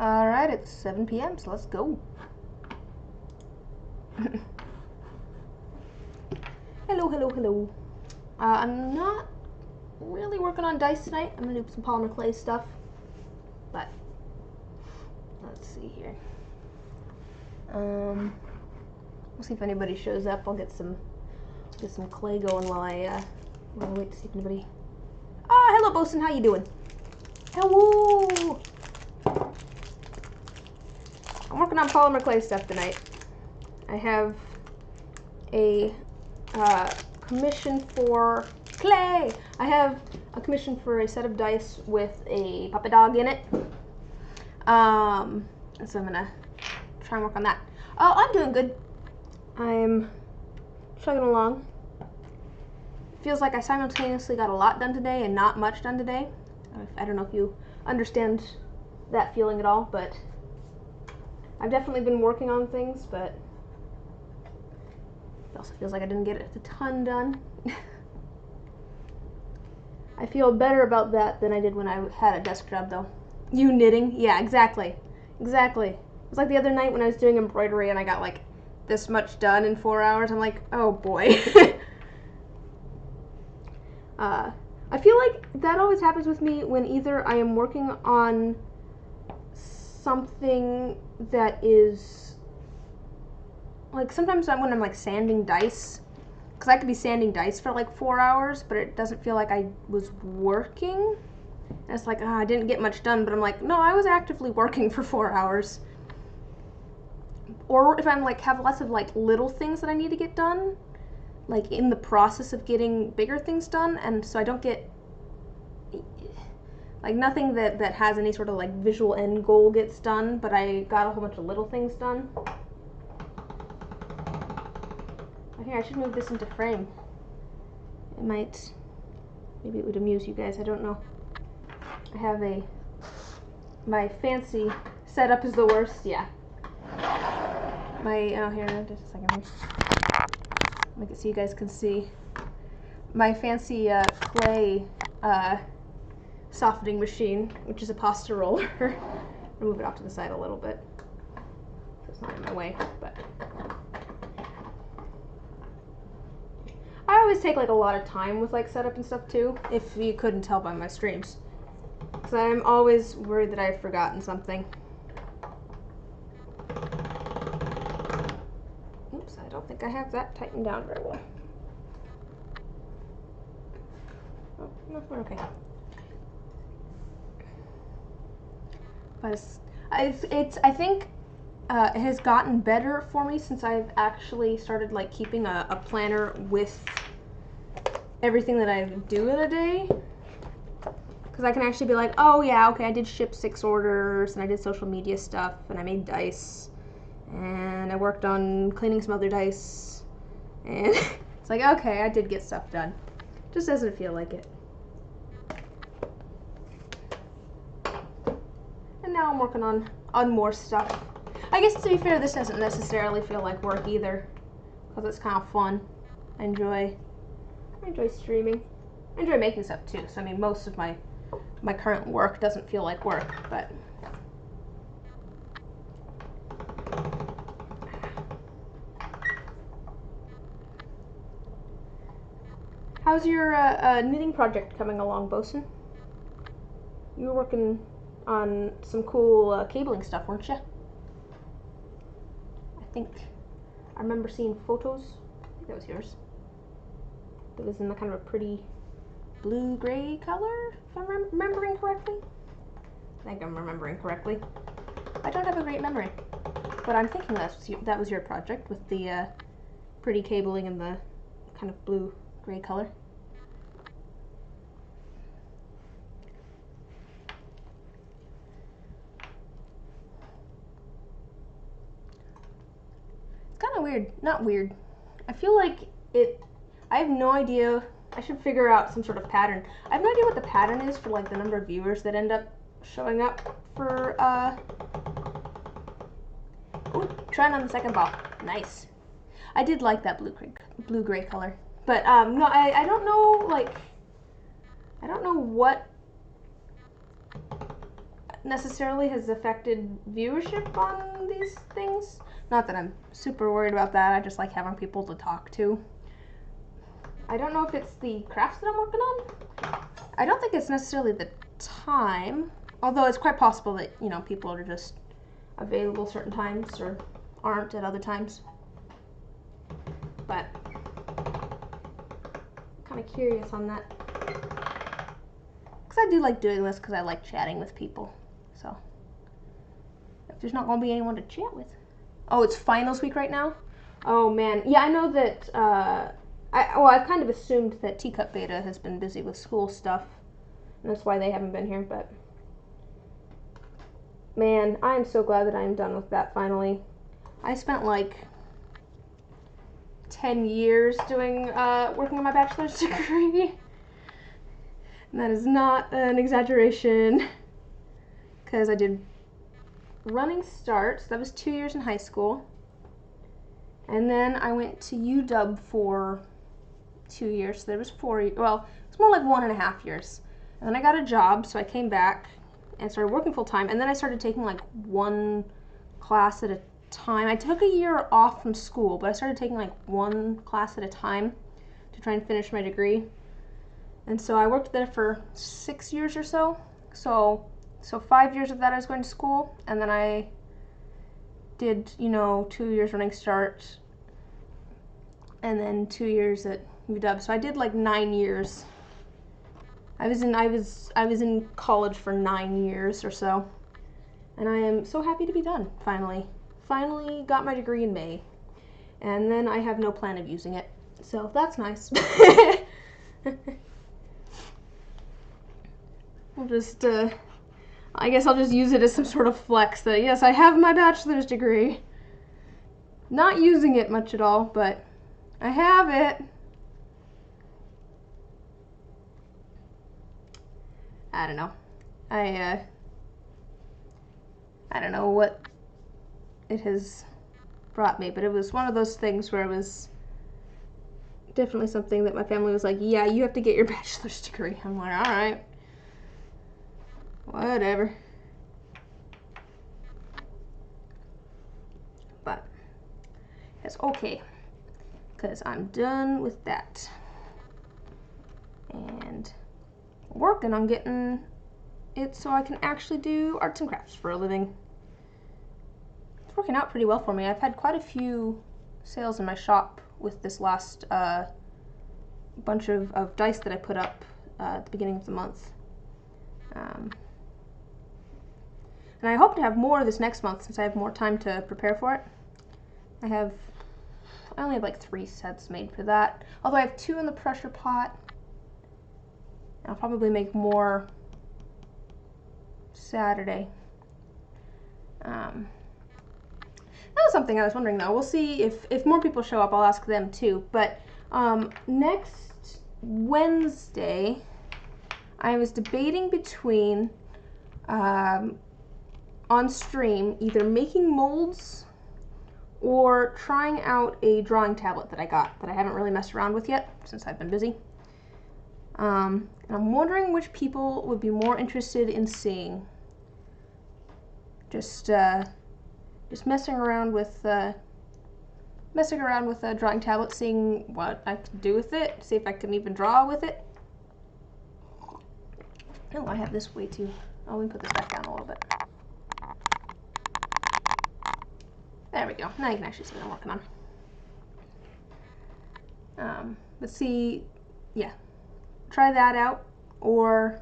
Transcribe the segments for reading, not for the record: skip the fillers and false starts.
Alright, it's 7 p.m., so let's go. Hello. I'm not really working on dice tonight. I'm gonna do some polymer clay stuff. But, let's see here. We'll see if anybody shows up. I'll get some clay going while I wait to see if anybody... Ah, hello, Bosun. How you doing? Hello! I'm working on polymer clay stuff tonight. I have a commission for clay. I have a commission for a set of dice with a puppy dog in it. So I'm gonna try and work on that. Oh, I'm doing good. I'm chugging along. Feels like I simultaneously got a lot done today and not much done today. I don't know if you understand that feeling at all, but I've definitely been working on things, but it also feels like I didn't get a ton done. I feel better about that than I did when I had a desk job, though. You knitting? Yeah, exactly. Exactly. It was like the other night when I was doing embroidery and I got like this much done in 4 hours. I'm like, oh boy. I feel like that always happens with me when either I am working on something that is like, sometimes when I'm like sanding dice, because I could be sanding dice for like 4 hours, but it doesn't feel like I was working. And it's like, oh, I didn't get much done, but I'm like, no, I was actively working for 4 hours. Or if I'm like have lots of like little things that I need to get done, like in the process of getting bigger things done, and so I don't get like nothing that has any sort of like visual end goal gets done, but I got a whole bunch of little things done. Oh, here, I should move this into frame. It might, maybe it would amuse you guys, I don't know. I have my fancy setup is the worst, yeah. Oh, here, just a second here. Make it so you guys can see. My fancy clay softening machine, which is a pasta roller. I'll move it off to the side a little bit so it's not in my way, but I always take like a lot of time with like setup and stuff too, if you couldn't tell by my streams, because I'm always worried that I've forgotten something. Oops, I don't think I have that tightened down very well. Oh, no, we're okay. But I think it has gotten better for me since I've actually started like keeping a planner with everything that I do in a day. Because I can actually be like, oh yeah, okay, I did ship 6 orders, and I did social media stuff, and I made dice, and I worked on cleaning some other dice, and it's like, okay, I did get stuff done. Just doesn't feel like it. And now I'm working on more stuff. I guess to be fair, this doesn't necessarily feel like work either, because it's kind of fun. I enjoy streaming. I enjoy making stuff too. So I mean, most of my current work doesn't feel like work, but how's your knitting project coming along, Bosun? You were working on some cool cabling stuff, weren't you? I remember seeing photos. I think that was yours. It was in the kind of a pretty blue-gray color, if I'm remembering correctly. I think I'm remembering correctly. I don't have a great memory, but I'm thinking that was your project with the pretty cabling and the kind of blue-gray color. It's kind of weird. Not weird. I feel like I have no idea. I should figure out some sort of pattern. I have no idea what the pattern is for like the number of viewers that end up showing up for ooh, trying on the second ball. Nice. I did like that blue-gray color. But no, I don't know, like, I don't know what necessarily has affected viewership on these things. Not that I'm super worried about that, I just like having people to talk to. I don't know if it's the crafts that I'm working on. I don't think it's necessarily the time, although it's quite possible that, you know, people are just available certain times or aren't at other times. But I'm kind of curious on that. Because I do like doing this because I like chatting with people. So if there's not going to be anyone to chat with. Oh, it's finals week right now? Oh man. Yeah, I know that I've kind of assumed that Teacup Beta has been busy with school stuff, and that's why they haven't been here, but man, I am so glad that I am done with that finally. I spent like 10 years doing, working on my bachelor's degree, and that is not an exaggeration, because I did running start, so that was 2 years in high school, and then I went to UW for 2 years, so there was 4 years, well, it's more like 1.5 years. And then I got a job, so I came back and started working full time, and then I started taking like one class at a time. I took a year off from school, but I started taking like one class at a time to try and finish my degree. And so I worked there for 6 years or so. So 5 years of that I was going to school, and then I did, you know, 2 years running start, and then 2 years at UW. So I did like 9 years. I was in college for 9 years or so, and I am so happy to be done. Finally got my degree in May, and then I have no plan of using it. So that's nice. I'll just I guess I'll just use it as some sort of flex that yes, I have my bachelor's degree. Not using it much at all, but I have it. I don't know. I don't know what it has brought me, but it was one of those things where it was definitely something that my family was like, yeah, you have to get your bachelor's degree. I'm like, all right, whatever. But it's okay, because I'm done with that. And working on getting it so I can actually do arts and crafts for a living. It's working out pretty well for me. I've had quite a few sales in my shop with this last bunch of dice that I put up at the beginning of the month. And I hope to have more this next month since I have more time to prepare for it. I only have like 3 sets made for that, although I have 2 in the pressure pot. I'll probably make more Saturday. That was something I was wondering though. We'll see if more people show up, I'll ask them too. But next Wednesday, I was debating between on stream either making molds or trying out a drawing tablet that I got that I haven't really messed around with yet since I've been busy. And I'm wondering which people would be more interested in seeing. Just messing around with a drawing tablet, seeing what I can do with it, see if I can even draw with it. Oh, I have this way too. Oh, let me put this back down a little bit. There we go. Now you can actually see what I'm working on. Let's see, yeah. Try that out, or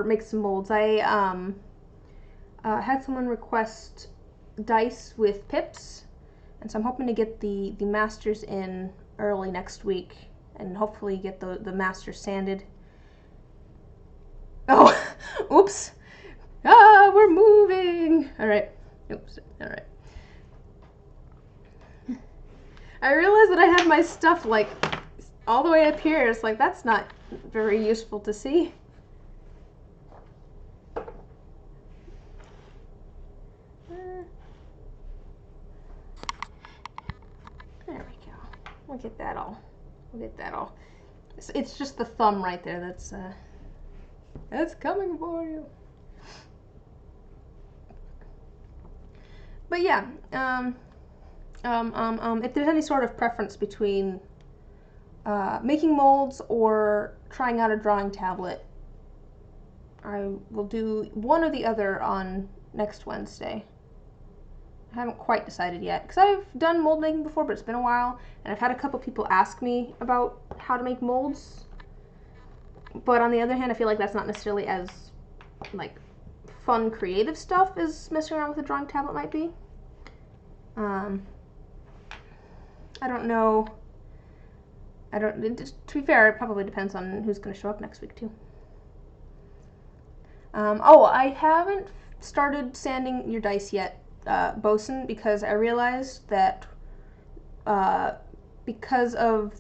make some molds. I had someone request dice with pips, and so I'm hoping to get the masters in early next week, and hopefully get the masters sanded. Oh, oops. Ah, we're moving. All right. Oops. All right. I realized that I had my stuff like all the way up here. It's like, that's not very useful to see. There we go. We'll get that all. It's just the thumb right there that's It's coming for you. But yeah, if there's any sort of preference between making molds or trying out a drawing tablet, I will do one or the other on next Wednesday. I haven't quite decided yet, because I've done mold making before, but it's been a while, and I've had a couple people ask me about how to make molds. But on the other hand, I feel like that's not necessarily as, like, fun creative stuff as messing around with a drawing tablet might be. I don't know. To be fair, it probably depends on who's going to show up next week, too. Oh, I haven't started sanding your dice yet, Bosun, because I realized that because of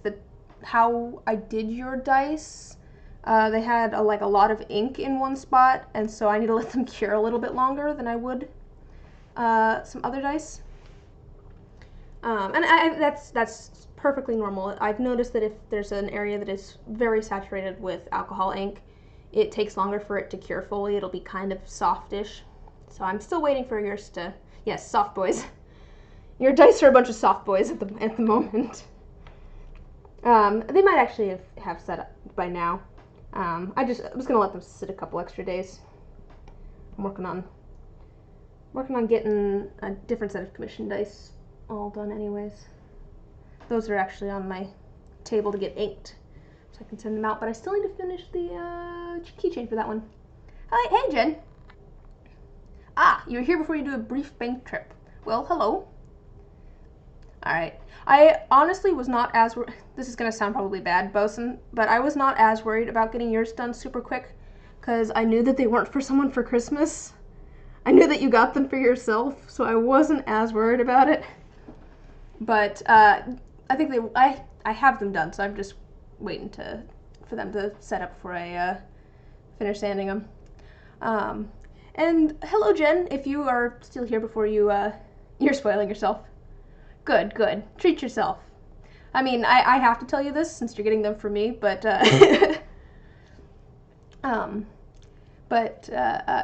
how I did your dice, they had a lot of ink in one spot, and so I need to let them cure a little bit longer than I would some other dice. And that's perfectly normal. I've noticed that if there's an area that is very saturated with alcohol ink, it takes longer for it to cure fully. It'll be kind of softish. So I'm still waiting for yours to, yes, soft boys. Your dice are a bunch of soft boys at the moment. They might actually have set up by now. I was gonna let them sit a couple extra days. I'm working on getting a different set of commission dice all done anyways. Those are actually on my table to get inked, so I can send them out, but I still need to finish the keychain for that one. Hey Jen! Ah, you're here before you do a brief bank trip. Well, hello. Alright, I honestly was not as, this is going to sound probably bad, Bosun, but I was not as worried about getting yours done super quick, because I knew that they weren't for someone for Christmas. I knew that you got them for yourself, so I wasn't as worried about it. But I think I have them done, so I'm just waiting for them to set up before I finish sanding them. And hello, Jen, if you are still here before you're spoiling yourself. Good. Treat yourself. I mean, I have to tell you this since you're getting them for me, but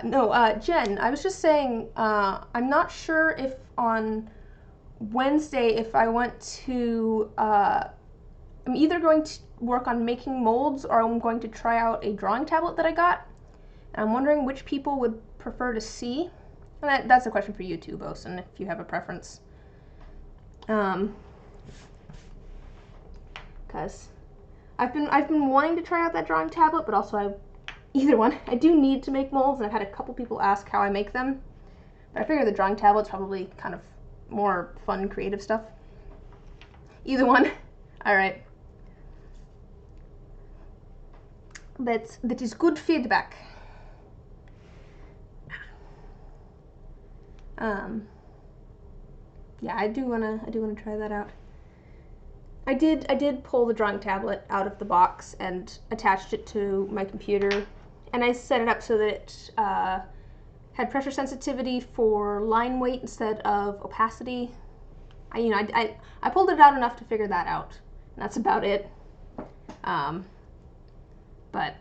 no, Jen, I was just saying, I'm not sure if on Wednesday if I want to, I'm either going to work on making molds or I'm going to try out a drawing tablet that I got. And I'm wondering which people would prefer to see. And that's a question for you too, Bosun, if you have a preference. Because I've been wanting to try out that drawing tablet, but also either one. I do need to make molds, and I've had a couple people ask how I make them. But I figure the drawing tablet's probably kind of more fun, creative stuff. Either one. All right. That is good feedback. Yeah, I do wanna try that out. I did pull the drawing tablet out of the box and attached it to my computer, and I set it up so that it had pressure sensitivity for line weight instead of opacity. I pulled it out enough to figure that out, and that's about it. But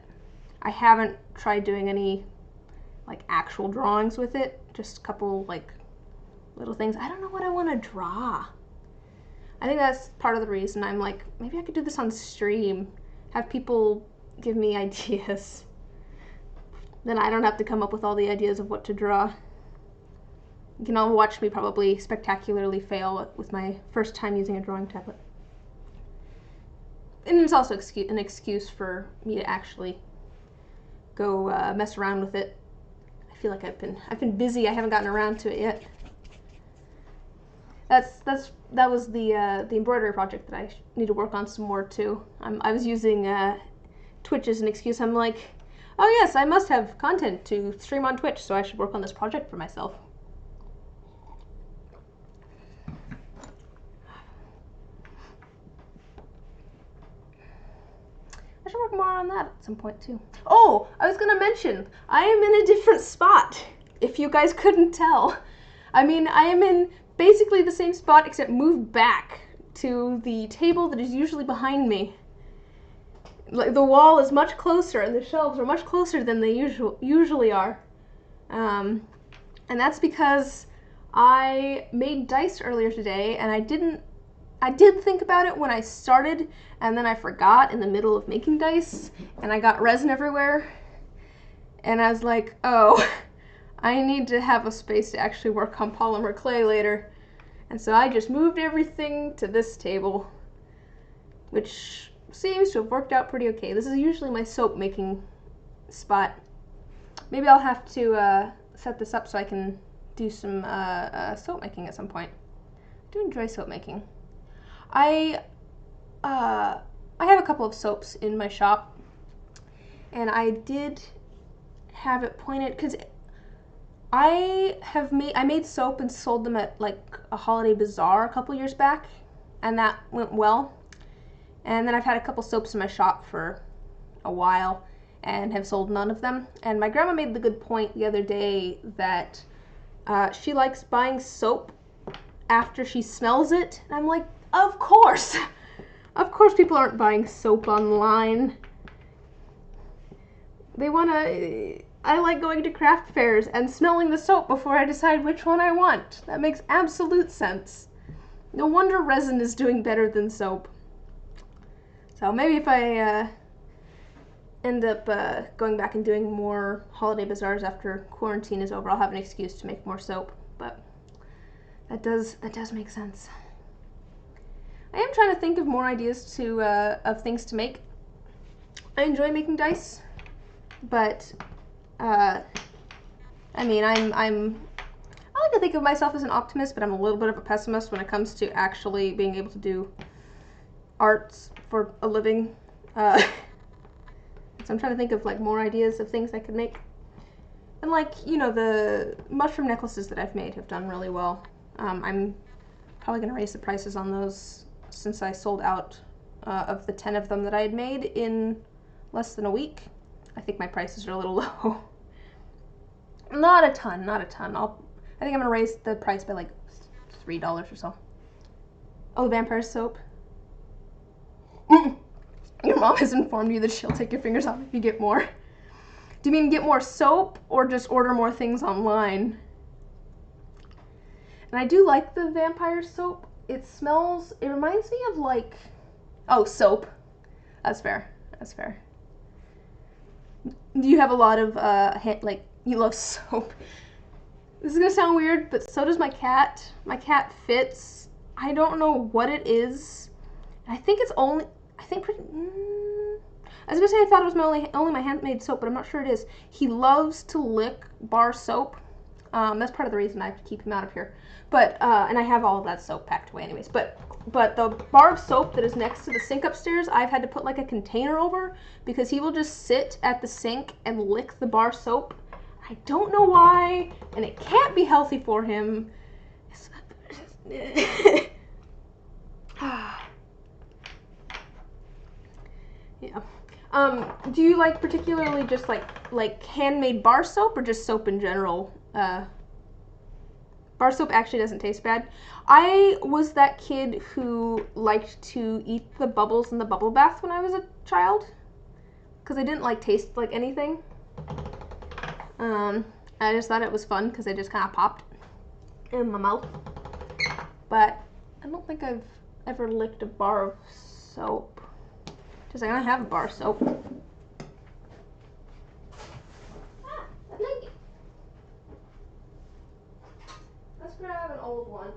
I haven't tried doing any actual drawings with it. Just a couple little things. I don't know what I want to draw. I think that's part of the reason I'm like, maybe I could do this on stream. Have people give me ideas. Then I don't have to come up with all the ideas of what to draw. You can all watch me probably spectacularly fail with my first time using a drawing tablet. And it's also an excuse for me to actually go mess around with it. I feel like I've been busy. I haven't gotten around to it yet. That was the embroidery project that I need to work on some more too. I was using Twitch as an excuse. I'm like, oh yes, I must have content to stream on Twitch, so I should work on this project for myself. I should work more on that at some point too. Oh, I was gonna mention, I am in a different spot, if you guys couldn't tell. I mean, I am in basically the same spot except moved back to the table that is usually behind me. Like the wall is much closer and the shelves are much closer than they usually are. And that's because I made dice earlier today, and I did think about it when I started, and then I forgot in the middle of making dice, and I got resin everywhere, and I was like, oh, I need to have a space to actually work on polymer clay later. And so I just moved everything to this table, which seems to have worked out pretty okay. This is usually my soap making spot. Maybe I'll have to set this up so I can do some soap making at some point. I do enjoy soap making. I have a couple of soaps in my shop, and I did have it pointed because I made soap and sold them at like a holiday bazaar a couple years back, and that went well. And then I've had a couple soaps in my shop for a while and have sold none of them. And my grandma made the good point the other day that she likes buying soap after she smells it. And I'm like, of course! Of course people aren't buying soap online. I like going to craft fairs and smelling the soap before I decide which one I want. That makes absolute sense. No wonder resin is doing better than soap. So maybe if I end up going back and doing more holiday bazaars after quarantine is over, I'll have an excuse to make more soap. But that does make sense. I am trying to think of more ideas of things to make. I enjoy making dice, but I mean, I like to think of myself as an optimist, but I'm a little bit of a pessimist when it comes to actually being able to do arts for a living. So I'm trying to think of like more ideas of things I could make. And like, you know, the mushroom necklaces that I've made have done really well. I'm probably going to raise the prices on those since I sold out of the 10 of them that I had made in less than a week. I think my prices are a little low. Not a ton, not a ton. I think I'm going to raise the price by like $3 or so. Oh, vampire soap. Your mom has informed you that she'll take your fingers off if you get more. Do you mean get more soap or just order more things online? And I do like the vampire soap. It reminds me of like, oh, soap. That's fair, that's fair. Do you have a lot of, like, you love soap? This is gonna sound weird, but so does my cat. My cat Fitz. I don't know what it is. I think it's only, I was gonna say I thought it was only my handmade soap, but I'm not sure it is. He loves to lick bar soap. That's part of the reason I have to keep him out of here. But, and I have all of that soap packed away anyways. But the bar of soap that is next to the sink upstairs, I've had to put like a container over because he will just sit at the sink and lick the bar soap. I don't know why, and it can't be healthy for him. Yeah. Do you like particularly just like handmade bar soap or just soap in general? Bar soap actually doesn't taste bad. I was that kid who liked to eat the bubbles in the bubble bath when I was a child because they didn't like taste like anything. I just thought it was fun because they just kind of popped in my mouth. But I don't think I've ever licked a bar of soap. Just like I have a bar of soap. Let's grab an old one.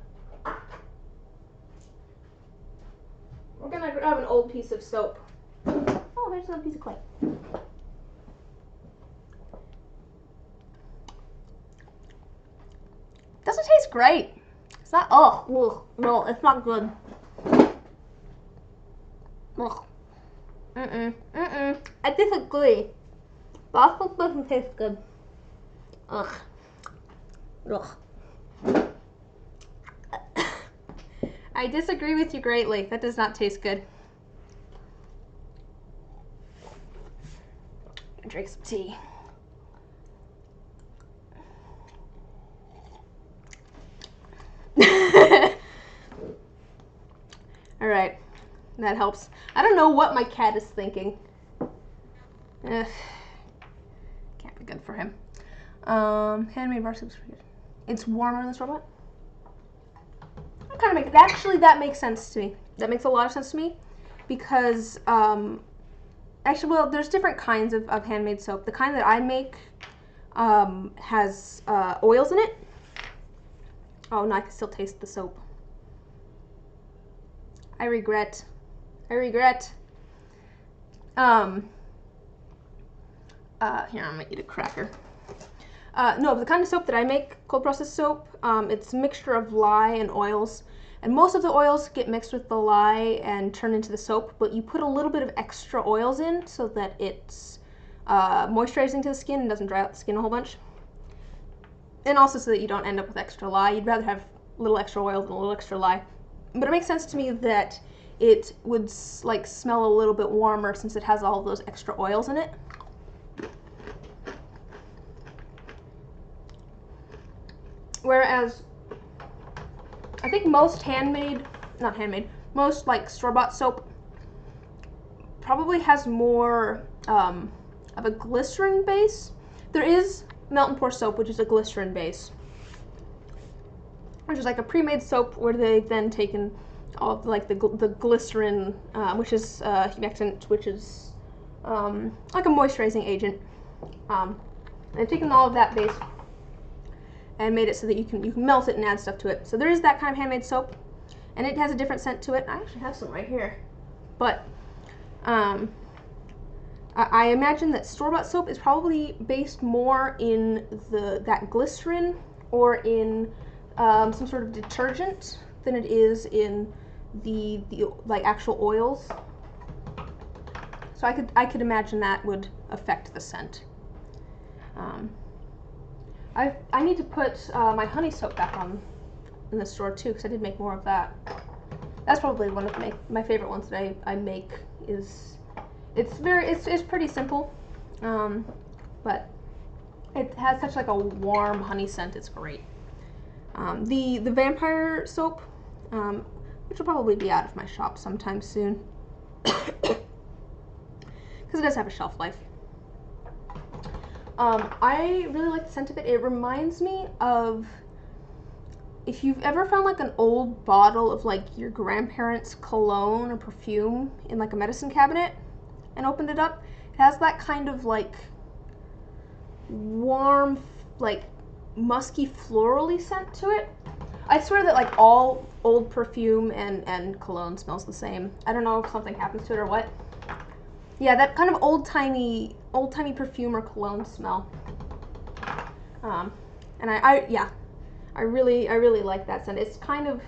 We're gonna grab an old piece of soap. Oh, there's another piece of clay. Doesn't taste great. It's not, oh, no, it's not good. Ugh. I disagree. Bar soap doesn't taste good. Ugh. Ugh. I disagree with you greatly. That does not taste good. Drink some tea. All right, that helps. I don't know what my cat is thinking. Ugh. Can't be good for him. Handmade bar soap. It's warmer than store-bought. Kind of make actually that makes sense to me. That makes a lot of sense to me because actually, well, there's different kinds of handmade soap. The kind that I make has oils in it. Oh no, I can still taste the soap. I regret. Here, I'm gonna eat a cracker. No, but the kind of soap that I make, cold process soap, it's a mixture of lye and oils. And most of the oils get mixed with the lye and turn into the soap, but you put a little bit of extra oils in so that it's moisturizing to the skin and doesn't dry out the skin a whole bunch. And also so that you don't end up with extra lye. You'd rather have a little extra oil than a little extra lye. But it makes sense to me that it would like smell a little bit warmer since it has all of those extra oils in it. Whereas I think most most like store-bought soap probably has more of a glycerin base. There is Melt and Pour soap, which is a glycerin base, which is like a pre-made soap where they've then taken all of like the glycerin, which is humectant, which is like a moisturizing agent. They've taken all of that base and made it so that you can melt it and add stuff to it. So there is that kind of handmade soap, and it has a different scent to it. I actually have some right here, but I imagine that store-bought soap is probably based more in that glycerin or in some sort of detergent than it is in the like actual oils. So I could imagine that would affect the scent. I need to put my honey soap back on in the store too, because I did make more of that. That's probably one of my favorite ones that I make. It's pretty simple, but it has such like a warm honey scent. It's great. The vampire soap, which will probably be out of my shop sometime soon, because it does have a shelf life. I really like the scent of it. It reminds me of if you've ever found like an old bottle of like your grandparents' cologne or perfume in like a medicine cabinet and opened it up. It has that kind of like warm, like musky florally scent to it. I swear that like all old perfume and cologne smells the same. I don't know if something happens to it or what. Yeah, that kind of old-timey perfume or cologne smell. And I really like that scent. It's kind of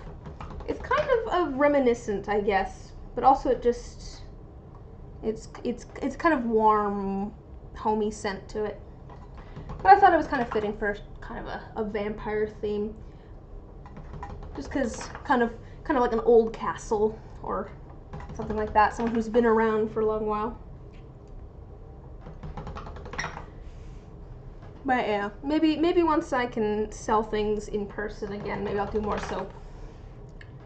reminiscent, I guess, but also it's kind of warm, homey scent to it. But I thought it was kind of fitting for kind of a vampire theme, just because kind of like an old castle or something like that. Someone who's been around for a long while. But yeah, maybe once I can sell things in person again, maybe I'll do more soap.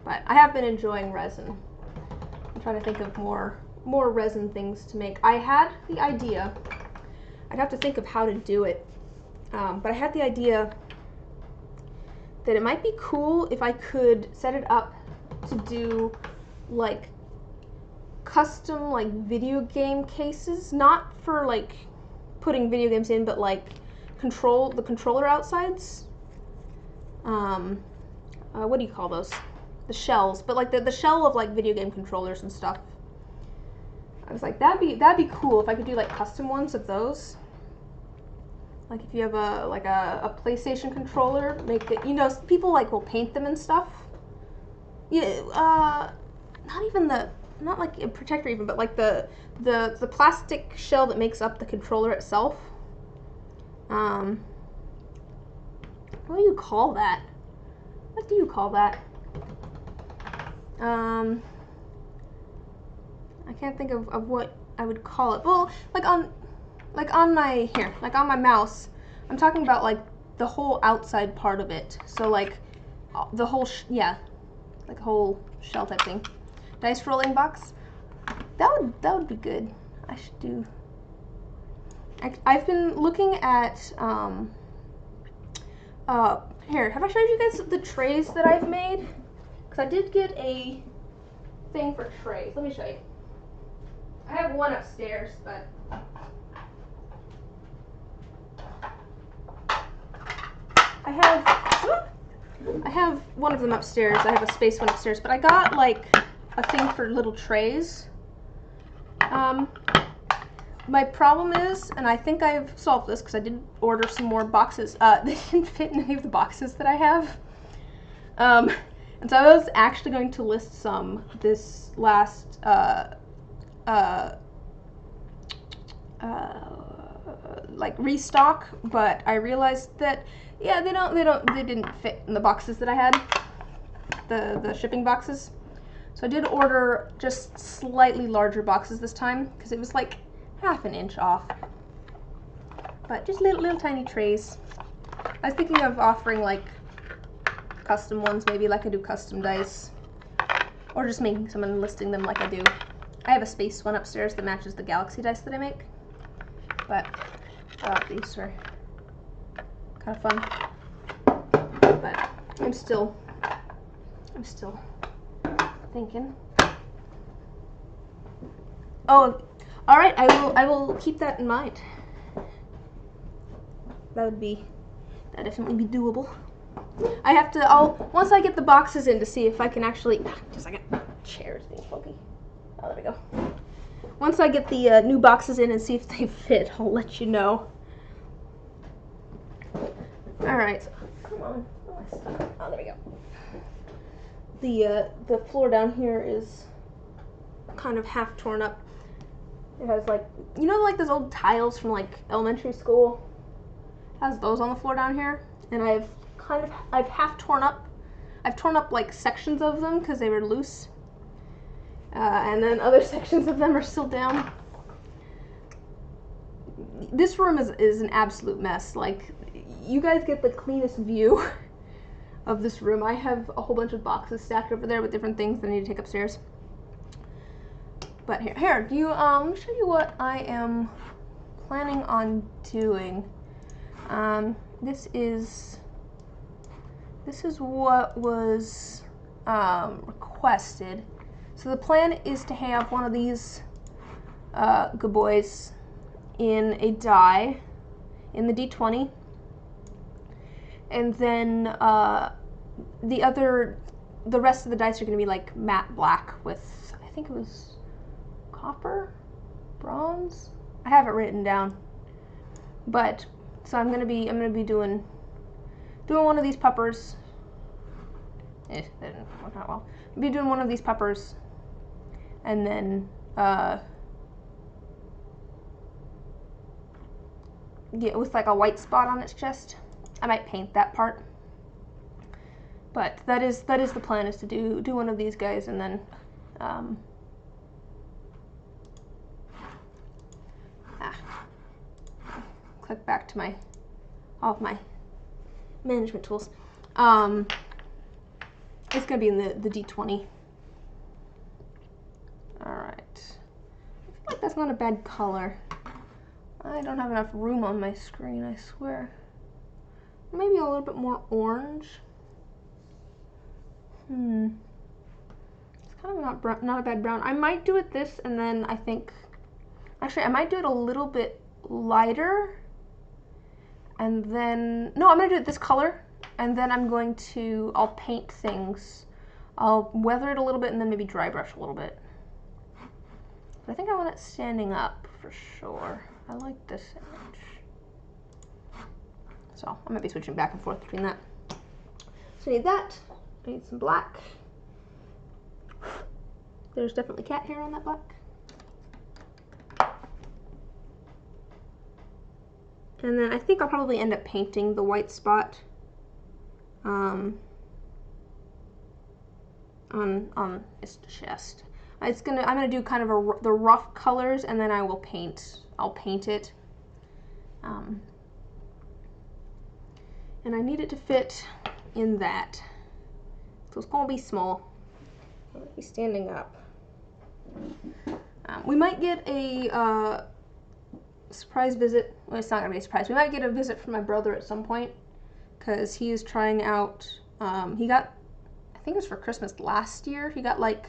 But I have been enjoying resin. I'm trying to think of more resin things to make. I had the idea, I'd have to think of how to do it, but I had the idea that it might be cool if I could set it up to do like custom like video game cases, not for like putting video games in, but like the controller outsides. What do you call those? The shells, but like the shell of like video game controllers and stuff. I was like, that'd be cool if I could do like custom ones of those. Like if you have a PlayStation controller, make it, people like will paint them and stuff. Yeah, not like a protector even, but like the plastic shell that makes up the controller itself. What do you call that? What do you call that? I can't think of what I would call it. Well, like on my mouse, I'm talking about like the whole outside part of it. So like the whole like a whole shell type thing. Dice rolling box. That would be good. I should do. I've been looking at, here, have I showed you guys the trays that I've made? Because I did get a thing for trays. Let me show you. I have one upstairs, but I have one of them upstairs. I have a space one upstairs, but I got like a thing for little trays. My problem is, and I think I've solved this because I did order some more boxes. They didn't fit in any of the boxes that I have. And so I was actually going to list some this last like restock, but I realized that yeah, they didn't fit in the boxes that I had, the shipping boxes. So I did order just slightly larger boxes this time because it was like half an inch off. But just little tiny trays. I was thinking of offering like custom ones, maybe like I do custom dice, or just making some and listing them like I do. I have a space one upstairs that matches the galaxy dice that I make, but I thought these were kind of fun. But I'm still thinking. Oh, all right. I will keep that in mind. That'd definitely be doable. I have to. Once I get the boxes in to see if I can actually. Just a second. Chair's being funky. Oh, there we go. Once I get the new boxes in and see if they fit, I'll let you know. All right. Come on. Oh, there we go. The floor down here is kind of half torn up. It has like, you know, like those old tiles from like elementary school. It has those on the floor down here, and I've half torn up. I've torn up like sections of them because they were loose, and then other sections of them are still down. This room is an absolute mess. Like, you guys get the cleanest view of this room. I have a whole bunch of boxes stacked over there with different things that I need to take upstairs. But here, let me show you what I am planning on doing. This is what was requested. So the plan is to have one of these good boys in a die in the D20, and then the rest of the dice are going to be like matte black with, I think it was copper, bronze. I have it written down, but so I'm gonna be doing one of these puppers. That didn't work out well. I'll be doing one of these puppers, and then with like a white spot on its chest. I might paint that part, but that is the plan, is to do one of these guys, and then click back to all of my management tools. It's gonna be in the D20. All right. I feel like that's not a bad color. I don't have enough room on my screen, I swear. Maybe a little bit more orange. It's kind of not a bad brown. I might do it this, and then I think, actually, I might do it a little bit lighter, and then, no, I'm gonna do it this color, and then I'll paint things. I'll weather it a little bit and then maybe dry brush a little bit. But I think I want it standing up for sure. I like this image. So I'm gonna be switching back and forth between that. So I need that. I need some black. There's definitely cat hair on that black. And then I think I'll probably end up painting the white spot on its chest. I'm gonna do kind of the rough colors, and then I'll paint it. And I need it to fit in that. So it's gonna be small. It'll be standing up. We might get a surprise visit. Well, it's not gonna be a surprise. We might get a visit from my brother at some point, because he is trying out, he got, I think it was for Christmas last year, he got like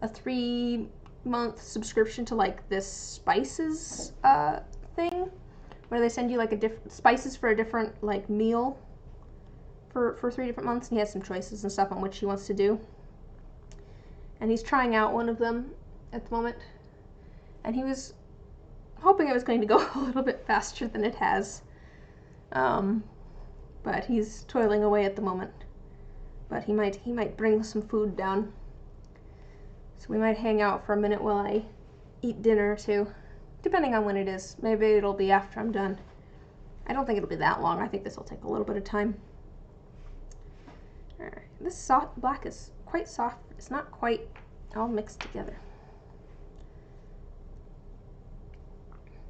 a 3-month subscription to like this spices thing, where they send you like spices for a different like meal for 3 different months, and he has some choices and stuff on which he wants to do. And he's trying out one of them at the moment, and he was hoping it was going to go a little bit faster than it has. But he's toiling away at the moment. But he might bring some food down. So we might hang out for a minute while I eat dinner too, depending on when it is. Maybe it'll be after I'm done. I don't think it'll be that long. I think this will take a little bit of time. Alright, this soft black is quite soft. It's not quite all mixed together.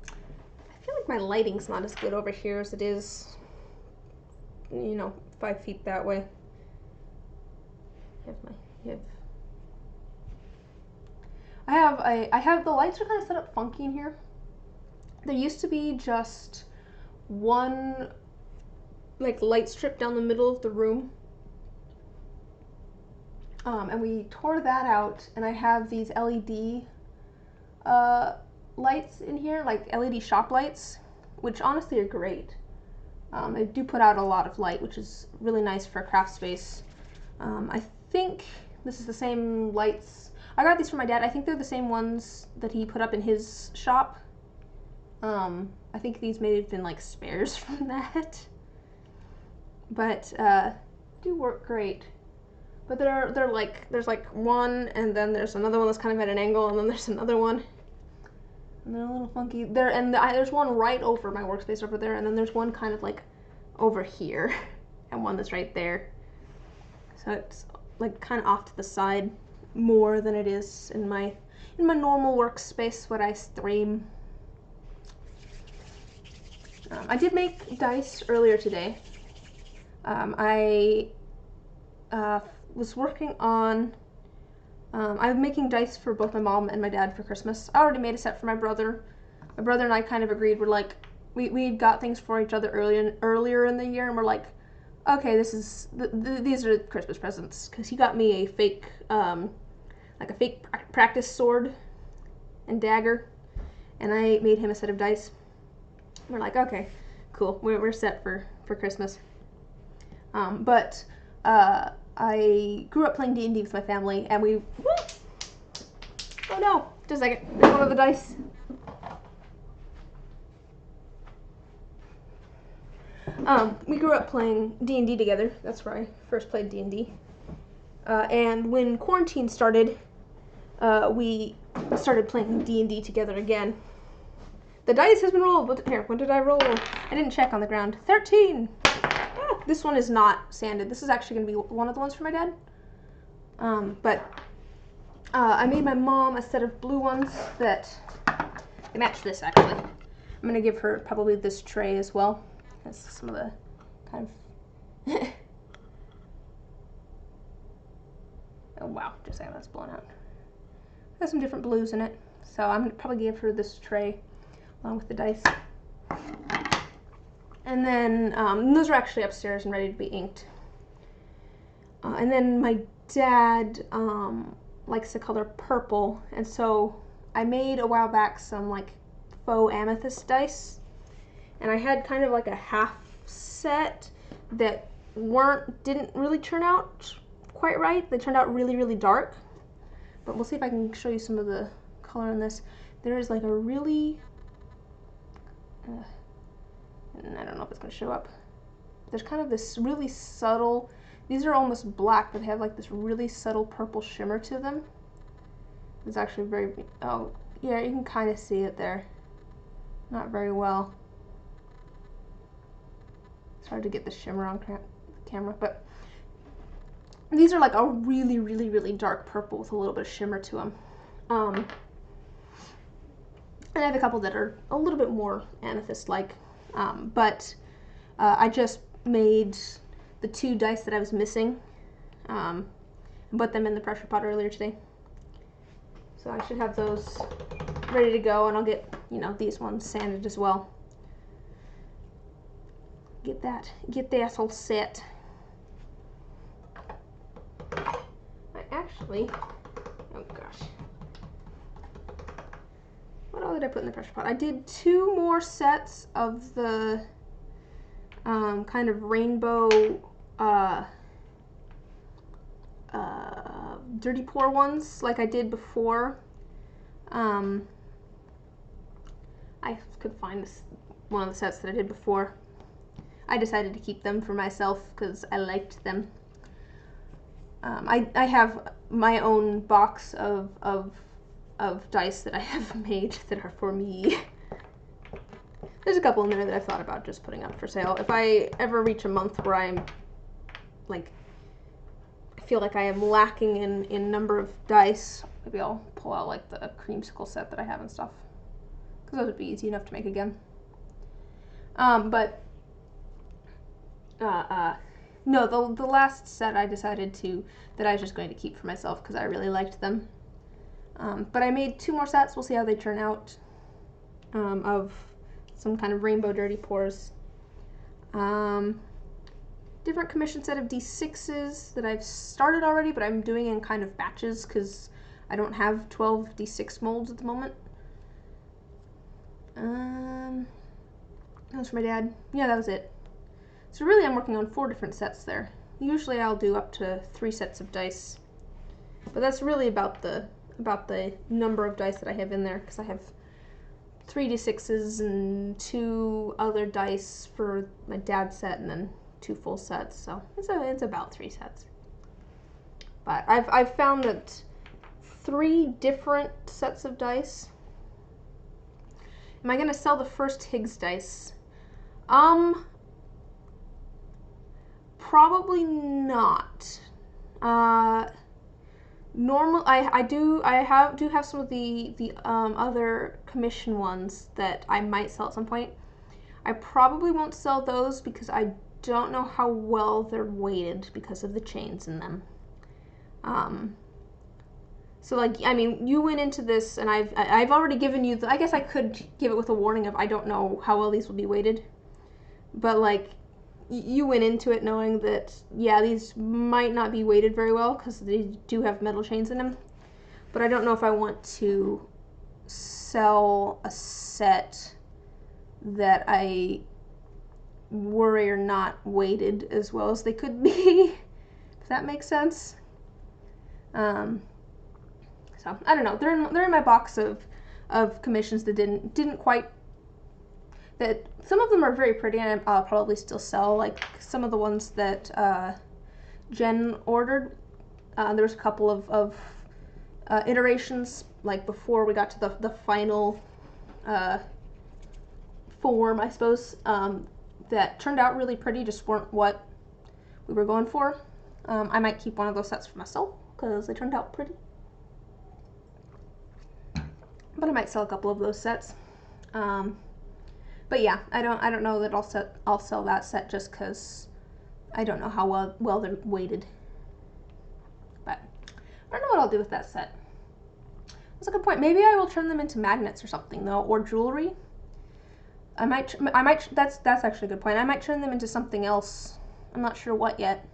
I feel like my lighting's not as good over here as it is, you know, 5 feet that way. I have the lights are kind of set up funky in here. There used to be just one like light strip down the middle of the room, and we tore that out, and I have these LED lights in here, like LED shop lights, which honestly are great. They do put out a lot of light, which is really nice for a craft space. I think this is the same lights. I got these from my dad. I think they're the same ones that he put up in his shop. I think these may have been like spares from that. But do work great. But they're like, there's like one, and then there's another one that's kind of at an angle, and then there's another one. And they're a little funky. There's one right over my workspace over there, and then there's one kind of like over here, and one that's right there. So it's like kind of off to the side more than it is in my normal workspace where I stream. I did make dice earlier today. I was working on. I'm making dice for both my mom and my dad for Christmas. I already made a set for my brother. My brother and I kind of agreed. We're like, we got things for each other earlier in the year, and we're like, okay, these are Christmas presents, because he got me a fake, like a fake practice sword and dagger, and I made him a set of dice. We're like, okay, cool, we're set for Christmas. But I grew up playing D&D with my family, and we, oh no, just a second, there's one of the dice. We grew up playing D&D together. That's where I first played D&D. And when quarantine started, we started playing D&D together again. The dice has been rolled. When did I roll? I didn't check on the ground. 13! Ah, this one is not sanded. This is actually going to be one of the ones for my dad. I made my mom a set of blue ones that they match this, actually. I'm going to give her probably this tray as well. That's some of the kind of oh wow, just a second, that's blown out. There's some different blues in it, so I'm gonna probably give her this tray along with the dice. And then those are actually upstairs and ready to be inked. And then my dad likes the color purple, and so I made a while back some like faux amethyst dice. And I had kind of like a half set that didn't really turn out quite right. They turned out really, really dark. But we'll see if I can show you some of the color in this. There is like a really, I don't know if it's going to show up. There's kind of this really subtle, these are almost black, but they have like this really subtle purple shimmer to them. It's actually very, oh yeah, you can kind of see it there. Not very well. It's hard to get the shimmer on camera, but these are like a really, really, really dark purple with a little bit of shimmer to them. And I have a couple that are a little bit more amethyst-like, but I just made the 2 dice that I was missing, and put them in the pressure pot earlier today. So I should have those ready to go, and I'll get you know, these ones sanded as well. Get that all set. I actually, oh gosh. What all did I put in the pressure pot? I did 2 more sets of the kind of rainbow dirty pour ones like I did before. I could find one of the sets that I did before. I decided to keep them for myself because I liked them. I have my own box of dice that I have made that are for me. There's a couple in there that I've thought about just putting up for sale. If I ever reach a month where I'm like, I feel like I am lacking in number of dice, maybe I'll pull out like the creamsicle set that I have and stuff, because those would be easy enough to make again. No, the last set I decided that I was just going to keep for myself because I really liked them. But I made 2 more sets. We'll see how they turn out, of some kind of rainbow dirty pours. Different commission set of D6s that I've started already, but I'm doing in kind of batches because I don't have 12 D6 molds at the moment. That was for my dad. Yeah, that was it. So really I'm working on 4 different sets there. Usually I'll do up to 3 sets of dice, but that's really about the number of dice that I have in there, because I have 3 D6s and 2 other dice for my dad's set, and then 2 full sets, so it's about 3 sets. But I've found that 3 different sets of dice. Am I going to sell the first Higgs dice? Probably not. I do have some of the other commission ones that I might sell at some point. I probably won't sell those because I don't know how well they're weighted because of the chains in them. So like, I mean, you went into this and I've already given you I guess I could give it with a warning of I don't know how well these will be weighted, but like, you went into it knowing that, yeah, these might not be weighted very well because they do have metal chains in them. But I don't know if I want to sell a set that I worry are not weighted as well as they could be, if that makes sense. So I don't know. They're in my box of commissions that didn't quite. That some of them are very pretty, and I'll probably still sell, like some of the ones that Jen ordered. There was a couple of iterations, like before we got to the final form, I suppose, that turned out really pretty, just weren't what we were going for. I might keep one of those sets for myself because they turned out pretty. But I might sell a couple of those sets. But yeah, I don't know that I'll sell that set just because I don't know how well they're weighted. But I don't know what I'll do with that set. That's a good point. Maybe I will turn them into magnets or something though, or jewelry. I might. That's actually a good point. I might turn them into something else. I'm not sure what yet.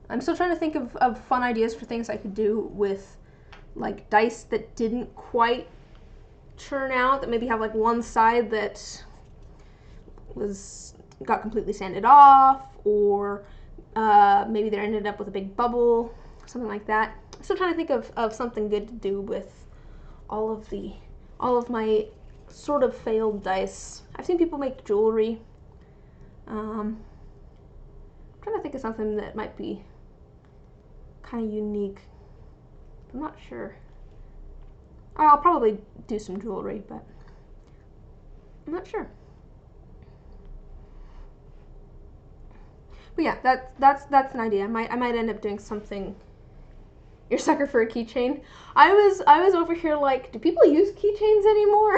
I'm still trying to think of fun ideas for things I could do with like dice that didn't quite turn out, that maybe have like one side that got completely sanded off, or maybe they ended up with a big bubble, something like that. I'm still trying to think of something good to do with all of my sort of failed dice. I've seen people make jewelry. I'm trying to think of something that might be kind of unique. I'm not sure. I'll probably do some jewelry, but I'm not sure. But yeah, that's an idea. I might end up doing something. You're a sucker for a keychain. I was over here like, do people use keychains anymore?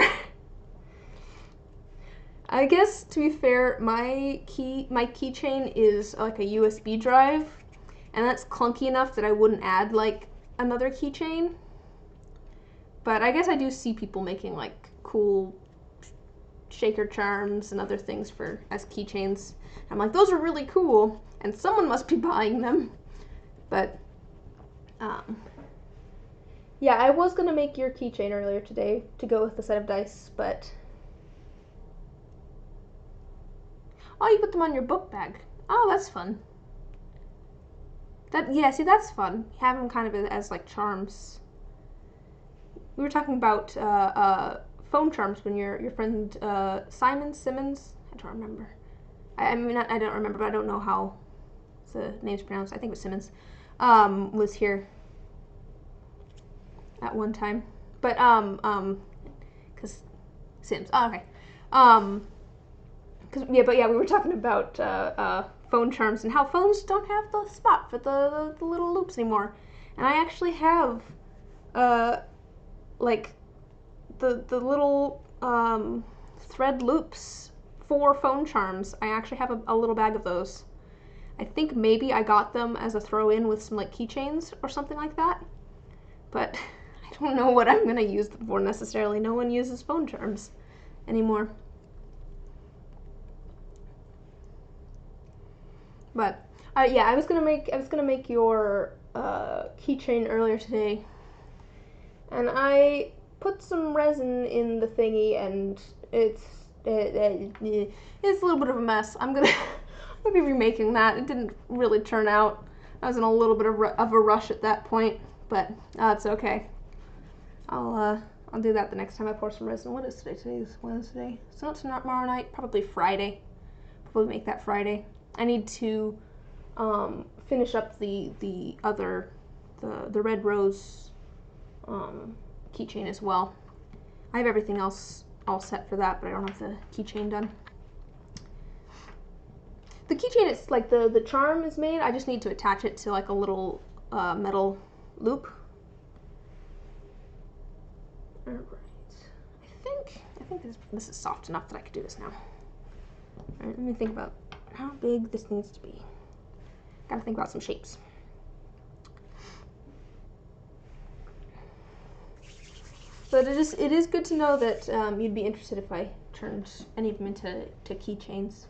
I guess, to be fair, my keychain is like a USB drive, and that's clunky enough that I wouldn't add like another keychain. But I guess I do see people making like cool shaker charms and other things for as keychains. I'm like, those are really cool, and someone must be buying them. But yeah, I was gonna make your keychain earlier today to go with the set of dice, but oh, you put them on your book bag. Oh, that's fun. Yeah, see, that's fun. Have them kind of as like charms. We were talking about phone charms when your friend Simmons. I don't remember. I mean, I don't remember, but I don't know how the name's pronounced. I think it was Simmons. Was here at one time, but because Sims. Oh, okay. But yeah, we were talking about phone charms and how phones don't have the spot for the little loops anymore, and I actually have like the little thread loops for phone charms. I actually have a little bag of those. I think maybe I got them as a throw-in with some like keychains or something like that, but I don't know what I'm gonna use them for necessarily. No one uses phone charms anymore. But yeah, I was gonna make your keychain earlier today, and I put some resin in the thingy, and it's a little bit of a mess. I'm gonna be remaking that. It didn't really turn out. I was in a little bit of a rush at that point, but it's okay. I'll do that the next time I pour some resin. What is today? Today's Wednesday. So not tomorrow night. Probably Friday. Probably make that Friday. I need to finish up the red rose keychain as well. I have everything else all set for that, but I don't have the keychain done. The keychain, it's like the charm is made. I just need to attach it to like a little metal loop. All right. I think this is soft enough that I could do this now. All right, let me think about how big this needs to be. Gotta think about some shapes. But it is good to know that you'd be interested if I turned any of them into keychains.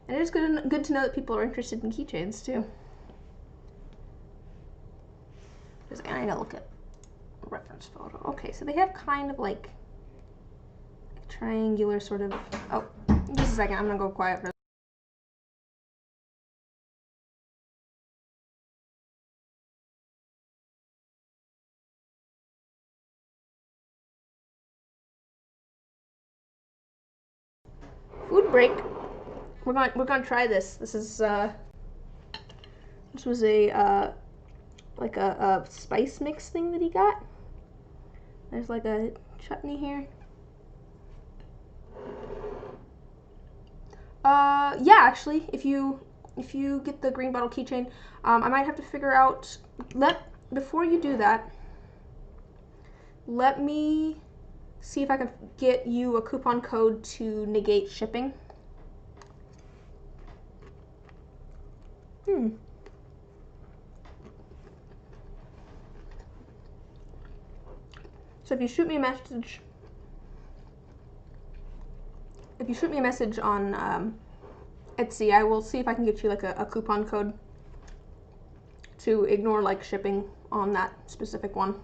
And it is good to know that people are interested in keychains too. I need to look at a reference photo. Okay, so they have kind of like a triangular sort of. Oh, just a second. I'm gonna go quiet for. Food break. We're gonna try this. This was a like a spice mix thing that he got. There's like a chutney here. Yeah, actually, if you get the green bottle keychain, I might have to figure out. Before you do that, let me see if I can get you a coupon code to negate shipping. So if you shoot me a message, on Etsy, I will see if I can get you like a coupon code to ignore like shipping on that specific one.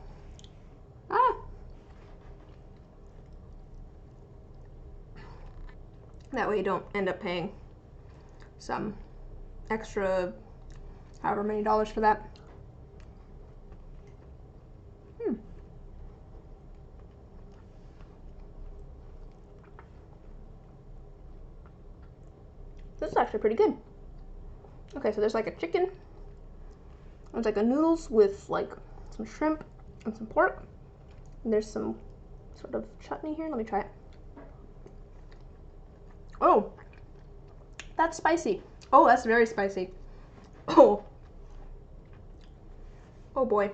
That way you don't end up paying some extra however many dollars for that. This is actually pretty good. Okay, so there's like a chicken. There's like a noodles with like some shrimp and some pork. And there's some sort of chutney here. Let me try it. Oh, that's spicy. Oh, that's very spicy. Oh. Oh boy.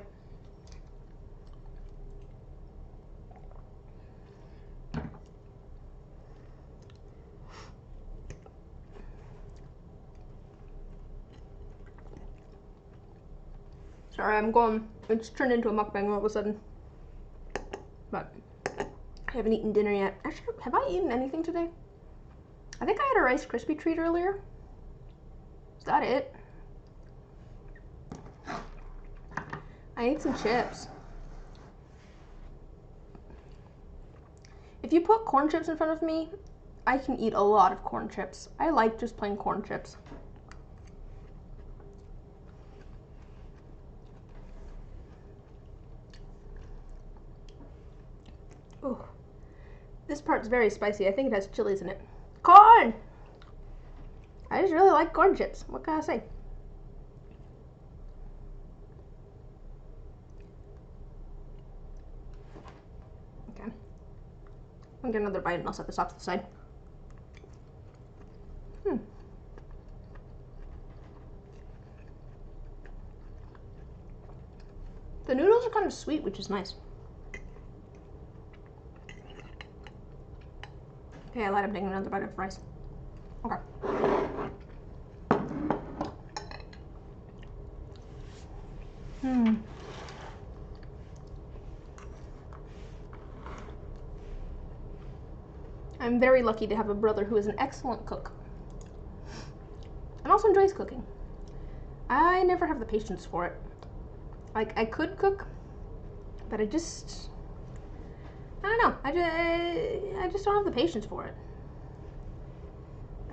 Sorry, it's turned into a mukbang all of a sudden. But I haven't eaten dinner yet. Actually, have I eaten anything today? I think I had a Rice Krispie treat earlier. Is that it? I ate some chips. If you put corn chips in front of me, I can eat a lot of corn chips. I like just plain corn chips. Ooh. This part's very spicy. I think it has chilies in it. Corn! I just really like corn chips. What can I say? Okay. I'll get another bite and I'll set this off to the side. The noodles are kind of sweet, which is nice. Okay, I lied. I'm taking another bite of rice. Okay. I'm very lucky to have a brother who is an excellent cook and also enjoys cooking. I never have the patience for it. Like, I could cook, but I don't know. I just don't have the patience for it.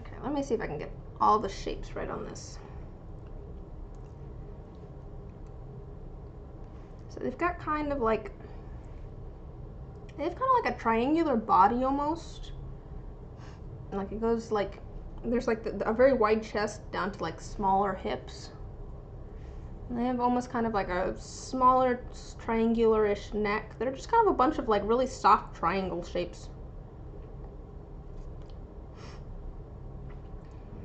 Okay, let me see if I can get all the shapes right on this. So they've got kind of like a triangular body almost. And like it goes like, there's like a very wide chest down to like smaller hips. And they have almost kind of like a smaller triangular-ish neck. They're just kind of a bunch of like really soft triangle shapes.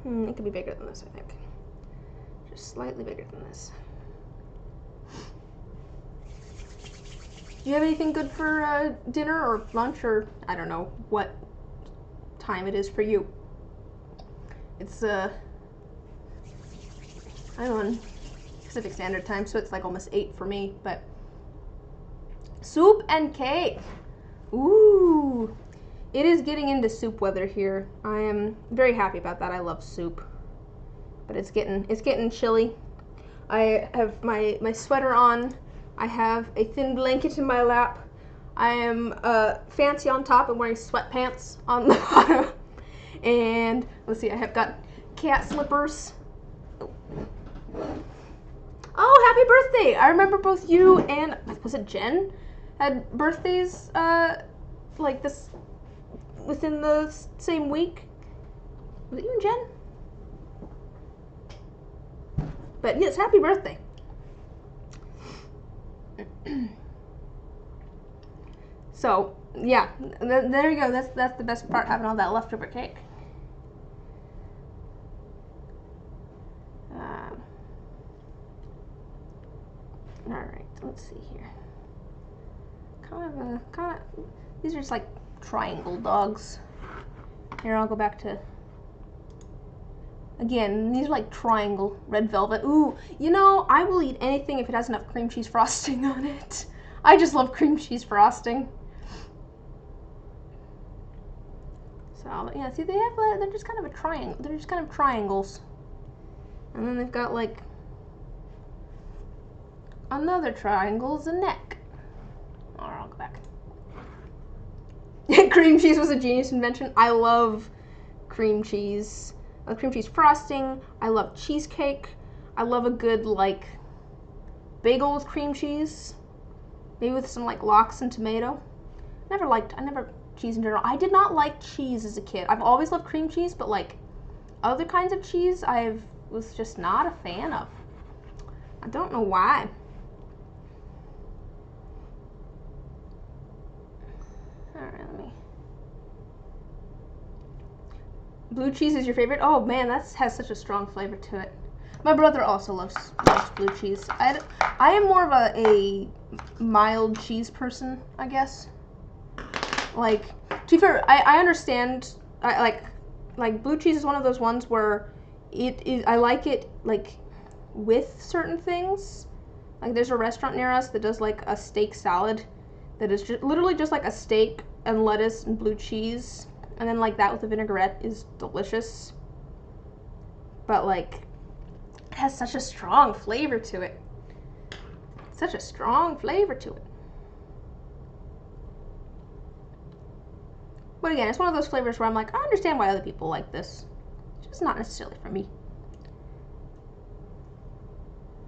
It could be bigger than this, I think. Just slightly bigger than this. Do you have anything good for dinner or lunch, or I don't know what time it is for you? It's I'm on Pacific Standard Time, so it's like almost 8 for me, but soup and cake. Ooh, it is getting into soup weather here. I am very happy about that. I love soup, but it's getting chilly. I have my sweater on. I have a thin blanket in my lap. I am fancy on top and wearing sweatpants on the bottom. And let's see, I have got cat slippers. Oh, happy birthday! I remember both you and, was it Jen? Had birthdays like this within the same week. Was it you and Jen? But yes, happy birthday. So yeah, there you go. That's the best part, having all that leftover cake. All right, let's see here. Kind of. These are just like triangle dogs. Here, I'll go back to. Again, these are like triangle red velvet. Ooh, you know, I will eat anything if it has enough cream cheese frosting on it. I just love cream cheese frosting. So yeah, see, they're just kind of a triangle. They're just kind of triangles, and then they've got like another triangle as a neck. Or I'll go back. Cream cheese was a genius invention. I love cream cheese. I love cream cheese frosting. I love cheesecake. I love a good like bagel with cream cheese, maybe with some like lox and tomato. I never cheese in general. I did not like cheese as a kid. I've always loved cream cheese, but like other kinds of cheese I was just not a fan of. I don't know why. Alright, blue cheese is your favorite? Oh man, that has such a strong flavor to it. My brother also likes blue cheese. I am more of a mild cheese person, I guess. Like, to be fair, I understand. I like blue cheese is one of those ones where I like it like with certain things, Like there's a restaurant near us that does like a steak salad that is just, literally just like a steak and lettuce and blue cheese. And then like that with a vinaigrette is delicious. But like, it has such a strong flavor to it. Such a strong flavor to it. But again, it's one of those flavors where I'm like, I understand why other people like this. It's just not necessarily for me.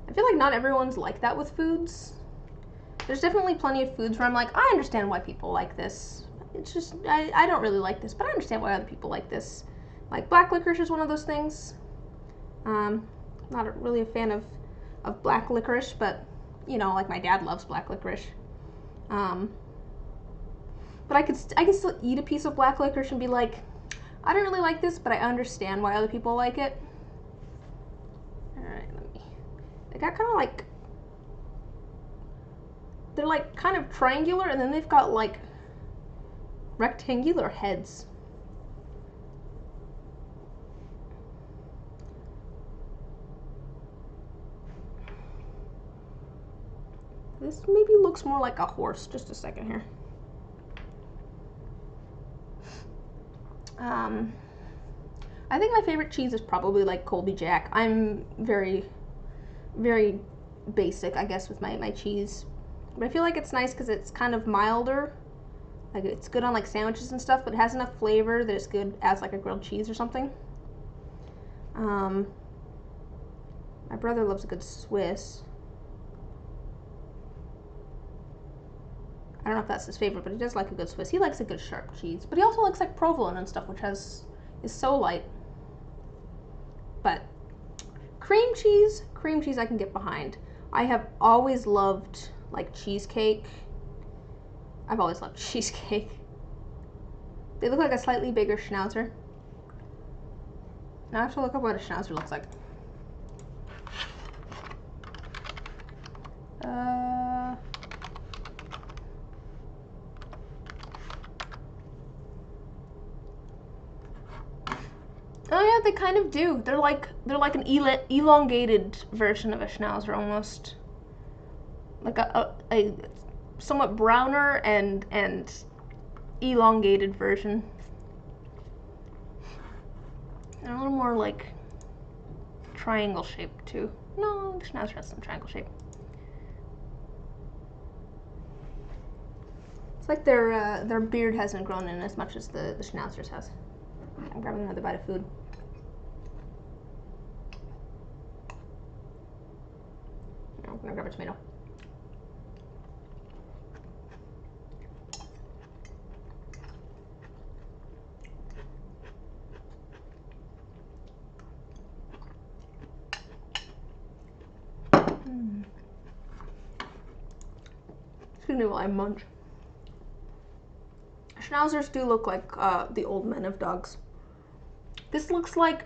I feel like not everyone's like that with foods. There's definitely plenty of foods where I'm like, I understand why people like this. It's just, I don't really like this, but I understand why other people like this. Like black licorice is one of those things. Not really a fan of black licorice, but you know, like my dad loves black licorice. But I can still eat a piece of black licorice and be like, I don't really like this, but I understand why other people like it. Alright, they got kind of like, they're like kind of triangular, and then they've got like rectangular heads. This maybe looks more like a horse. Just a second here. I think my favorite cheese is probably like Colby Jack. I'm very, very basic, I guess, with my cheese. But I feel like it's nice because it's kind of milder. Like it's good on like sandwiches and stuff, but it has enough flavor that it's good as like a grilled cheese or something. My brother loves a good Swiss. I don't know if that's his favorite, but he does like a good Swiss. He likes a good sharp cheese, but he also likes like provolone and stuff, which is so light. But cream cheese I can get behind. I have always loved like cheesecake. I've always loved cheesecake. They look like a slightly bigger schnauzer. Now I have to look up what a schnauzer looks like. Oh yeah, they kind of do. They're like an elongated version of a schnauzer almost. Like a somewhat browner and elongated version. They're a little more like triangle shaped too. No, the schnauzer has some triangle shape. It's like their beard hasn't grown in as much as the schnauzer's has. I'm grabbing another bite of food. I'm gonna grab a tomato. Excuse me while I munch. Schnauzers do look like the old men of dogs. This looks like,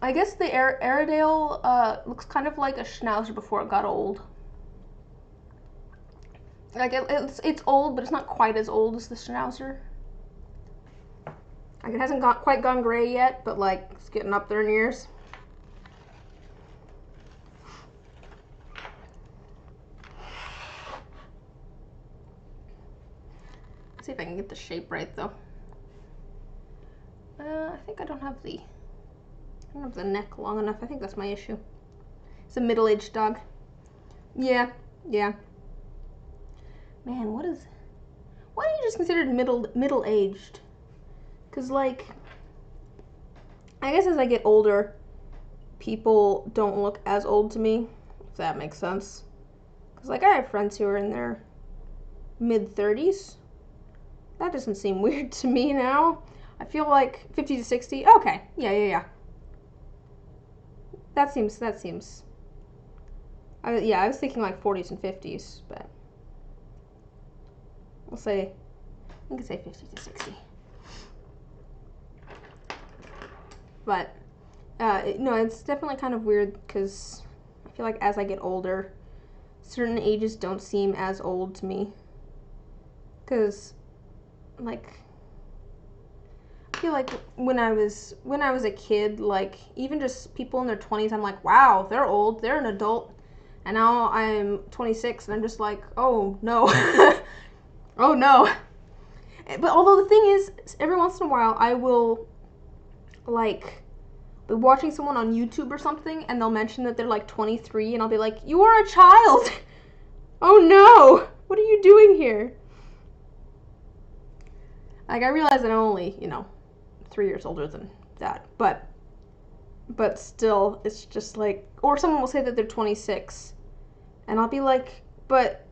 I guess the Airedale looks kind of like a Schnauzer before it got old. Like it's old, but it's not quite as old as the Schnauzer. Like it hasn't quite gone gray yet, but like it's getting up there in years. Let's see if I can get the shape right though. I think I don't have the neck long enough. I think that's my issue. It's a middle-aged dog. Yeah. Man, why do you just consider middle-aged? Because like, I guess as I get older, people don't look as old to me, if that makes sense. Because like I have friends who are in their mid-30s. That doesn't seem weird to me now. I feel like 50 to 60. Okay, yeah. That seems. I was thinking like 40s and 50s, but we can say 50 to 60. But no, it's definitely kind of weird because I feel like as I get older, certain ages don't seem as old to me. Because like, I feel like when I was a kid, like even just people in their 20s, I'm like, wow, they're old, they're an adult. And now I'm 26 and I'm just like, oh no. Oh no. But although the thing is, every once in a while I will like be watching someone on YouTube or something and they'll mention that they're like 23 and I'll be like, you are a child. Oh no. What are you doing here? Like, I realize that I'm only, 3 years older than that, but still, it's just like, or someone will say that they're 26, and I'll be like, but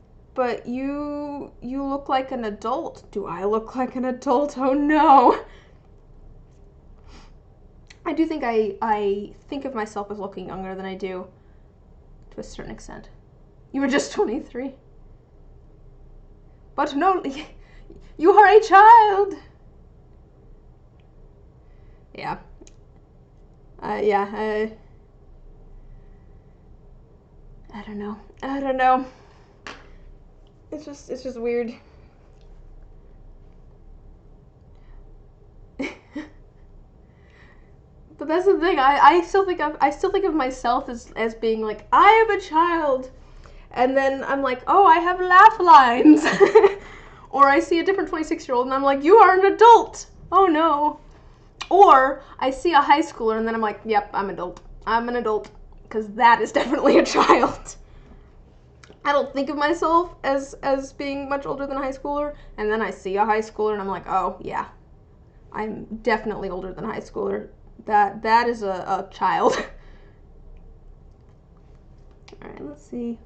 you look like an adult. Do I look like an adult? Oh no. I do think I think of myself as looking younger than I do, to a certain extent. You were just 23. But no, you are a child. Yeah. Yeah. I don't know. It's just weird. But that's the thing. I still think of myself as being like, I am a child, and then I'm like, oh, I have laugh lines. Or I see a different 26-year-old and I'm like, you are an adult. Oh no. Or I see a high schooler and then I'm like, yep, I'm an adult. Because that is definitely a child. I don't think of myself as being much older than a high schooler. And then I see a high schooler and I'm like, oh yeah, I'm definitely older than a high schooler. That is a child. Alright, let's see.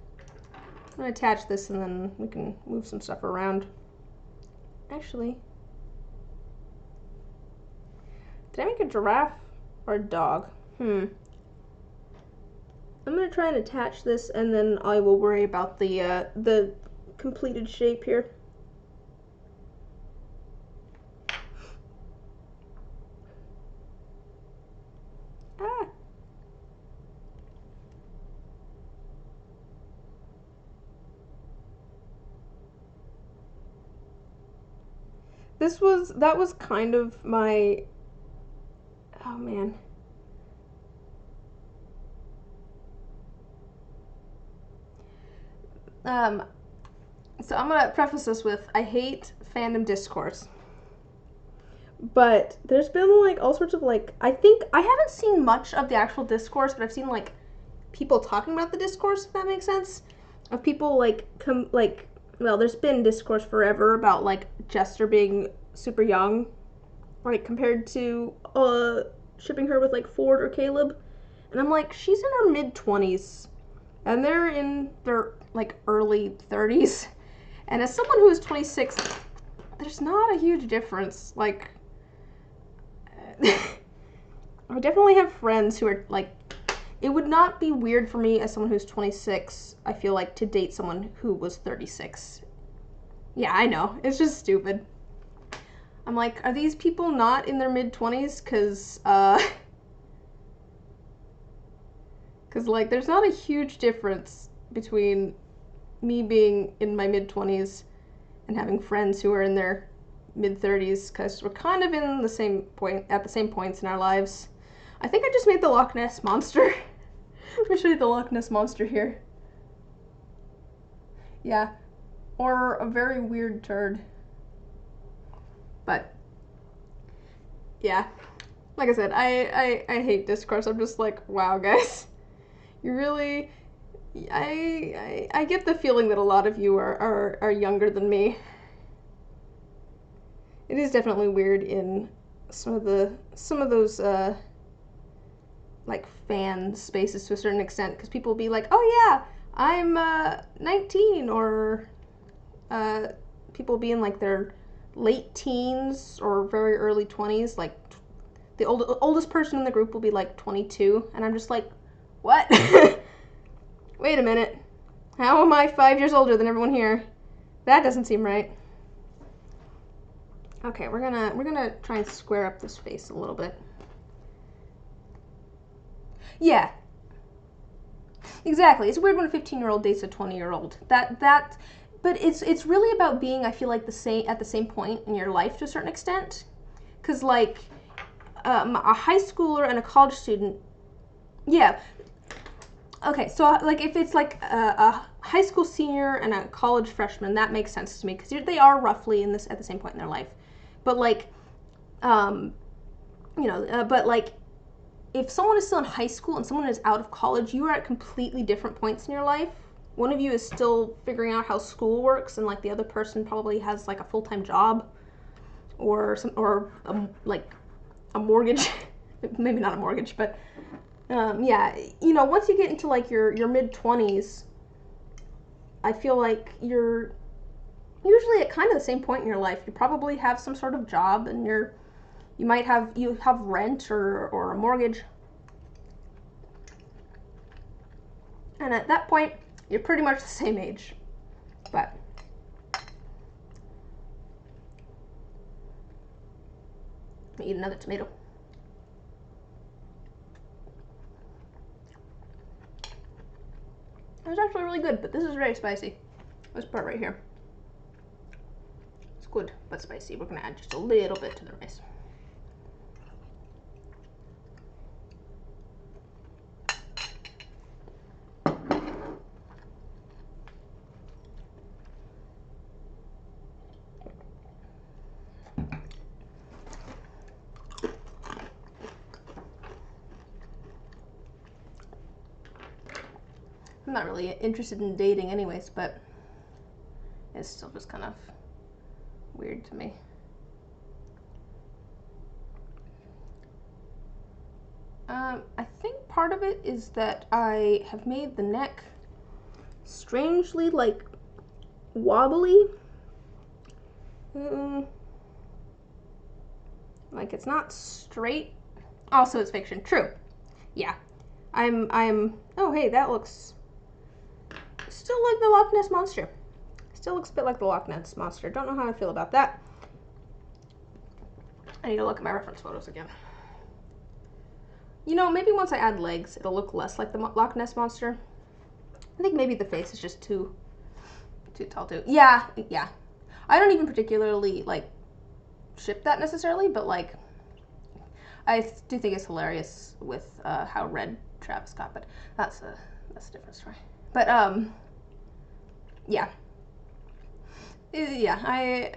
I'm going to attach this and then we can move some stuff around. Actually, did I make a giraffe or a dog? I'm going to try and attach this and then I will worry about the completed shape here. Ah. That was kind of my, oh man. So I'm gonna preface this with, I hate fandom discourse. But there's been like all sorts of like, I haven't seen much of the actual discourse, but I've seen like people talking about the discourse, if that makes sense. Of people well, there's been discourse forever about like Jester being super young, like compared to shipping her with like Ford or Caleb. And I'm like, she's in her mid-20s and they're in their like early 30s. And as someone who is 26, there's not a huge difference. Like, I definitely have friends who are like, it would not be weird for me as someone who's 26, I feel like, to date someone who was 36. Yeah, I know. It's just stupid. I'm like, are these people not in their mid-20s? Because like, there's not a huge difference between me being in my mid-20s and having friends who are in their mid-30s, because we're kind of in the same point, at the same points in our lives. I think I just made the Loch Ness Monster. Let me show you the Loch Ness Monster here. Yeah. Or a very weird turd. But, yeah. Like I said, I hate discourse. I'm just like, wow, guys. You really... I get the feeling that a lot of you are younger than me. It is definitely weird in some of those like fan spaces to a certain extent, because people will be like, oh yeah, I'm 19, or people will be in like their late teens or very early 20s. Like the oldest person in the group will be like 22, and I'm just like, what? Wait a minute. How am I 5 years older than everyone here? That doesn't seem right. Okay, we're gonna try and square up this face a little bit. Yeah. Exactly. It's weird when a 15-year-old dates a 20-year-old. But it's really about being, I feel like, at the same point in your life to a certain extent. Cause like a high schooler and a college student, yeah. Okay, so like if it's like a high school senior and a college freshman, that makes sense to me because they are roughly in this at the same point in their life. But like, but like if someone is still in high school and someone is out of college, you are at completely different points in your life. One of you is still figuring out how school works, and like the other person probably has like a full-time job or like a mortgage. Maybe not a mortgage, but yeah, once you get into like your mid-20s, I feel like you're usually at kind of the same point in your life. You probably have some sort of job, and you have rent or a mortgage, and at that point you're pretty much the same age. But let me eat another tomato. It was actually really good, but this is very spicy. This part right here. It's good, but spicy. We're gonna add just a little bit to the rice. I'm not really interested in dating anyways, but it's still just kind of weird to me. I think part of it is that I have made the neck strangely like wobbly. Like it's not straight. Also, it's fiction. True. Yeah. Oh, hey, that looks still like the Loch Ness Monster. Still looks a bit like the Loch Ness Monster. Don't know how I feel about that. I need to look at my reference photos again. Maybe once I add legs, it'll look less like the Loch Ness Monster. I think maybe the face is just too tall too. Yeah. I don't even particularly like ship that necessarily, but like I do think it's hilarious with how red Travis got, but that's a different story. But yeah, I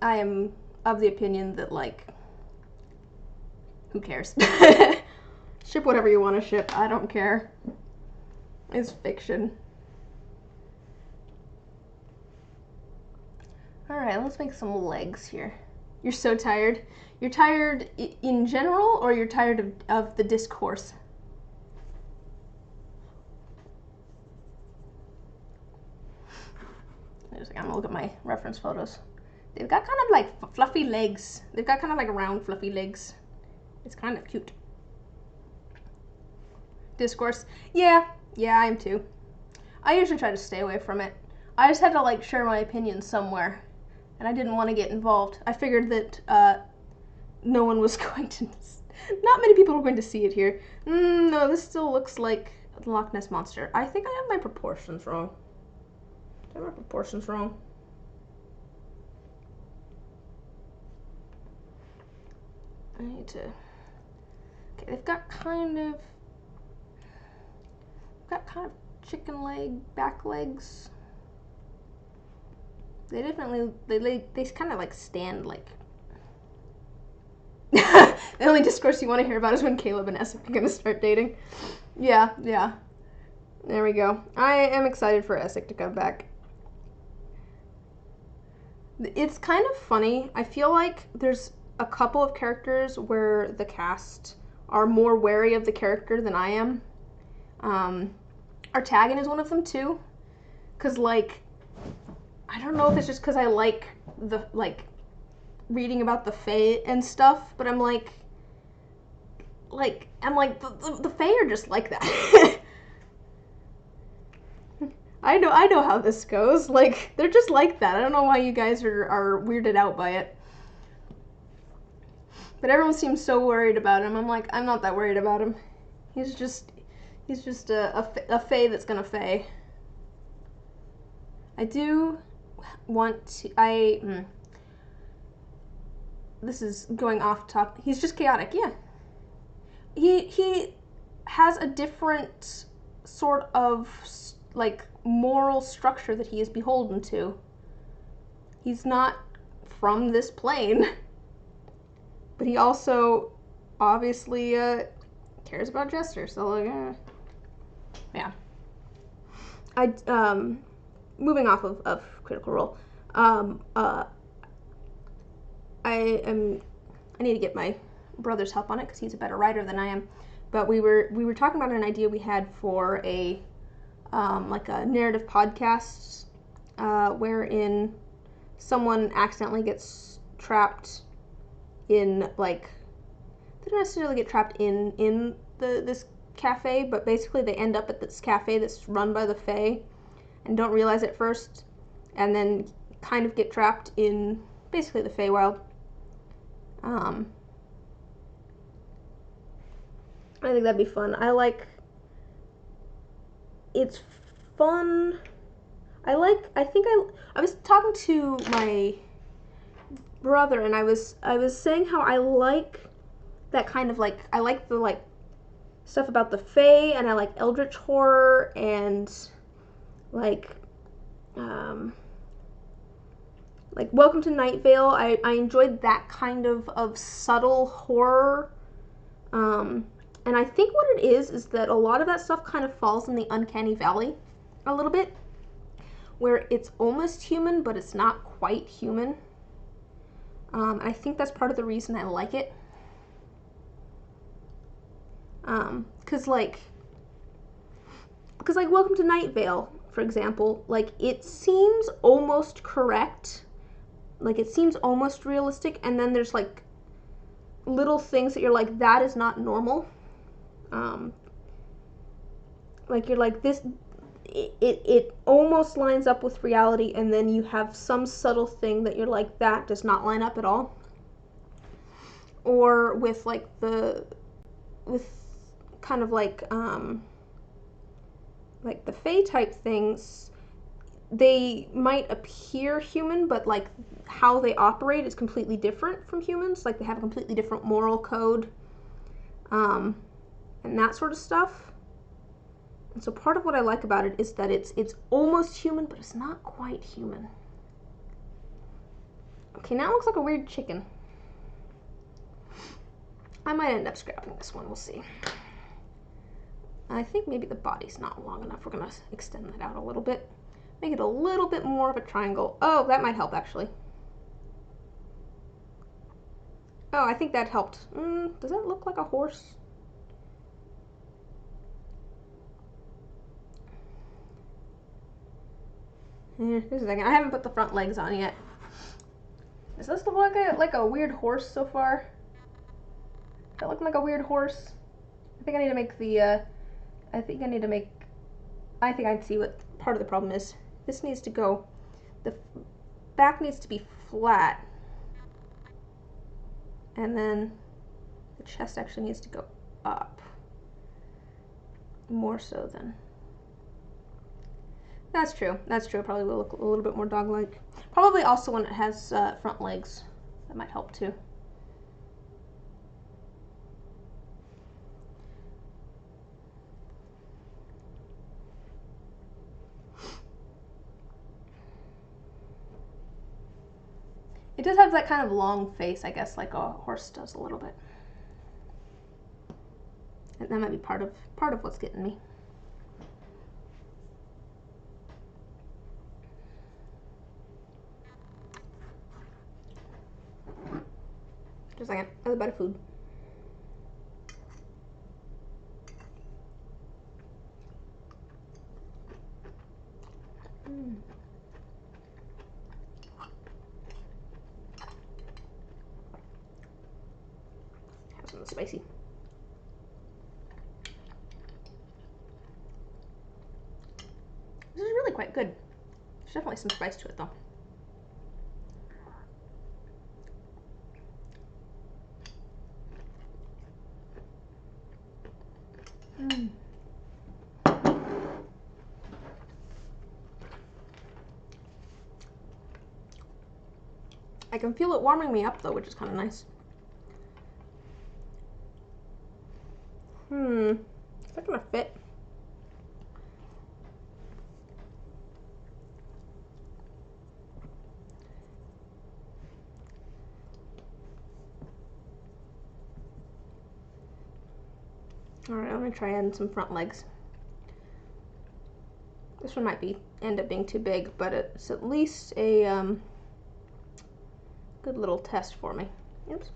am of the opinion that like, who cares? Ship whatever you want to ship. I don't care. It's fiction. All right, let's make some legs here. You're so tired. You're tired in general, or you're tired of the discourse? I'm gonna look at my reference photos. They've got kind of like fluffy legs. They've got kind of like round fluffy legs. It's kind of cute. Discourse. Yeah, I am too. I usually try to stay away from it. I just had to like share my opinion somewhere, and I didn't want to get involved. I figured that no one was going to, not many people were going to see it here. No, this still looks like the Loch Ness Monster. I think I have my proportions wrong. I have my proportions wrong. I need to, okay, they've got kind of chicken leg, back legs. They definitely, they kind of like stand like. The only discourse you want to hear about is when Caleb and Essek are going to start dating. Yeah. There we go. I am excited for Essek to come back. It's kind of funny. I feel like there's a couple of characters where the cast are more wary of the character than I am. Artagan is one of them too. Because, like, I don't know if it's just because I like reading about the Fae and stuff, but I'm like the Fae are just like that. I know how this goes. Like, they're just like that. I don't know why you guys are weirded out by it. But everyone seems so worried about him. I'm like, I'm not that worried about him. He's just a Fae that's gonna Fae. I do want to, this is going off topic. He's just chaotic, yeah. He has a different sort of like moral structure that he is beholden to. He's not from this plane, but he also obviously cares about Jester. So like, yeah. Moving off of Critical Role, I need to get my brother's help on it because he's a better writer than I am. But we were talking about an idea we had for a like a narrative podcast wherein someone accidentally gets trapped in, like, they don't necessarily get trapped in this cafe, but basically they end up at this cafe that's run by the Fae and don't realize it first, and then kind of get trapped in basically the Feywild. I think that'd be fun. It's fun. I was talking to my brother, and I was saying how I like that kind of, like, I like the, like, stuff about the Fae, and I like eldritch horror, and like Welcome to Night Vale. I enjoyed that kind of subtle horror, and I think what it is that a lot of that stuff kind of falls in the uncanny valley a little bit, where it's almost human, but it's not quite human. I think that's part of the reason I like it. Because Welcome to Night Vale, for example, like, it seems almost correct, like, it seems almost realistic, and then there's, like, little things that you're like, that is not normal. Like, you're like, this, it almost lines up with reality, and then you have some subtle thing that you're like, that does not line up at all. Or with, like, with kind of like the Fae type things, they might appear human, but, like, how they operate is completely different from humans. Like, they have a completely different moral code, and that sort of stuff. And so part of what I like about it is that it's almost human, but it's not quite human. Okay, now it looks like a weird chicken. I might end up scrapping this one, we'll see. I think maybe the body's not long enough. We're gonna extend that out a little bit. Make it a little bit more of a triangle. Oh, that might help, actually. Oh, I think that helped. Does that look like a horse? Just a second. I haven't put the front legs on yet. Does this look like a weird horse so far? Does that look like a weird horse? I think I need to make the, I think I see what part of the problem is. This needs to go, the back needs to be flat, and then the chest actually needs to go up, more so than, that's true, probably will look a little bit more dog-like. Probably also when it has front legs, that might help too. It does have that kind of long face, I guess, like a horse does a little bit. And that might be part of what's getting me. Just a second. Another bite of food. Have something spicy. This is really quite good. There's definitely some spice to it, though. I can feel it warming me up, though, which is kind of nice. that gonna fit? Alright, I'm gonna try adding some front legs. This one might end up being too big, but it's at least a good little test for me. Oops.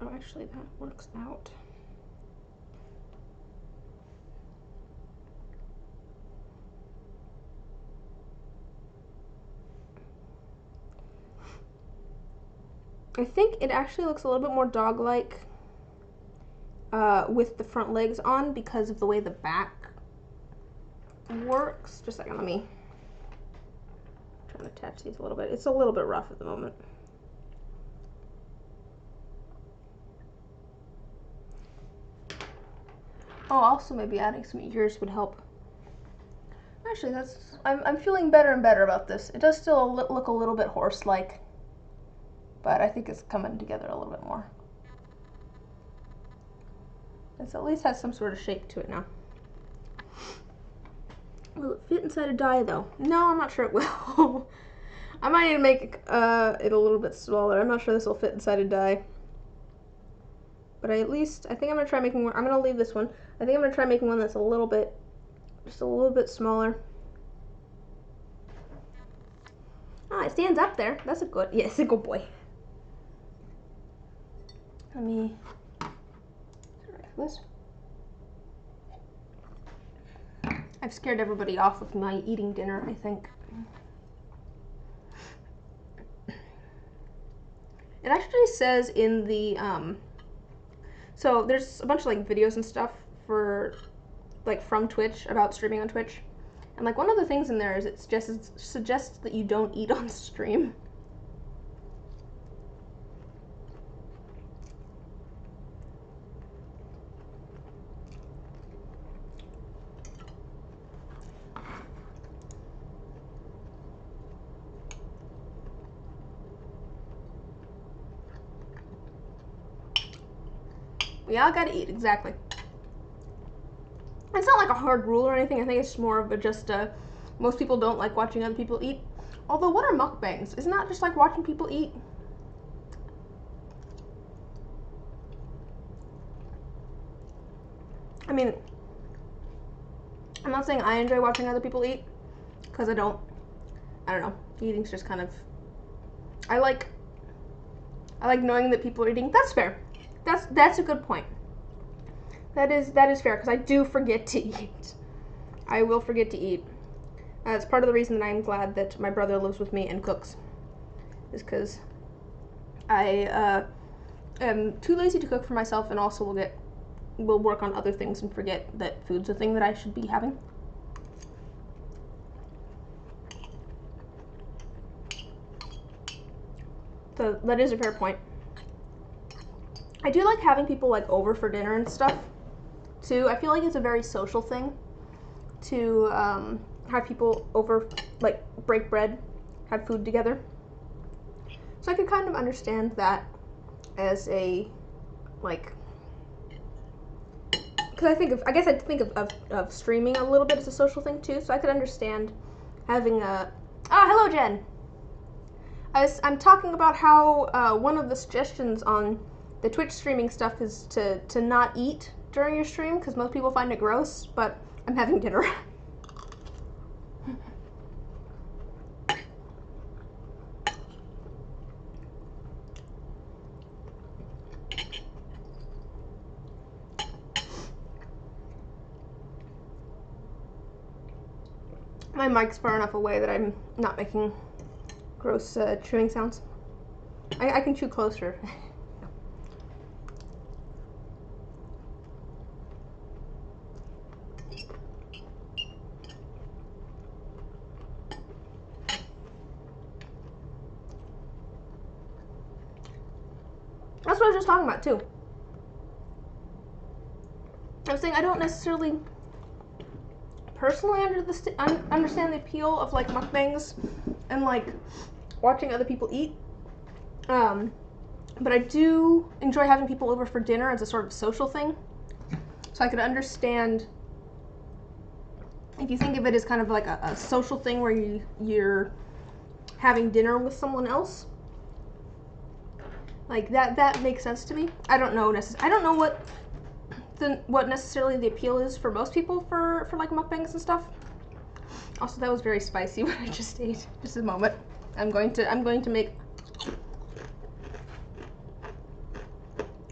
Oh, actually, that works out. I think it actually looks a little bit more dog-like with the front legs on because of the way the back works. Just a second, let me try to attach these a little bit. It's a little bit rough at the moment. Oh, also maybe adding some ears would help. Actually, I'm feeling better and better about this. It does still look a little bit horse-like, but I think it's coming together a little bit more. It at least has some sort of shape to it now. Will it fit inside a die though? No, I'm not sure it will. I might need to make it a little bit smaller. I'm not sure this will fit inside a die. But I think I'm gonna try making one. I'm gonna leave this one. I think I'm gonna try making one that's just a little bit smaller. Ah, it stands up there. That's a good, yes, a good boy. Let me this. I've scared everybody off with my eating dinner, I think. It actually says in the, so there's a bunch of like videos and stuff for, like from Twitch about streaming on Twitch. And like one of the things in there is it suggests that you don't eat on stream. We all gotta eat, exactly. It's not like a hard rule or anything. I think it's more of most people don't like watching other people eat. Although, what are mukbangs? Isn't that just like watching people eat? I mean, I'm not saying I enjoy watching other people eat, because I don't know. Eating's just kind of, I like knowing that people are eating. That's fair. That's a good point. That is fair, because I do forget to eat. I will forget to eat. It's part of the reason that I'm glad that my brother lives with me and cooks, is because I am too lazy to cook for myself, and also will work on other things and forget that food's a thing that I should be having. So that is a fair point. I do like having people like over for dinner and stuff too. I feel like it's a very social thing to have people over, like break bread, have food together. So I could kind of understand that as a, like, because I guess I'd think of streaming a little bit as a social thing too. So I could understand having hello Jen. I'm talking about how one of the suggestions on the Twitch streaming stuff is to not eat during your stream, because most people find it gross, but I'm having dinner. My mic's far enough away that I'm not making gross chewing sounds. I can chew closer. That's what I was just talking about too. I was saying I don't necessarily personally understand the appeal of like mukbangs and like watching other people eat. But I do enjoy having people over for dinner as a sort of social thing. So I could understand if you think of it as kind of like a social thing where you're having dinner with someone else. Like that makes sense to me. I don't know what necessarily the appeal is for most people for like mukbangs and stuff. Also, that was very spicy what I just ate. Just a moment. I'm going to make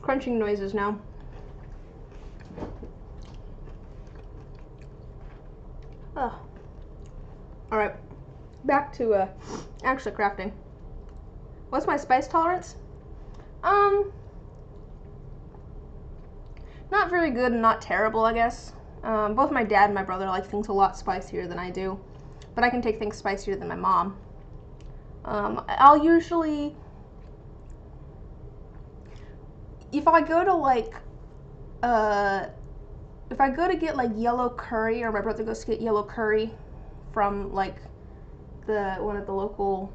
crunching noises now. Ugh. All right, back to actually crafting. What's my spice tolerance? Not very good and not terrible, I guess. Both my dad and my brother like things a lot spicier than I do, but I can take things spicier than my mom. I'll usually, if I go to like, if I go to get like yellow curry, or my brother goes to get yellow curry from like one of the local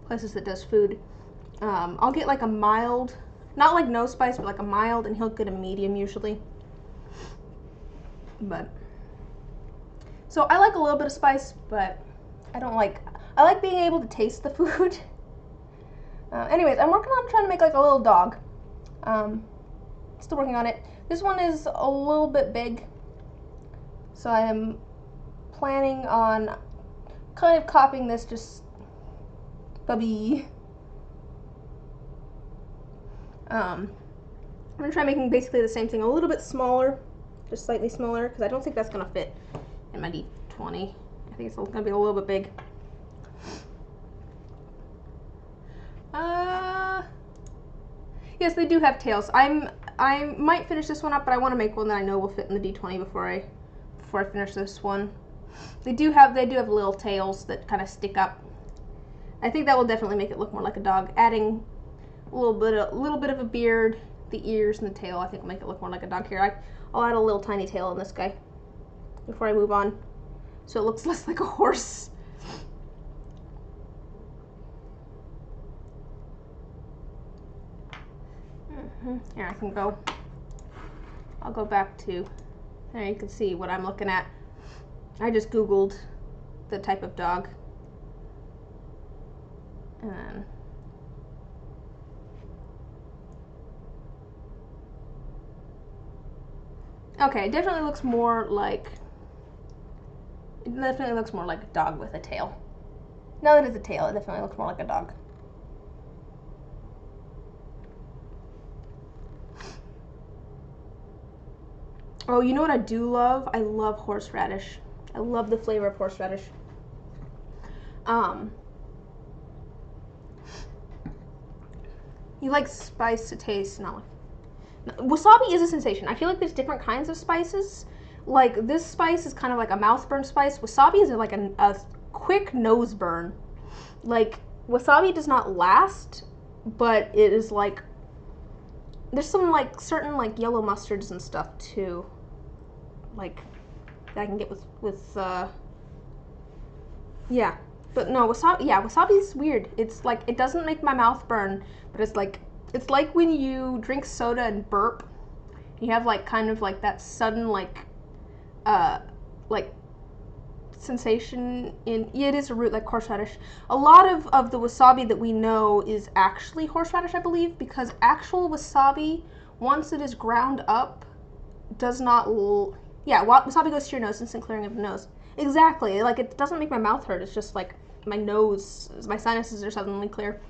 places that does food, I'll get like a mild, not like no spice, but like a mild, and he'll get a medium usually. But so I like a little bit of spice, but I like being able to taste the food. Anyways, I'm working on trying to make like a little dog. Still working on it. This one is a little bit big, so I am planning on kind of copying this, just bubby. I'm gonna try making basically the same thing, a little bit smaller, just slightly smaller, because I don't think that's gonna fit in my D20. I think it's gonna be a little bit big. Yes, they do have tails. I might finish this one up, but I want to make one that I know will fit in the D20 before I finish this one. They do have little tails that kind of stick up. I think that will definitely make it look more like a dog. Adding a little bit of a beard, the ears, and the tail, I think will make it look more like a dog. Here, I'll add a little tiny tail on this guy before I move on, so it looks less like a horse. Here, I can go. I'll go back to there. You can see what I'm looking at. I just Googled the type of dog, and then okay, it definitely looks more like a dog with a tail. Now that it's a tail, it definitely looks more like a dog. Oh, you know what I do love? I love horseradish. I love the flavor of horseradish. You like spice to taste, not like... Wasabi is a sensation. I feel like there's different kinds of spices. Like, this spice is kind of like a mouth burn spice. Wasabi is like a quick nose burn. Like, wasabi does not last, but it is like... There's some like certain like yellow mustards and stuff too, like that I can get with yeah, but no, wasabi. Yeah, wasabi's weird. It's like it doesn't make my mouth burn, but it's like when you drink soda and burp. You have like kind of like that sudden like sensation in. Yeah, it is a root like horseradish. A lot of the wasabi that we know is actually horseradish, I believe, because actual wasabi, once it is ground up, does not. Yeah, wasabi goes to your nose, instant clearing of the nose. Exactly. Like it doesn't make my mouth hurt. It's just like my nose, my sinuses are suddenly clear.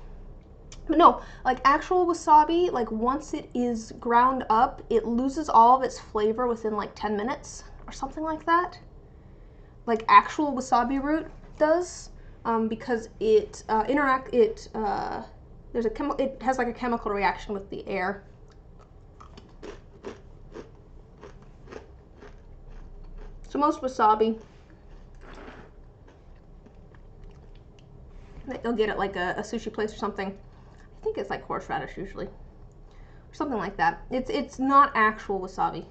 But no, like actual wasabi, like once it is ground up, it loses all of its flavor within like 10 minutes or something like that. Like actual wasabi root does, because it it has like a chemical reaction with the air. So most wasabi, you'll get at like a sushi place or something. I think it's like horseradish usually, or something like that. It's not actual wasabi.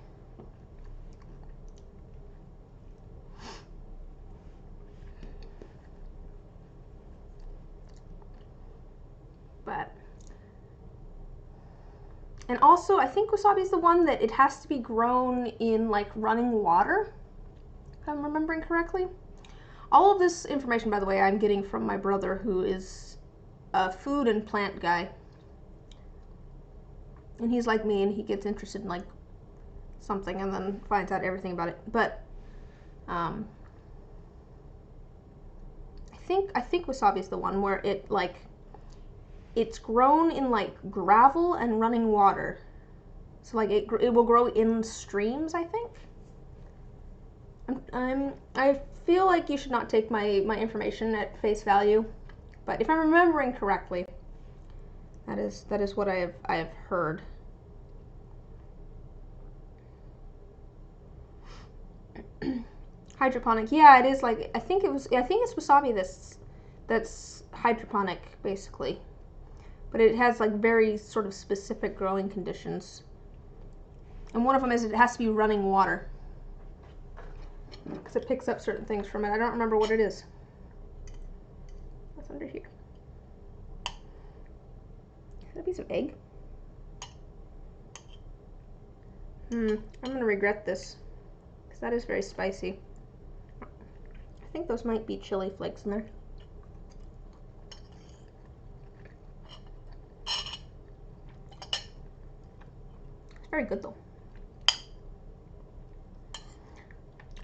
And also, I think wasabi is the one that it has to be grown in like running water, if I'm remembering correctly. All of this information, by the way, I'm getting from my brother, who is a food and plant guy. And he's like me, and he gets interested in like something and then finds out everything about it. But I think wasabi is the one where it like it's grown in like gravel and running water. So like it will grow in streams, I think. I feel like you should not take my information at face value, but if I'm remembering correctly, that is what I have heard. Hydroponic, yeah, it is like I think it's wasabi that's hydroponic basically, but it has like very sort of specific growing conditions, and one of them is it has to be running water because it picks up certain things from it. I don't remember what it is. What's under here? Is that a piece of egg? I'm gonna regret this because that is very spicy. I think those might be chili flakes in there. It's very good though.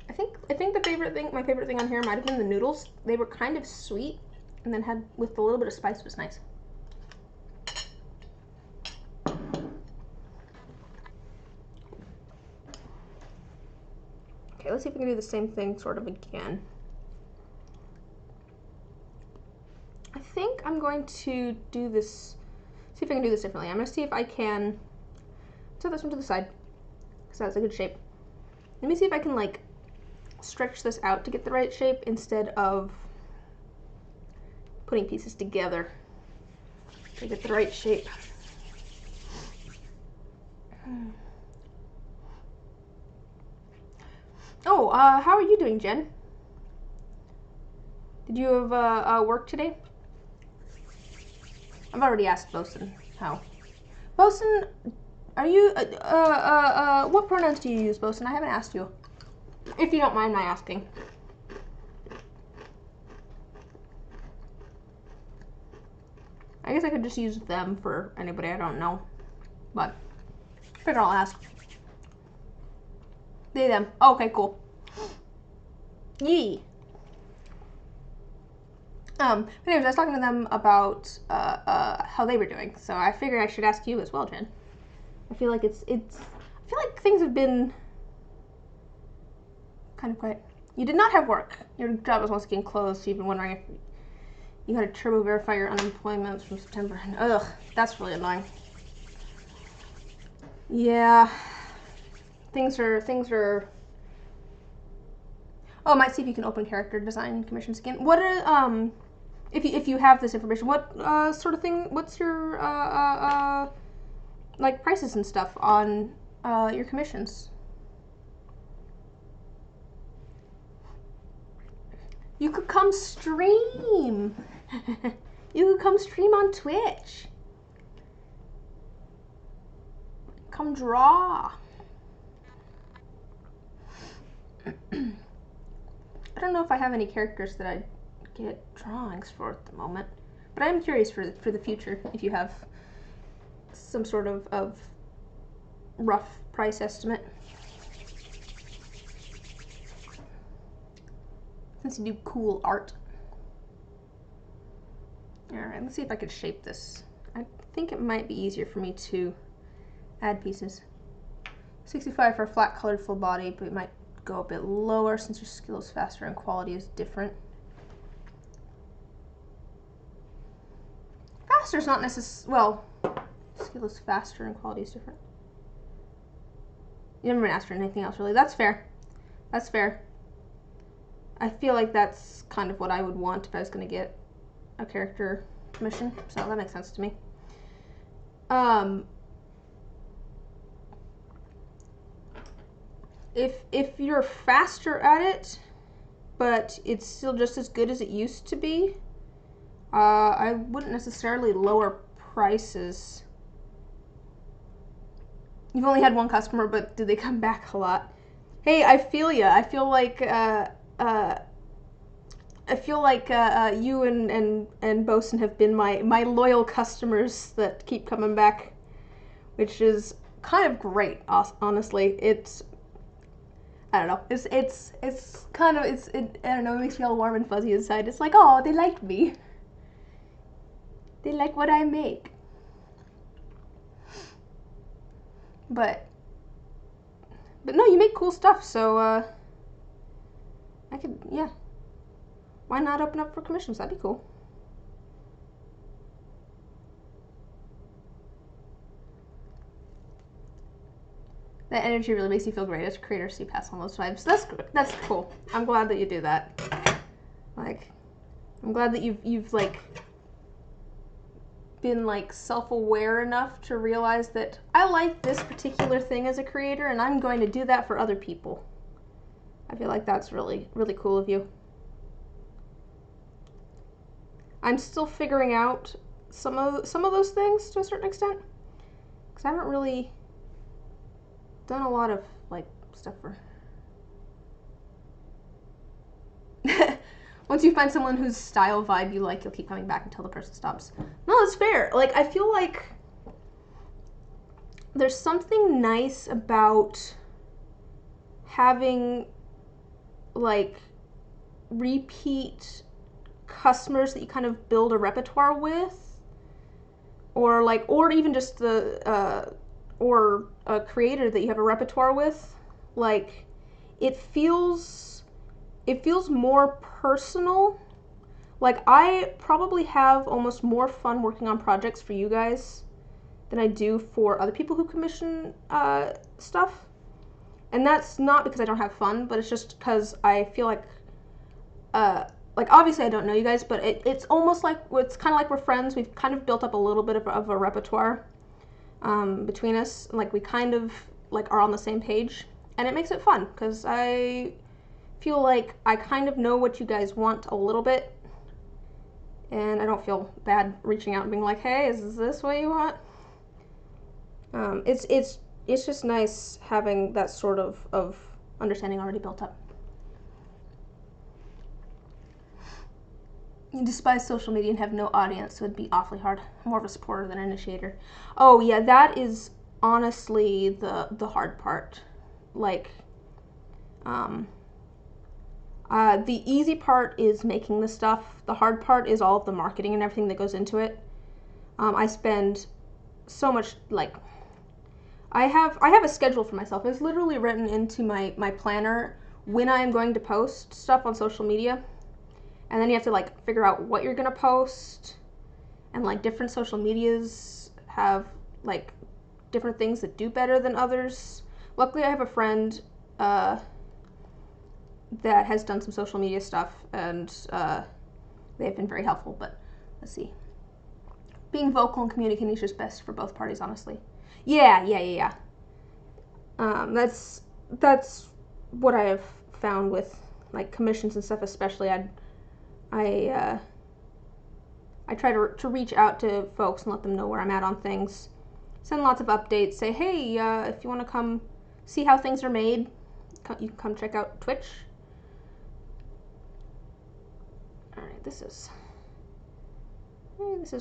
I think my favorite thing on here might have been the noodles. They were kind of sweet, and then had with a little bit of spice was nice. Okay, let's see if we can do the same thing sort of again. I think I'm going to do this, see if I can do this differently. I'm going to see if I can set this one to the side, because that's a good shape. Let me see if I can like stretch this out to get the right shape instead of putting pieces together to get the right shape. Oh, how are you doing, Jen? Did you have work today? I've already asked Bosun how. Bosun, are you, what pronouns do you use, Bosun? I haven't asked you. If you don't mind my asking. I guess I could just use them for anybody I don't know, but I figure I'll ask. They, them. Oh, okay, cool. Yee. Anyways, I was talking to them about how they were doing, so I figured I should ask you as well, Jen. I feel like I feel like things have been kind of quiet. You did not have work. Your job was once again closed, so you've been wondering if you had to turbo verify your unemployment from September. And ugh, that's really annoying. Yeah. Things are oh, I might see if you can open character design commissions again. What are if you have this information, what sort of thing, what's your like prices and stuff on your commissions? You could come stream. You could come stream on Twitch. Come draw. I don't know if I have any characters that I get drawings for at the moment, but I'm curious for the future if you have some sort of rough price estimate. Since you do cool art. Alright, let's see if I could shape this. I think it might be easier for me to add pieces. 65 for a flat colored full body, but it might go a bit lower since your skill is faster and quality is different. Faster is not necessarily, well, skill is faster and quality is different. You never been asked for anything else really. That's fair. That's fair. I feel like that's kind of what I would want if I was going to get a character commission, so that makes sense to me. If you're faster at it, but it's still just as good as it used to be, I wouldn't necessarily lower prices. You've only had one customer, but do they come back a lot? Hey, I feel ya. I feel like you and Bosun have been my loyal customers that keep coming back, which is kind of great. Honestly, I don't know. It's kind of I don't know. It makes me all warm and fuzzy inside. It's like, oh, they like me. They like what I make. But no, you make cool stuff. So I could, yeah. Why not open up for commissions? That'd be cool. That energy really makes you feel great as a creator, so you pass on those vibes. That's cool. I'm glad that you do that. Like, I'm glad that you've like been like self-aware enough to realize that I like this particular thing as a creator, and I'm going to do that for other people. I feel like that's really, really cool of you. I'm still figuring out some of those things to a certain extent, because I haven't really done a lot of like stuff for. Once you find someone whose style vibe you like, you'll keep coming back until the person stops. No, that's fair. Like, I feel like there's something nice about having like repeat customers that you kind of build a repertoire with, or even just or a creator that you have a repertoire with. Like, it feels more personal. Like, I probably have almost more fun working on projects for you guys than I do for other people who commission stuff. And that's not because I don't have fun, but it's just because I feel like obviously I don't know you guys, but it's almost like, it's kind of like we're friends. We've kind of built up a little bit of a repertoire between us. Like, we kind of like are on the same page, and it makes it fun because I feel like I kind of know what you guys want a little bit, and I don't feel bad reaching out and being like, hey, is this what you want? It's just nice having that sort of understanding already built up. You despise social media and have no audience, so it'd be awfully hard. I'm more of a supporter than an initiator. Oh yeah, that is honestly the hard part. Like, the easy part is making the stuff. The hard part is all of the marketing and everything that goes into it. I spend so much, like, I have a schedule for myself. It's literally written into my planner when I am going to post stuff on social media. And then you have to like figure out what you're gonna post, and like different social medias have like different things that do better than others. Luckily, I have a friend that has done some social media stuff, and they have been very helpful. But let's see, being vocal and communicating is just best for both parties, honestly. Yeah. That's what I have found with like commissions and stuff, especially. I try to reach out to folks and let them know where I'm at on things. Send lots of updates. Say, hey, if you want to come see how things are made, you can come check out Twitch. All right, this is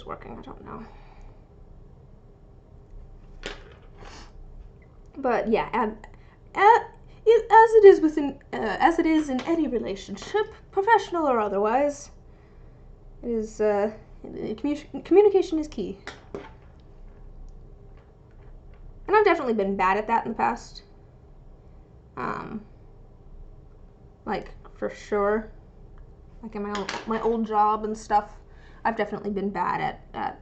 working. I don't know, but yeah, as it is in any relationship, professional or otherwise, it is communication is key. And I've definitely been bad at that in the past. Like, for sure. Like in my old job and stuff, I've definitely been bad at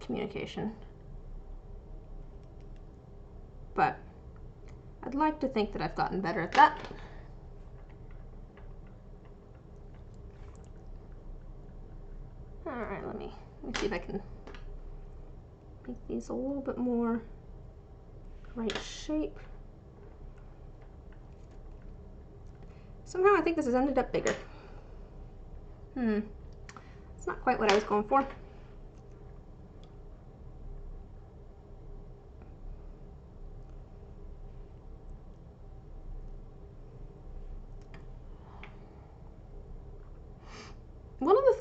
communication. But I'd like to think that I've gotten better at that. Alright, let me see if I can make these a little bit more right shape. Somehow I think this has ended up bigger. It's not quite what I was going for.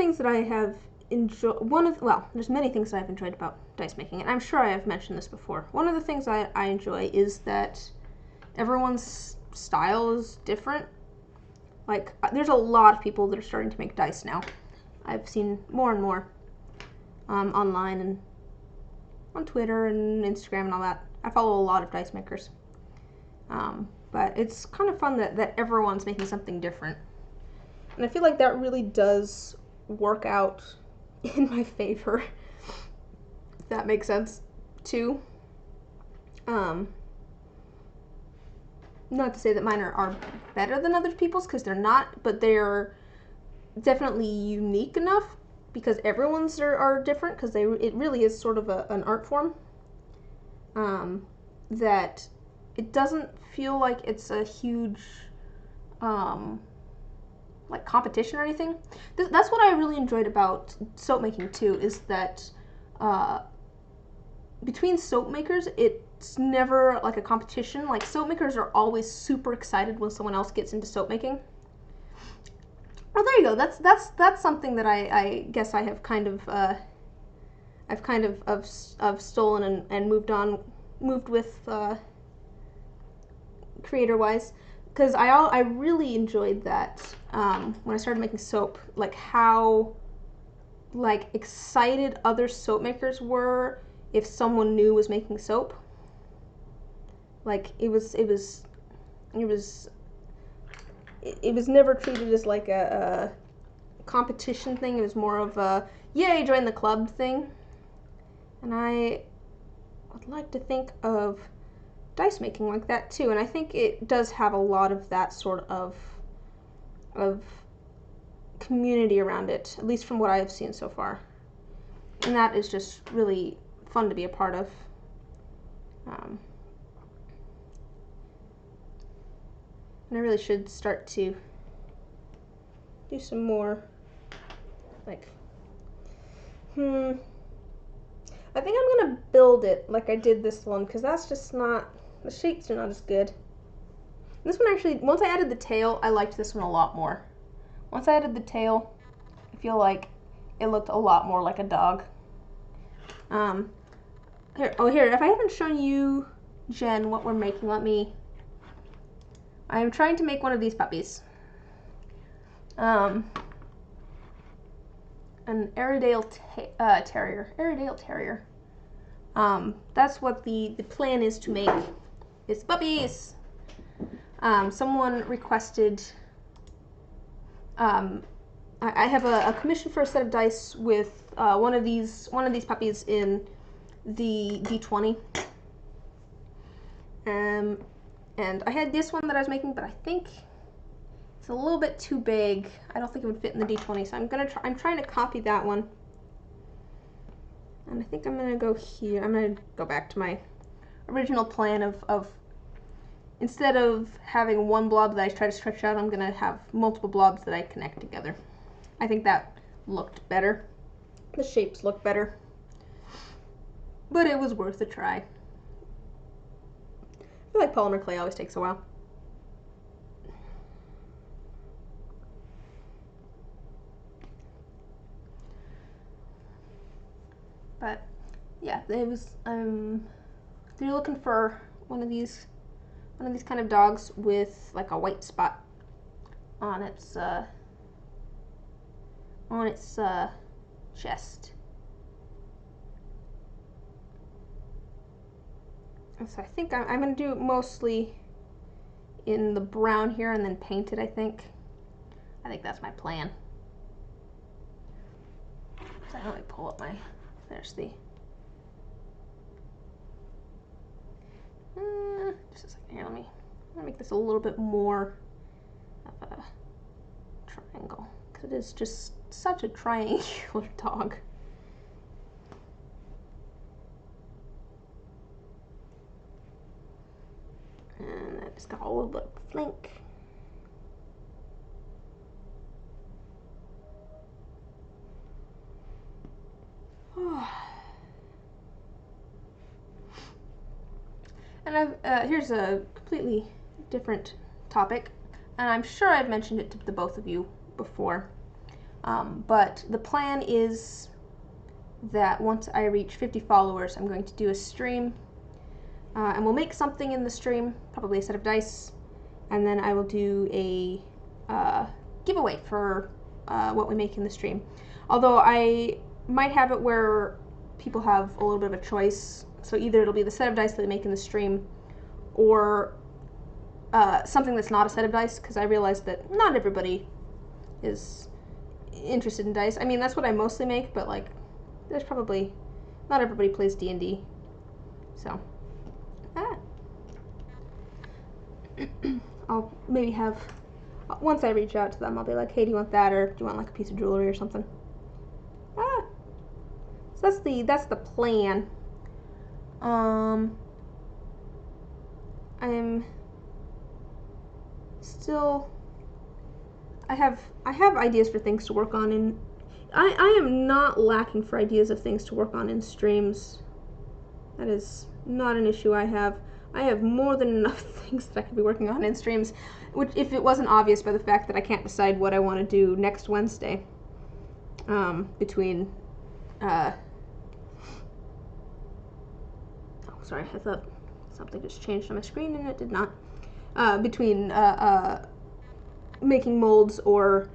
things that I have enjoyed, there's many things that I've enjoyed about dice making, and I'm sure I have mentioned this before. One of the things I enjoy is that everyone's style is different. Like, there's a lot of people that are starting to make dice now. I've seen more and more online and on Twitter and Instagram and all that. I follow a lot of dice makers. But it's kind of fun that everyone's making something different. And I feel like that really does work out in my favor, if that makes sense, too. Not to say that mine are better than other people's, because they're not, but they're definitely unique enough, because everyone's are different, because it really is sort of an art form, that it doesn't feel like it's a huge like competition or anything. That's what I really enjoyed about soap making too, is that between soap makers, it's never like a competition. Like, soap makers are always super excited when someone else gets into soap making. Oh, there you go. That's something that I guess I have kind of stolen and moved with creator wise, because I really enjoyed that when I started making soap, like how like excited other soap makers were if someone new was making soap. Like, it was never treated as like a competition thing. It was more of a yay, join the club thing. And I would like to think of dice making like that too, and I think it does have a lot of that sort of community around it, at least from what I have seen so far, and that is just really fun to be a part of. And I really should start to do some more, like, I think I'm gonna build it like I did this one, because that's just not, the shapes are not as good. This one actually, once I added the tail, I liked this one a lot more. Once I added the tail, I feel like it looked a lot more like a dog. Here, if I haven't shown you, Jen, what we're making, I am trying to make one of these puppies. An Airedale Terrier. That's what the plan is to make, is puppies. Someone requested, I have a commission for a set of dice with one of these puppies in the D20. And I had this one that I was making, but I think it's a little bit too big. I don't think it would fit in the D20, so I'm trying to copy that one. And I think I'm gonna go here. I'm gonna go back to my original plan of instead of having one blob that I try to stretch out, I'm gonna have multiple blobs that I connect together. I think that looked better. The shapes look better. But it was worth a try. I feel like polymer clay always takes a while. But yeah, it was. They're looking for one of these kind of dogs with like a white spot on its chest. And so I think I'm going to do it mostly in the brown here and then paint it, I think. I think that's my plan. So let me pull up my, there's the, just a second here, let me make this a little bit more of a triangle, because it is just such a triangular dog. And I just got a little bit of flank. And here's a completely different topic, and I'm sure I've mentioned it to the both of you before, But the plan is that once I reach 50 followers, I'm going to do a stream, and we'll make something in the stream, probably a set of dice, and then I will do a giveaway for what we make in the stream. Although I might have it where people have a little bit of a choice, so either it'll be the set of dice that they make in the stream, or something that's not a set of dice, because I realized that not everybody is interested in dice. I mean, that's what I mostly make, but like, there's probably, not everybody plays D&D, so. I'll maybe have, once I reach out to them, I'll be like, hey, do you want that, or do you want like a piece of jewelry or something? So that's the plan. I'm still, I have ideas for things to work on, and I am not lacking for ideas of things to work on in streams. That is not an issue I have. I have more than enough things that I could be working on in streams, which, if it wasn't obvious by the fact that I can't decide what I want to do next Wednesday, between, oh, sorry, I thought something just changed on my screen and it did not, between, making molds or,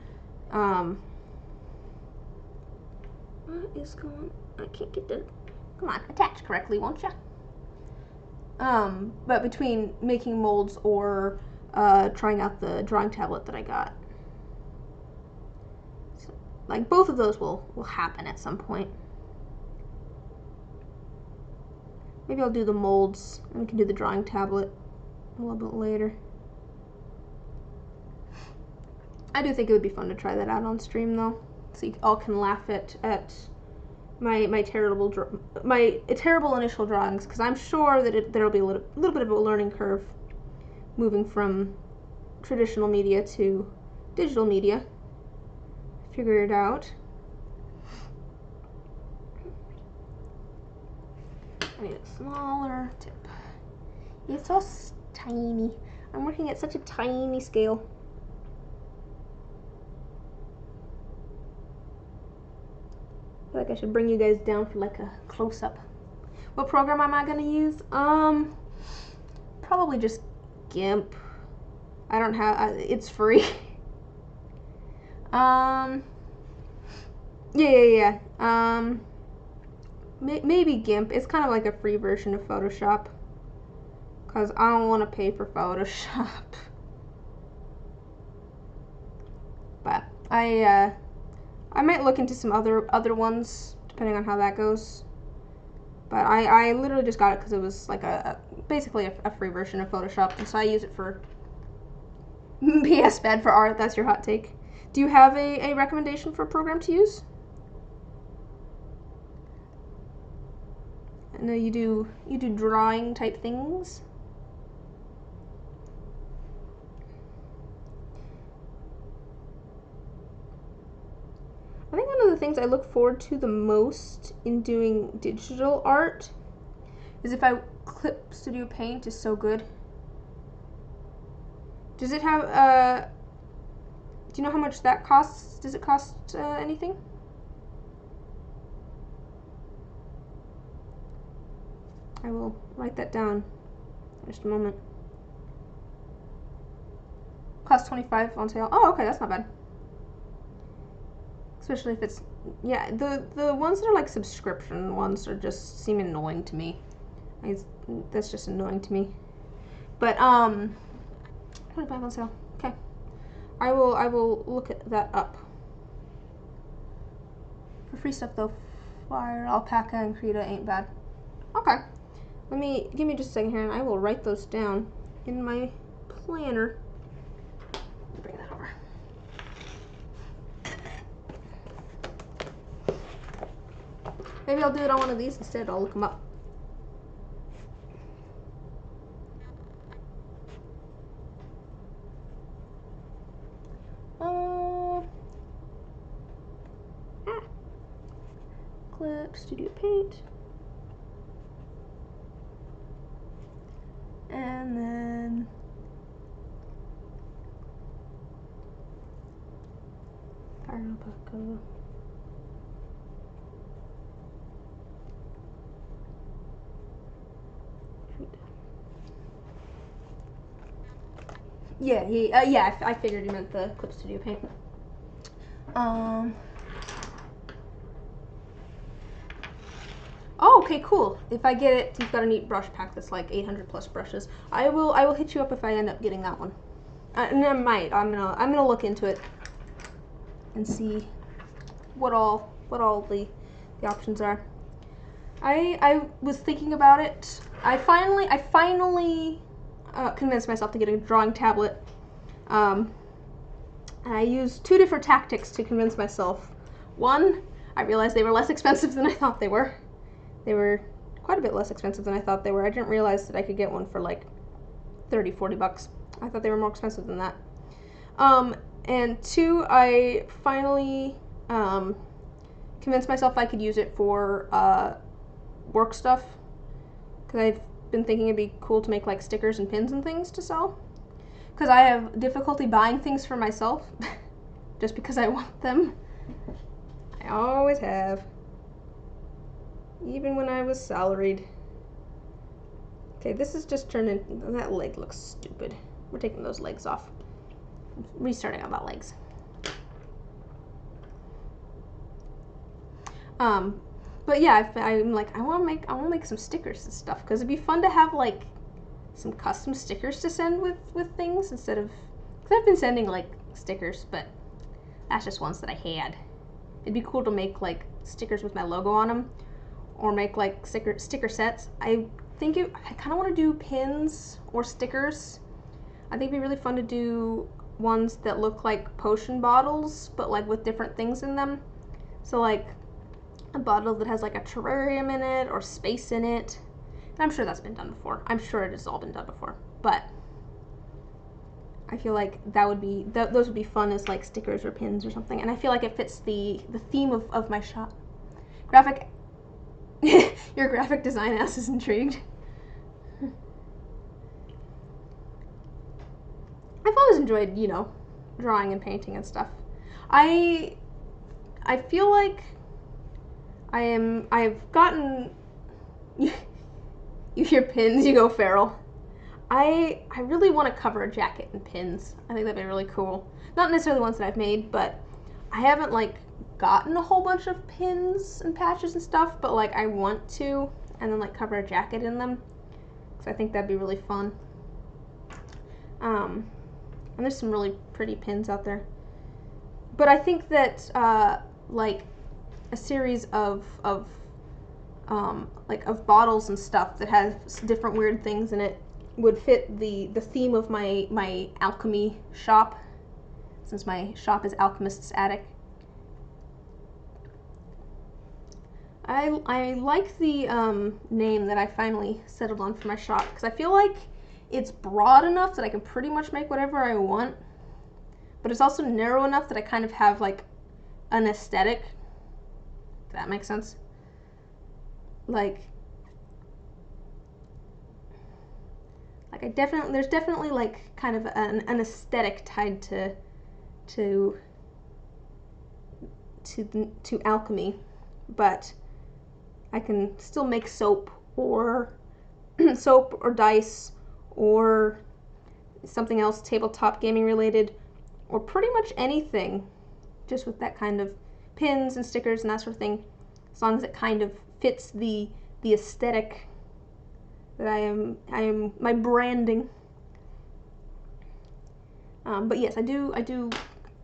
what is going on? I can't get the, come on, attach correctly, won't ya? But between making molds or trying out the drawing tablet that I got. So, like, both of those will happen at some point. Maybe I'll do the molds and we can do the drawing tablet a little bit later. I do think it would be fun to try that out on stream though, so you all can laugh at my terrible initial drawings, because I'm sure that there'll be a little bit of a learning curve moving from traditional media to digital media. Figure it out. I need a smaller tip. It's so tiny. I'm working at such a tiny scale. I feel like I should bring you guys down for like a close-up. What program am I gonna use? Probably just GIMP. I don't have, it's free. Yeah. Maybe GIMP. It's kind of like a free version of Photoshop, because I don't want to pay for Photoshop. But I might look into some other ones, depending on how that goes. But I literally just got it because it was like basically a free version of Photoshop, and so I use it for PS bad for art. That's your hot take. Do you have a recommendation for a program to use? I know you do drawing type things. I think one of the things I look forward to the most in doing digital art is if I Clip Studio Paint is so good. Does it have, do you know how much that costs? Does it cost anything? I will write that down in just a moment. Cost $25 on sale. Oh, okay, that's not bad. Especially if it's, yeah, the ones that are like subscription ones are just seem annoying to me. That's just annoying to me. But 25 on sale. Okay, I will look at that up. For free stuff though, Fire, Alpaca, and Krita ain't bad. Okay, give me just a second here, and I will write those down in my planner. Bring that over. Maybe I'll do it on one of these instead. I'll look them up. Clip Studio Paint. And then alpaca. Yeah, yeah, I figured you meant the Clip Studio paint. Oh, okay, cool. If I get it, you've got a neat brush pack that's like 800 plus brushes. I will hit you up if I end up getting that one. And I might. I'm gonna look into it and see what all the options are. I was thinking about it. I finally convinced myself to get a drawing tablet. And I used 2 different tactics to convince myself. One, I realized they were less expensive than I thought they were. They were quite a bit less expensive than I thought they were. I didn't realize that I could get one for like 30, 40 bucks. I thought they were more expensive than that. And 2, I finally convinced myself I could use it for work stuff. Because I've been thinking it'd be cool to make like stickers and pins and things to sell. Because I have difficulty buying things for myself just because I want them. I always have. Even when I was salaried. Okay, this is just turning, that leg looks stupid. We're taking those legs off. Restarting on that legs. But yeah, I'm like, I want to make some stickers and stuff because it'd be fun to have like some custom stickers to send with things instead of, because I've been sending like stickers, but that's just ones that I had. It'd be cool to make like stickers with my logo on them, or make like sticker sets. I kind of want to do pins or stickers. I think it'd be really fun to do ones that look like potion bottles, but like with different things in them. So like a bottle that has like a terrarium in it or space in it. And I'm sure that's been done before. I'm sure it has all been done before. But I feel like that would be, those would be fun as like stickers or pins or something. And I feel like it fits the theme of my shop. Your graphic design ass is intrigued. I've always enjoyed, you know, drawing and painting and stuff. I feel like I've gotten, you hear pins, you go feral. I really want to cover a jacket in pins. I think that'd be really cool. Not necessarily the ones that I've made, but I haven't like gotten a whole bunch of pins and patches and stuff, but like I want to, and then like cover a jacket in them, because I think that'd be really fun. And there's some really pretty pins out there. But I think that like a series of bottles and stuff that has different weird things in it would fit the theme of my alchemy shop, since my shop is Alchemist's Attic. I like the name that I finally settled on for my shop, because I feel like it's broad enough that I can pretty much make whatever I want, but it's also narrow enough that I kind of have like an aesthetic. If that makes sense. Like there's definitely like kind of an aesthetic tied to alchemy, but I can still make soap or soap or dice or something else tabletop gaming related, or pretty much anything, just with that kind of pins and stickers and that sort of thing, as long as it kind of fits the aesthetic that I am my branding. But yes, I do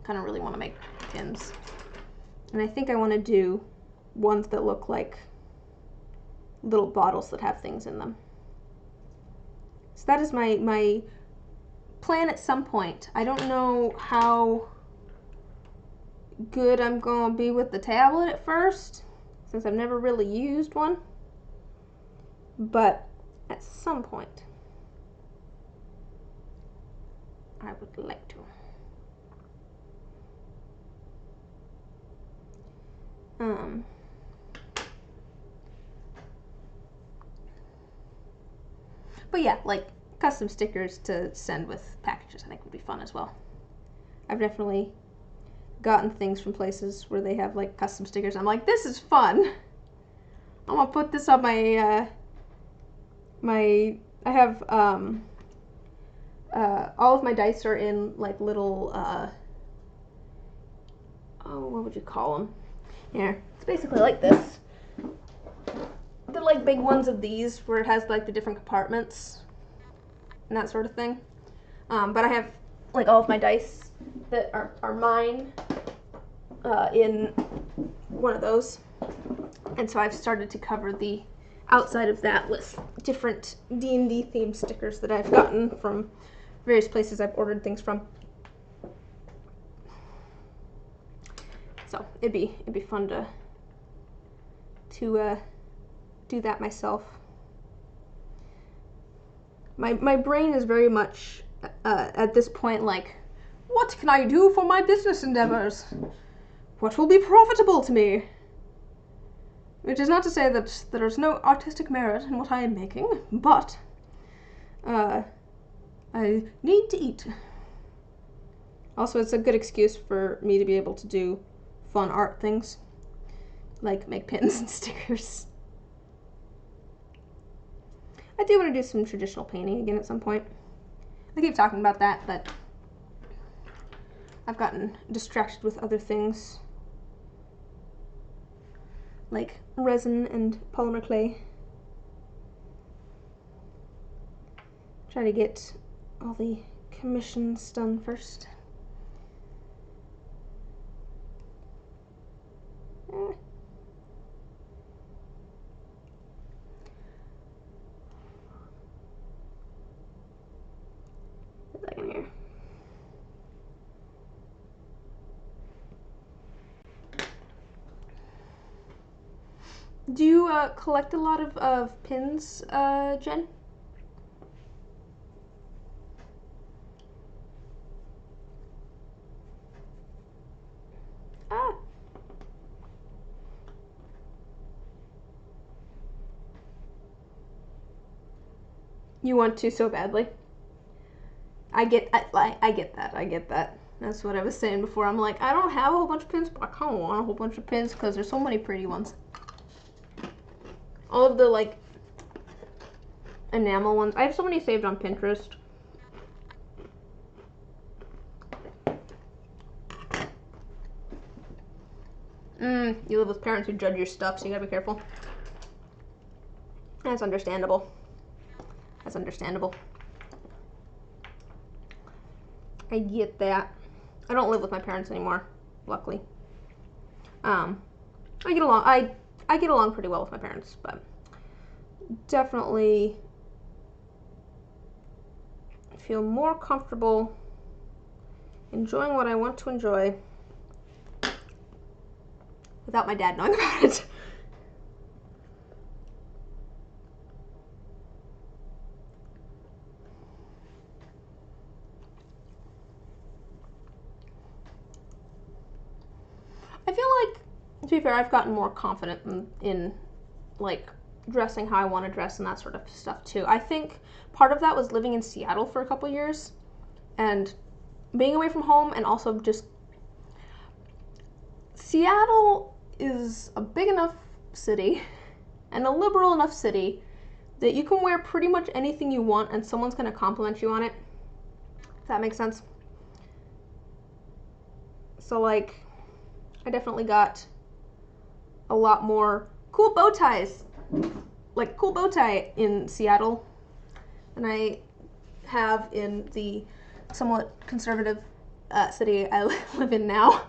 kind of really want to make pins, and I think I want to do ones that look like little bottles that have things in them. So that is my plan at some point. I don't know how good I'm gonna be with the tablet at first, since I've never really used one, but at some point I would like to. But yeah, like custom stickers to send with packages I think would be fun as well. I've definitely gotten things from places where they have like custom stickers. I'm like, this is fun. I'm gonna put this on my I have all of my dice are in like little oh, what would you call them? Here, it's basically like this. They're like big ones of these where it has like the different compartments and that sort of thing. But I have like all of my dice that are mine in one of those. And so I've started to cover the outside of that with different D&D themed stickers that I've gotten from various places I've ordered things from. So it'd be fun to do that myself. My brain is very much at this point like, what can I do for my business endeavors? What will be profitable to me? Which is not to say that there's no artistic merit in what I am making, but I need to eat. Also, it's a good excuse for me to be able to do fun art things, like make pins and stickers. I do want to do some traditional painting again at some point. I keep talking about that, but I've gotten distracted with other things, like resin and polymer clay. Try to get all the commissions done first. A second here. Do you collect a lot of pins, Jen? Ah. You want to so badly. I get that. I get that. That's what I was saying before. I'm like, I don't have a whole bunch of pins, but I kind of want a whole bunch of pins because there's so many pretty ones. All of the like enamel ones. I have so many saved on Pinterest. You live with parents who judge your stuff, so you gotta be careful. That's understandable. That's understandable. I get that. I don't live with my parents anymore, luckily. I get along. I get along pretty well with my parents, but definitely feel more comfortable enjoying what I want to enjoy without my dad knowing about it. I feel like, to be fair, I've gotten more confident in like dressing how I want to dress and that sort of stuff too. I think part of that was living in Seattle for a couple years and being away from home, and also just Seattle is a big enough city and a liberal enough city that you can wear pretty much anything you want and someone's going to compliment you on it. If that makes sense. So like, I definitely got a lot more cool bow ties, like cool bow tie in Seattle than I have in the somewhat conservative city I live in now.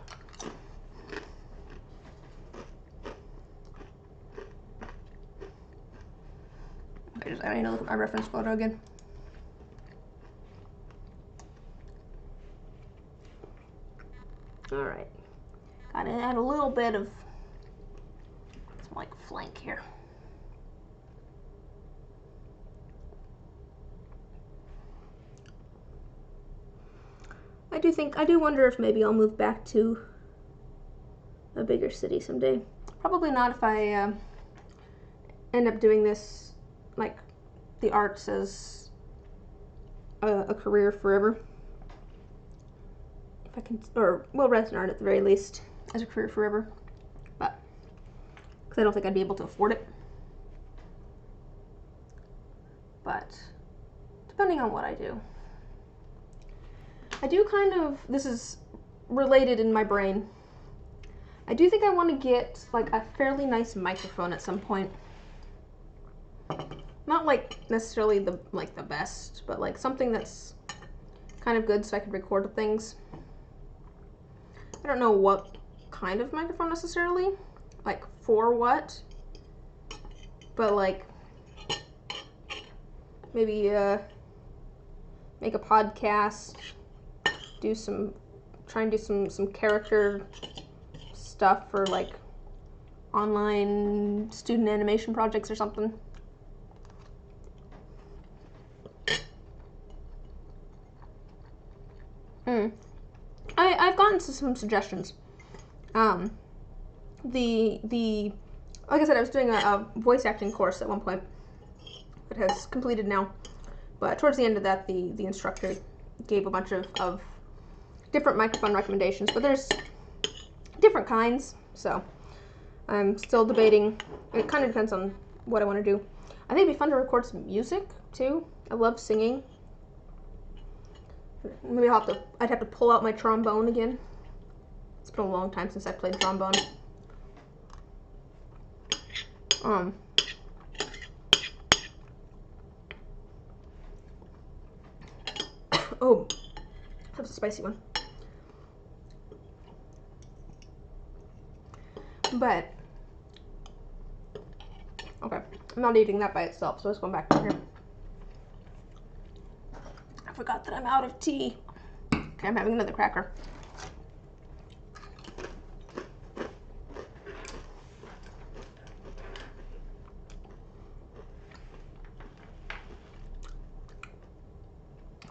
I need to look at my reference photo again. All right, gotta add a little bit of some like flank here. I do wonder if maybe I'll move back to a bigger city someday. Probably not if I end up doing this, like the arts, as a career forever. if I can, or will rent an art at the very least as a career forever, but because I don't think I'd be able to afford it. But depending on what I do kind of, this is related in my brain. I do think I want to get like a fairly nice microphone at some point. Not like necessarily the best, but like something that's kind of good so I can record things. I don't know what kind of microphone necessarily, like for what, but like maybe make a podcast, try and do some character stuff for like online student animation projects or something. I've gotten some suggestions. Like I said, I was doing a voice acting course at one point. It has completed now, but towards the end of that, the instructor gave a bunch of different microphone recommendations, but there's different kinds, so I'm still debating. It kind of depends on what I want to do. I think it'd be fun to record some music too. I love singing. Maybe I'd have to pull out my trombone again. It's been a long time since I played trombone. Oh, that was a spicy one. But, okay, I'm not eating that by itself, so let's go back to here. I forgot that I'm out of tea. Okay, I'm having another cracker.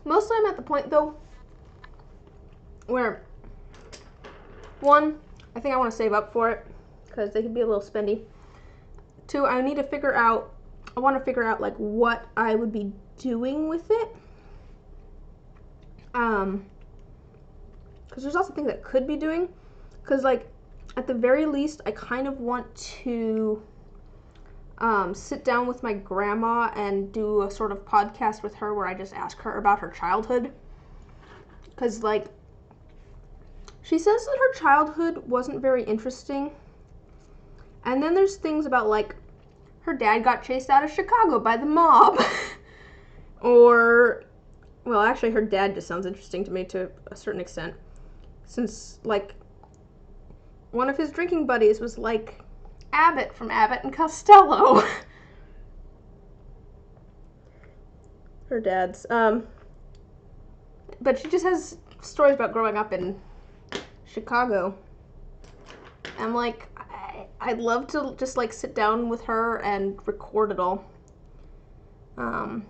Mostly I'm at the point, though, where, one, I think I want to save up for it, because they can be a little spendy. Two, I want to figure out, like, what I would be doing with it. Because there's also things that could be doing. Because, like, at the very least, I kind of want to sit down with my grandma and do a sort of podcast with her where I just ask her about her childhood. Because, like, she says that her childhood wasn't very interesting. And then there's things about, like, her dad got chased out of Chicago by the mob. Or, well, actually, her dad just sounds interesting to me to a certain extent. Since, like, one of his drinking buddies was, like, Abbott from Abbott and Costello. Her dad's. But she just has stories about growing up in Chicago. I'm like, I'd love to just like sit down with her and record it all. And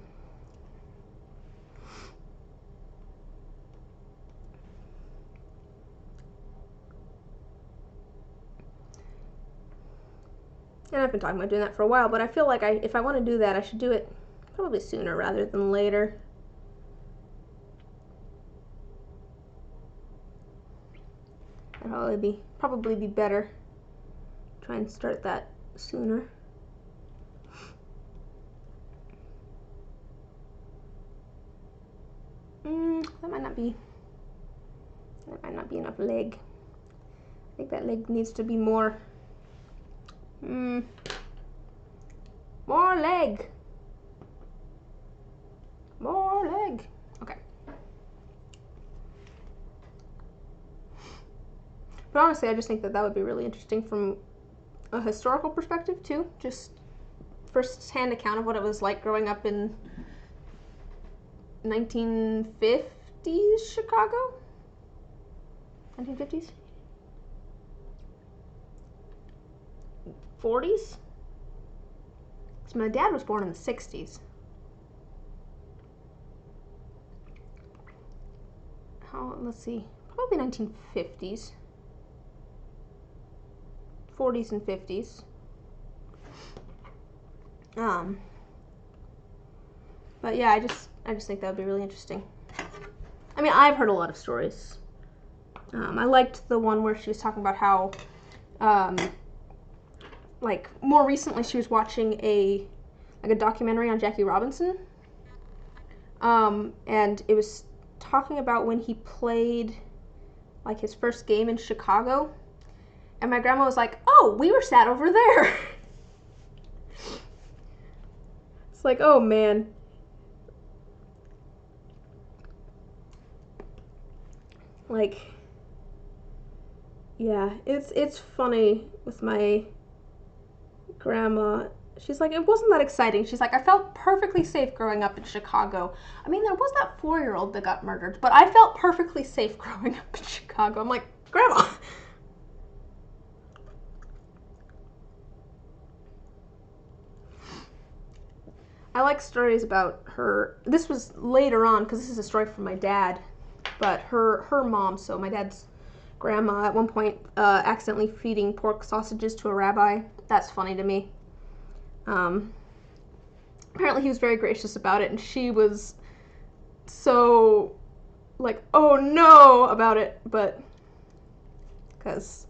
I've been talking about doing that for a while, but I feel like if I want to do that, I should do it probably sooner rather than later. That'd probably be better. Try and start that sooner. That might not be enough leg. I think that leg needs to be more. More leg. More leg. Okay. But honestly, I just think that would be really interesting from a historical perspective too. Just first-hand account of what it was like growing up in 1950s Chicago? 1950s? 40s? So my dad was born in the 60s. Let's see, probably 1950s. 40s and 50s. But yeah, I just think that would be really interesting. I mean, I've heard a lot of stories I liked the one where she was talking about how, like, more recently she was watching a documentary on Jackie Robinson, and it was talking about when he played, like, his first game in Chicago, and my grandma was like, "Oh, we were sat over there." It's like, oh man. Like, yeah, it's funny with my grandma. She's like, it wasn't that exciting. She's like, I felt perfectly safe growing up in Chicago. I mean, there was that 4-year-old that got murdered, but I felt perfectly safe growing up in Chicago. I'm like, Grandma. I like stories about her. This was later on, because this is a story from my dad, but her mom, so my dad's grandma, at one point accidentally feeding pork sausages to a rabbi. That's funny to me. Apparently he was very gracious about it, and she was so, like, oh no about it, but because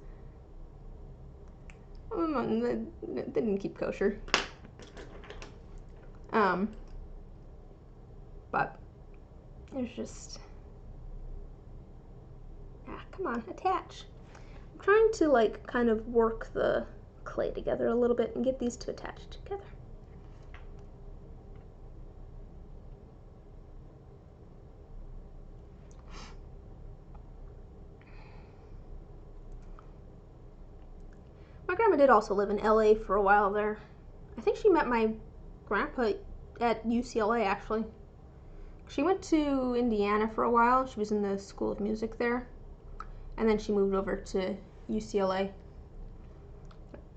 they didn't keep kosher. But it was just, come on, attach. I'm trying to, like, kind of work the clay together a little bit and get these to attach together. My grandma did also live in LA for a while there. I think she met my grandpa at UCLA, actually. She went to Indiana for a while. She was in the School of Music there. And then she moved over to UCLA.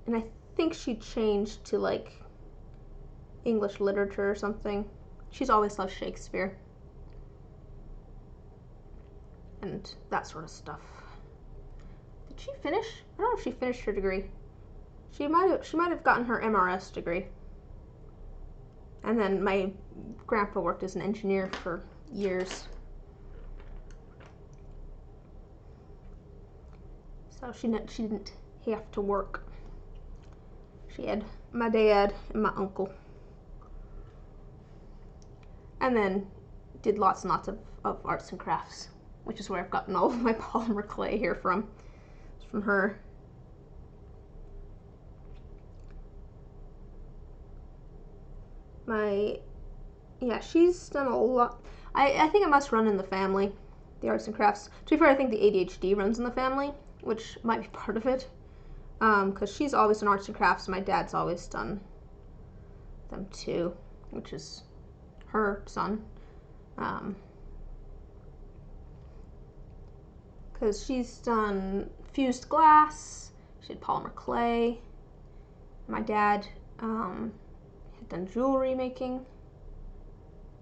And I think she changed to, like, English literature or something. She's always loved Shakespeare. And that sort of stuff. Did she finish? I don't know if she finished her degree. She might have gotten her MRS degree. And then my grandpa worked as an engineer for years. So she didn't have to work. She had my dad and my uncle. And then did lots and lots of arts and crafts, which is where I've gotten all of my polymer clay here from. It's from her. She's done a lot. I think it must run in the family, the arts and crafts. To be fair, I think the ADHD runs in the family, which might be part of it. Because she's always done arts and crafts, my dad's always done them too, which is her son. Because she's done fused glass, she did polymer clay. My dad had done jewelry making.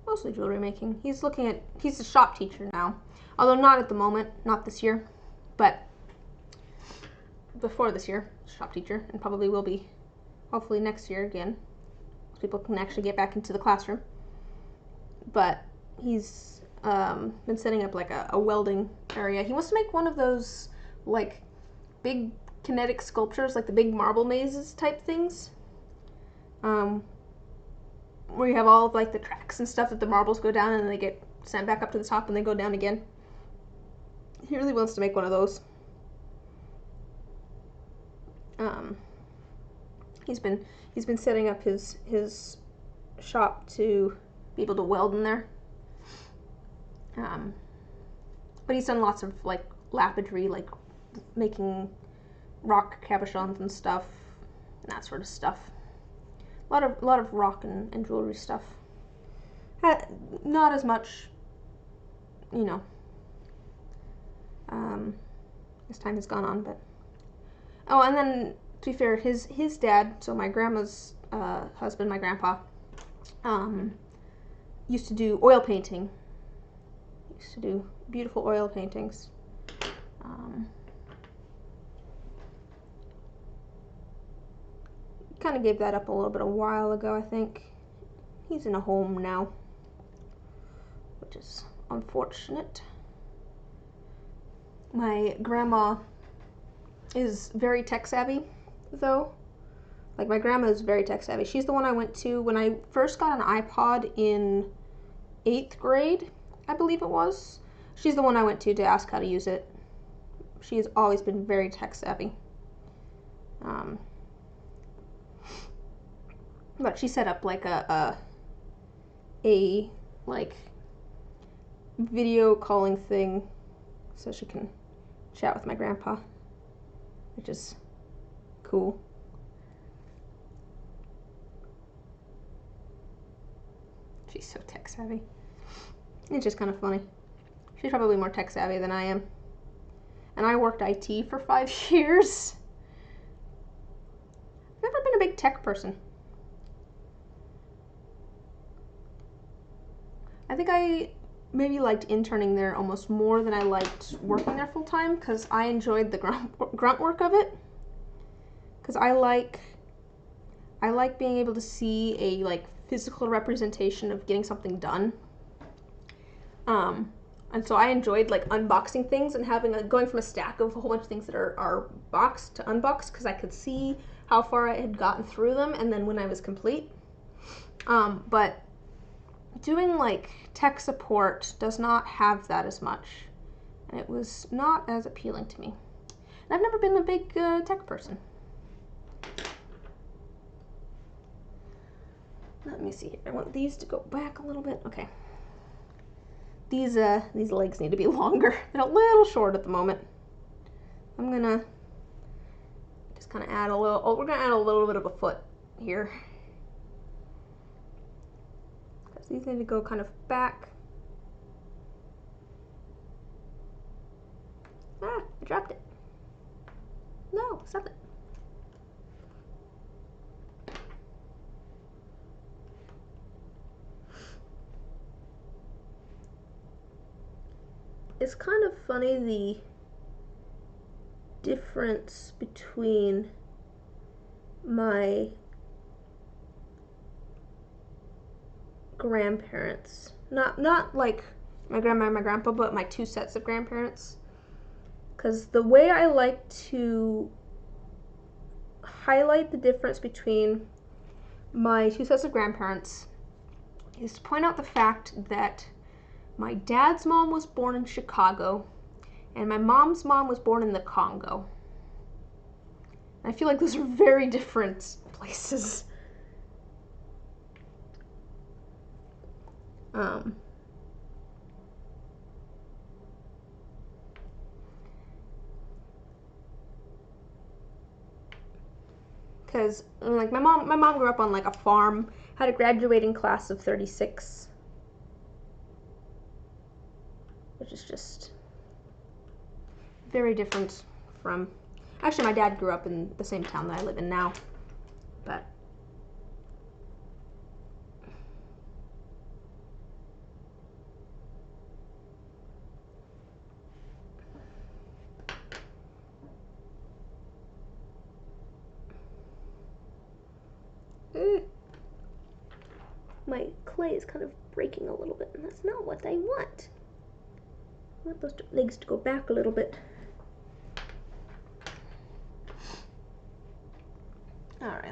Mostly jewelry making. He's a shop teacher now. Although not at the moment, not this year, but before this year, shop teacher, and probably will be, hopefully next year again. People can actually get back into the classroom. But he's been setting up, like, a welding area. He wants to make one of those, like, big kinetic sculptures, like the big marble mazes type things. Where you have all of, like, the tracks and stuff that the marbles go down and then they get sent back up to the top and they go down again. He really wants to make one of those. He's been setting up his shop to be able to weld in there. But he's done lots of, like, lapidary, like making rock cabochons and stuff, and that sort of stuff. A lot of rock and jewelry stuff. Not as much, you know, as time has gone on, but oh, and then to be fair, his dad, so my grandma's husband, my grandpa, used to do oil painting. He used to do beautiful oil paintings. Kind of gave that up a little bit a while ago, I think. He's in a home now, which is unfortunate. My grandma is very tech savvy, though. Like, my grandma is very tech savvy. She's the one I went to when I first got an iPod in 8th grade, I believe it was. She's the one I went to ask how to use it. She has always been very tech savvy. But she set up like a like video calling thing so she can chat with my grandpa, which is cool. She's so tech savvy. It's just kind of funny. She's probably more tech savvy than I am. And I worked IT for 5 years. I've never been a big tech person. I think I maybe liked interning there almost more than I liked working there full time, because I enjoyed the grunt work of it. Because I like being able to see a like physical representation of getting something done. And so I enjoyed like unboxing things and having going from a stack of a whole bunch of things that are boxed to unboxed, because I could see how far I had gotten through them and then when I was complete. But doing like tech support does not have that as much, and it was not as appealing to me. And I've never been a big tech person. Let me see here. I want these to go back a little bit. Okay. These legs need to be longer. They're a little short at the moment. I'm gonna just kind of add a little. Oh, we're gonna add a little bit of a foot here. Because these need to go kind of back. Ah, I dropped it. No, stop it. It's kind of funny the difference between my grandparents, not like my grandma and my grandpa, but my 2 sets of grandparents. Because the way I like to highlight the difference between my 2 sets of grandparents is to point out the fact that my dad's mom was born in Chicago and my mom's mom was born in the Congo. I feel like those are very different places. Because like my mom grew up on like a farm, had a graduating class of 36, which is just very different from. Actually, my dad grew up in the same town that I live in now, but my clay is kind of breaking a little bit, and that's not what I want. I want those legs to go back a little bit. Alright, I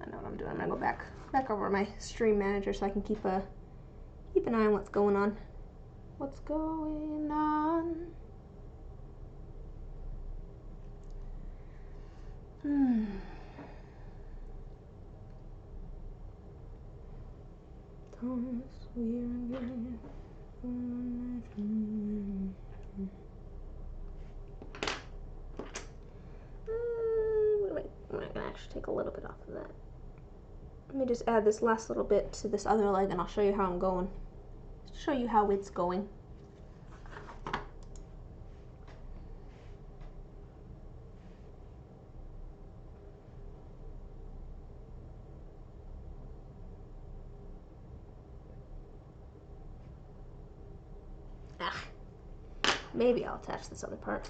know what I'm doing. I'm gonna go back over my stream manager so I can keep an eye on what's going on. What's going on? Thomas, I'm gonna actually take a little bit off of that. Let me just add this last little bit to this other leg and I'll show you how I'm going. Show you how it's going. Maybe I'll attach this other part.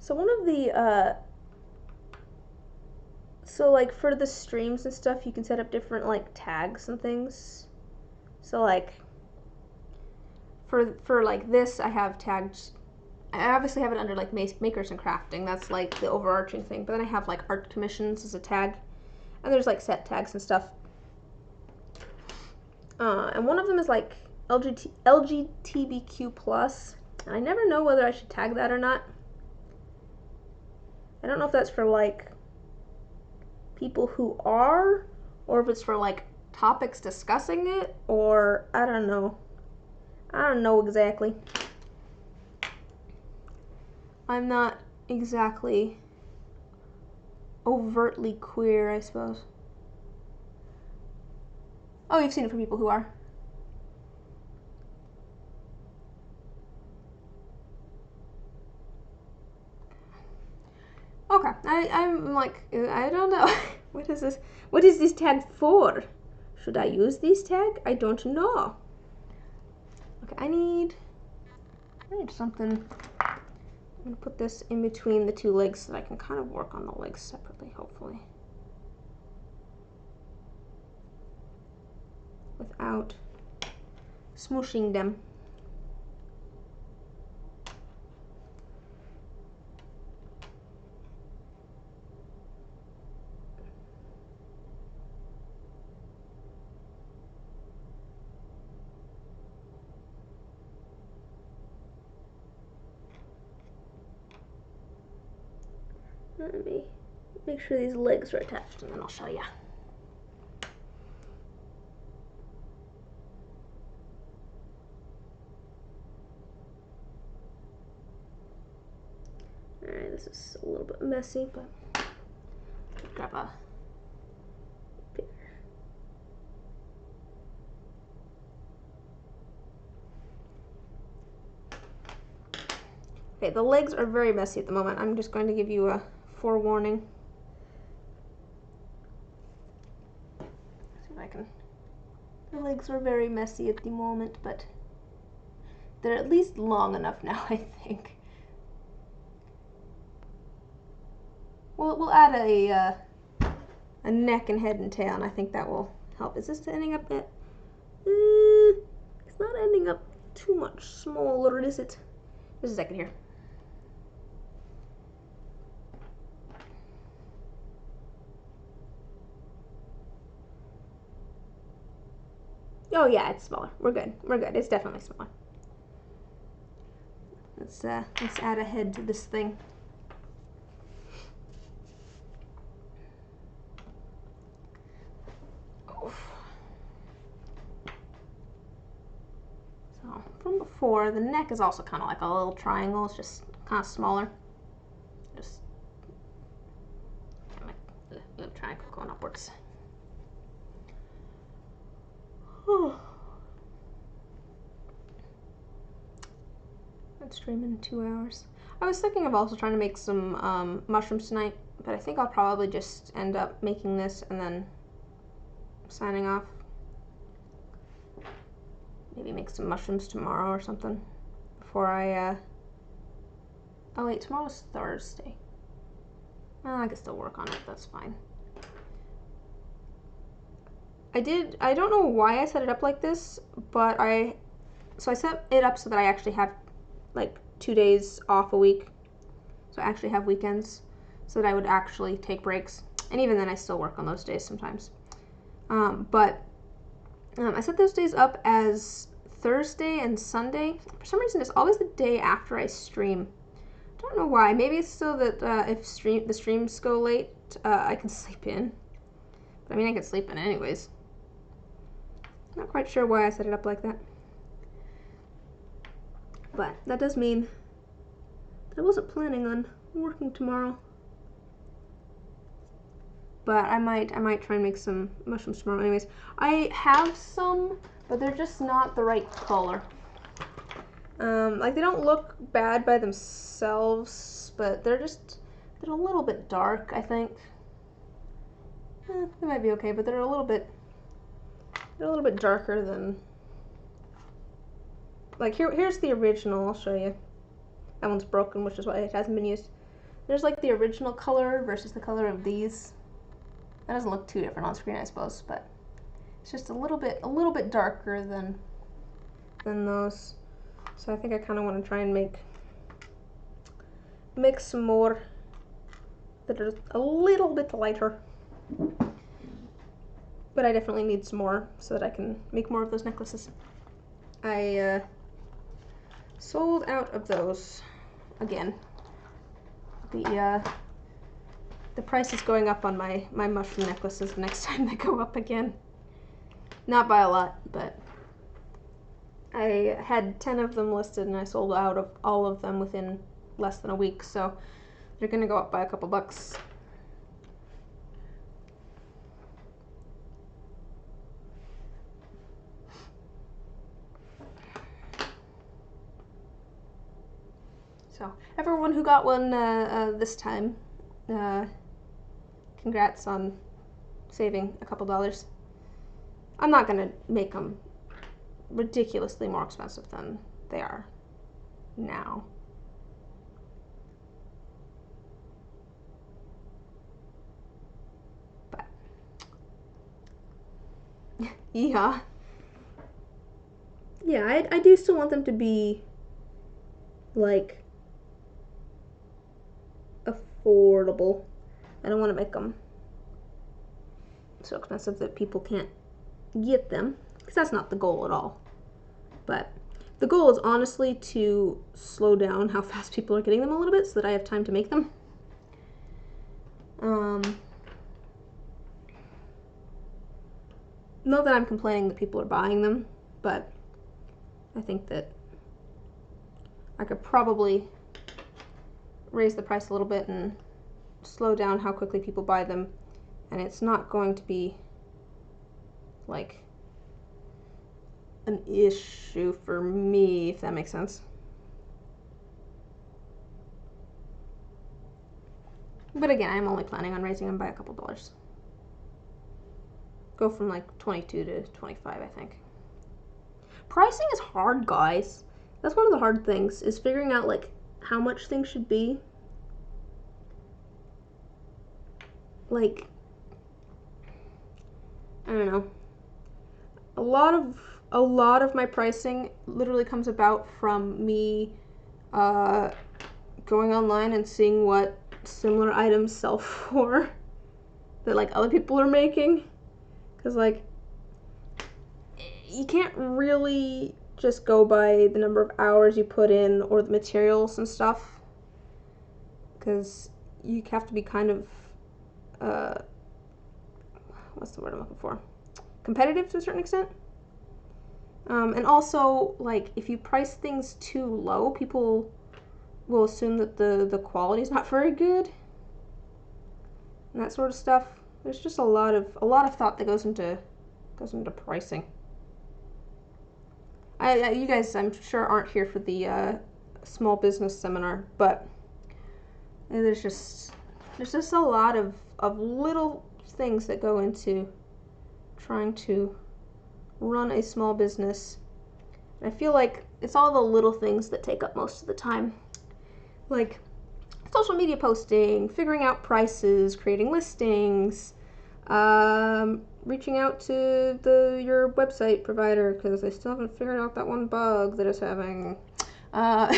So one of the, so like for the streams and stuff, you can set up different like tags and things. So like, for like this, I have tagged, I obviously have it under like makers and crafting. That's like the overarching thing. But then I have like art commissions as a tag. And there's like set tags and stuff. And one of them is like LGBTQ+. And I never know whether I should tag that or not. I don't know if that's for like people who are, or if it's for like topics discussing it, or I don't know. I don't know exactly. I'm not exactly overtly queer, I suppose. Oh, you've seen it for people who are. Okay, I'm like, I don't know. What is this? What is this tag for? Should I use this tag? I don't know. Okay, I need something. I'm gonna put this in between the two legs so that I can kind of work on the legs separately, hopefully. Without smooshing them. Let me make sure these legs are attached and then I'll show you. Alright, this is a little bit messy, but grab a paper. Okay, the legs are very messy at the moment. I'm just going to give you a forewarning. See if I can. The legs are very messy at the moment, but they're at least long enough now, I think. We'll add a neck and head and tail, and I think that will help. Is this ending up at? It's not ending up too much smaller, is it? Just a second here. Oh yeah, it's smaller. We're good. We're good. It's definitely smaller. Let's add a head to this thing. So from before, the neck is also kind of like a little triangle. It's just kind of smaller. Just like a little triangle going upwards. Let's stream in 2 hours. I was thinking of also trying to make some mushrooms tonight, but I think I'll probably just end up making this and then signing off. Maybe make some mushrooms tomorrow or something before I, oh wait, tomorrow's Thursday. Well, I can still work on it, that's fine. I don't know why I set it up like this, but so I set it up so that I actually have like 2 days off a week. So I actually have weekends so that I would actually take breaks. And even then I still work on those days sometimes. But I set those days up as Thursday and Sunday. For some reason it's always the day after I stream. I don't know why. Maybe it's so that if the streams go late, I can sleep in. But I mean, I can sleep in anyways. Not quite sure why I set it up like that. But that does mean that I wasn't planning on working tomorrow. But I might try and make some mushrooms tomorrow anyways. I have some, but they're just not the right color. Like they don't look bad by themselves, but they're a little bit dark, I think. They might be okay, but they're a little bit darker than, like here's the original. I'll show you. That one's broken, which is why it hasn't been used. There's like the original color versus the color of these. That doesn't look too different on screen, I suppose, but it's just a little bit darker than those. So I think I kind of want to try and make some more that are a little bit lighter. But I definitely need some more so that I can make more of those necklaces. I sold out of those again. The price is going up on my mushroom necklaces the next time they go up again. Not by a lot, but I had 10 of them listed and I sold out of all of them within less than a week, so they're gonna go up by a couple bucks. So everyone who got one this time, congrats on saving a couple dollars. I'm not gonna make them ridiculously more expensive than they are now. But yeah, I do still want them to be like affordable. I don't want to make them so expensive that people can't get them, because that's not the goal at all. But the goal is honestly to slow down how fast people are getting them a little bit so that I have time to make them. Not that I'm complaining that people are buying them, but I think that I could probably raise the price a little bit and slow down how quickly people buy them, and it's not going to be like an issue for me, if that makes sense. But again, I'm only planning on raising them by a couple dollars. Go from like 22 to 25, I think. Pricing is hard, guys. That's one of the hard things, is figuring out like how much things should be. Like, I don't know. A lot of my pricing literally comes about from me going online and seeing what similar items sell for that like other people are making, because like you can't really just go by the number of hours you put in or the materials and stuff, because you have to be kind of what's the word I'm looking for? Competitive to a certain extent. And also, like, if you price things too low, people will assume that the quality is not very good, and that sort of stuff. There's just a lot of thought that goes into pricing. You guys, I'm sure, aren't here for the small business seminar, but there's just a lot of little things that go into trying to run a small business. And I feel like it's all the little things that take up most of the time, like social media posting, figuring out prices, creating listings, reaching out to your website provider, because I still haven't figured out that one bug that it's having. Yeah.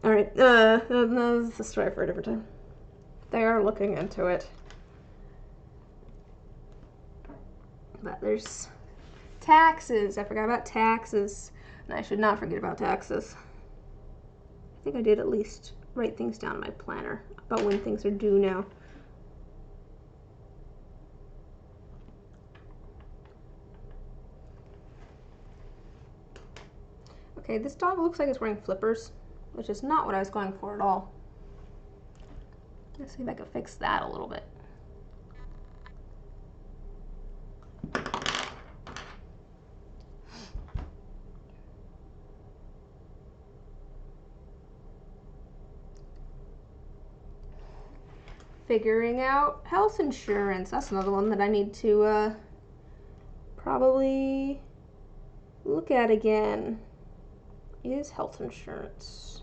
All right. That's a story for a different time. They are looking into it. But there's taxes. I forgot about taxes, and I should not forget about taxes. I think I did at least write things down in my planner about when things are due now. Okay, this dog looks like it's wearing flippers, which is not what I was going for at all. Let's see if I can fix that a little bit. Figuring out health insurance. That's another one that I need to probably look at again. Is health insurance.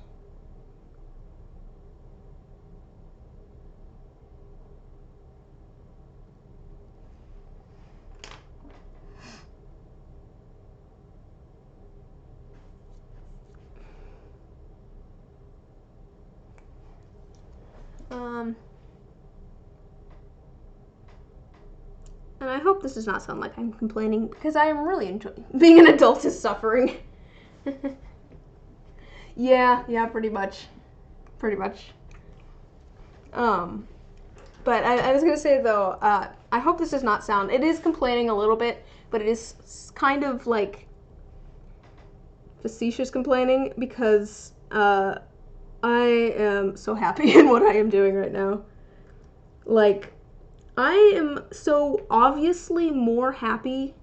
And I hope this does not sound like I'm complaining, because I am really enjoying being an adult is suffering. Yeah, pretty much. But I was gonna say though, I hope this does not sound, it is complaining a little bit, but it is kind of like facetious complaining, because I am so happy in what I am doing right now. Like, I am so obviously more happy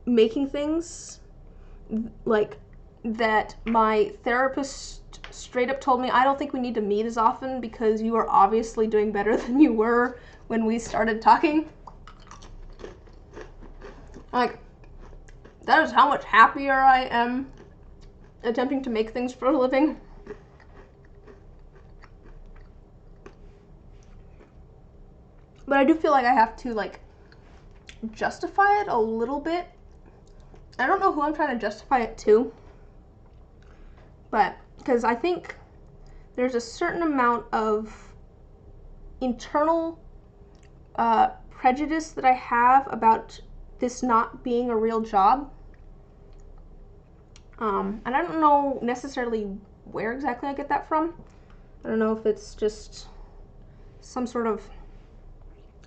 making things, like, that my therapist straight up told me, I don't think we need to meet as often because you are obviously doing better than you were when we started talking. Like, that is how much happier I am attempting to make things for a living. But I do feel like I have to, like, justify it a little bit. I don't know who I'm trying to justify it to, but because I think there's a certain amount of internal prejudice that I have about this not being a real job. And I don't know necessarily where exactly I get that from. I don't know if it's just some sort of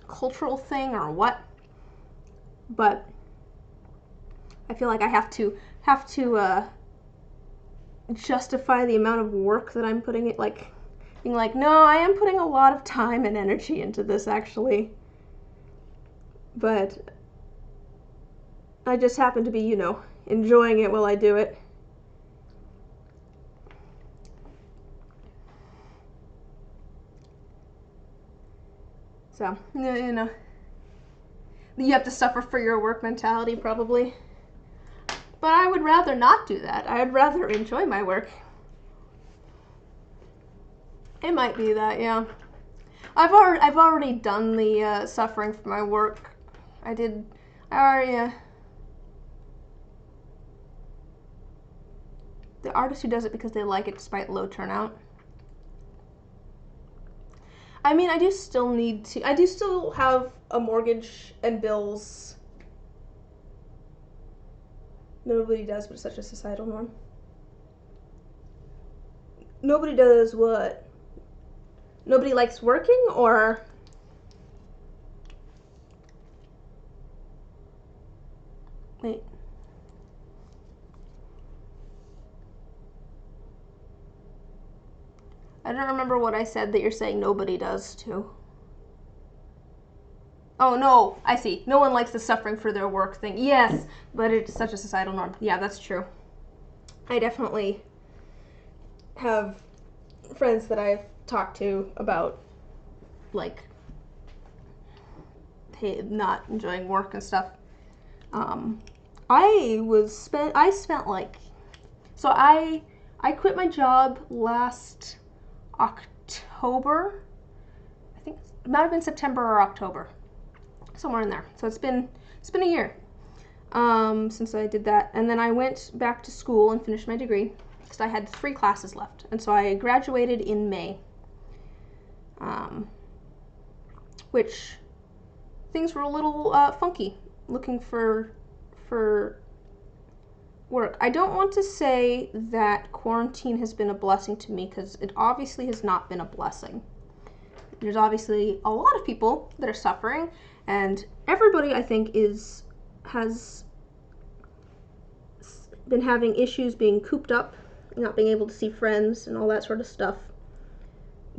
cultural thing or what, but I feel like I have to justify the amount of work that I'm putting it, like, being like, no, I am putting a lot of time and energy into this actually, but I just happen to be, you know, enjoying it while I do it. So, you know, you have to suffer for your work mentality probably. But I would rather not do that. I would rather enjoy my work. It might be that, yeah. I've already done the suffering for my work. I already, the artist who does it because they like it despite low turnout. I mean, I do still have a mortgage and bills. Nobody does, but it's such a societal norm. Nobody does what? Nobody likes working, or? Wait. I don't remember what I said that you're saying nobody does to. Oh, no, I see. No one likes the suffering for their work thing. Yes, but it's such a societal norm. Yeah, that's true. I definitely have friends that I've talked to about, like, not enjoying work and stuff. I spent like, so I quit my job last October. I think it might have been September or October, somewhere in there. So it's been a year since I did that, and then I went back to school and finished my degree because I had 3 classes left, and so I graduated in May. Which things were a little funky looking for work. I don't want to say that quarantine has been a blessing to me, because it obviously has not been a blessing. There's obviously a lot of people that are suffering, and everybody, I think, has been having issues being cooped up, not being able to see friends and all that sort of stuff.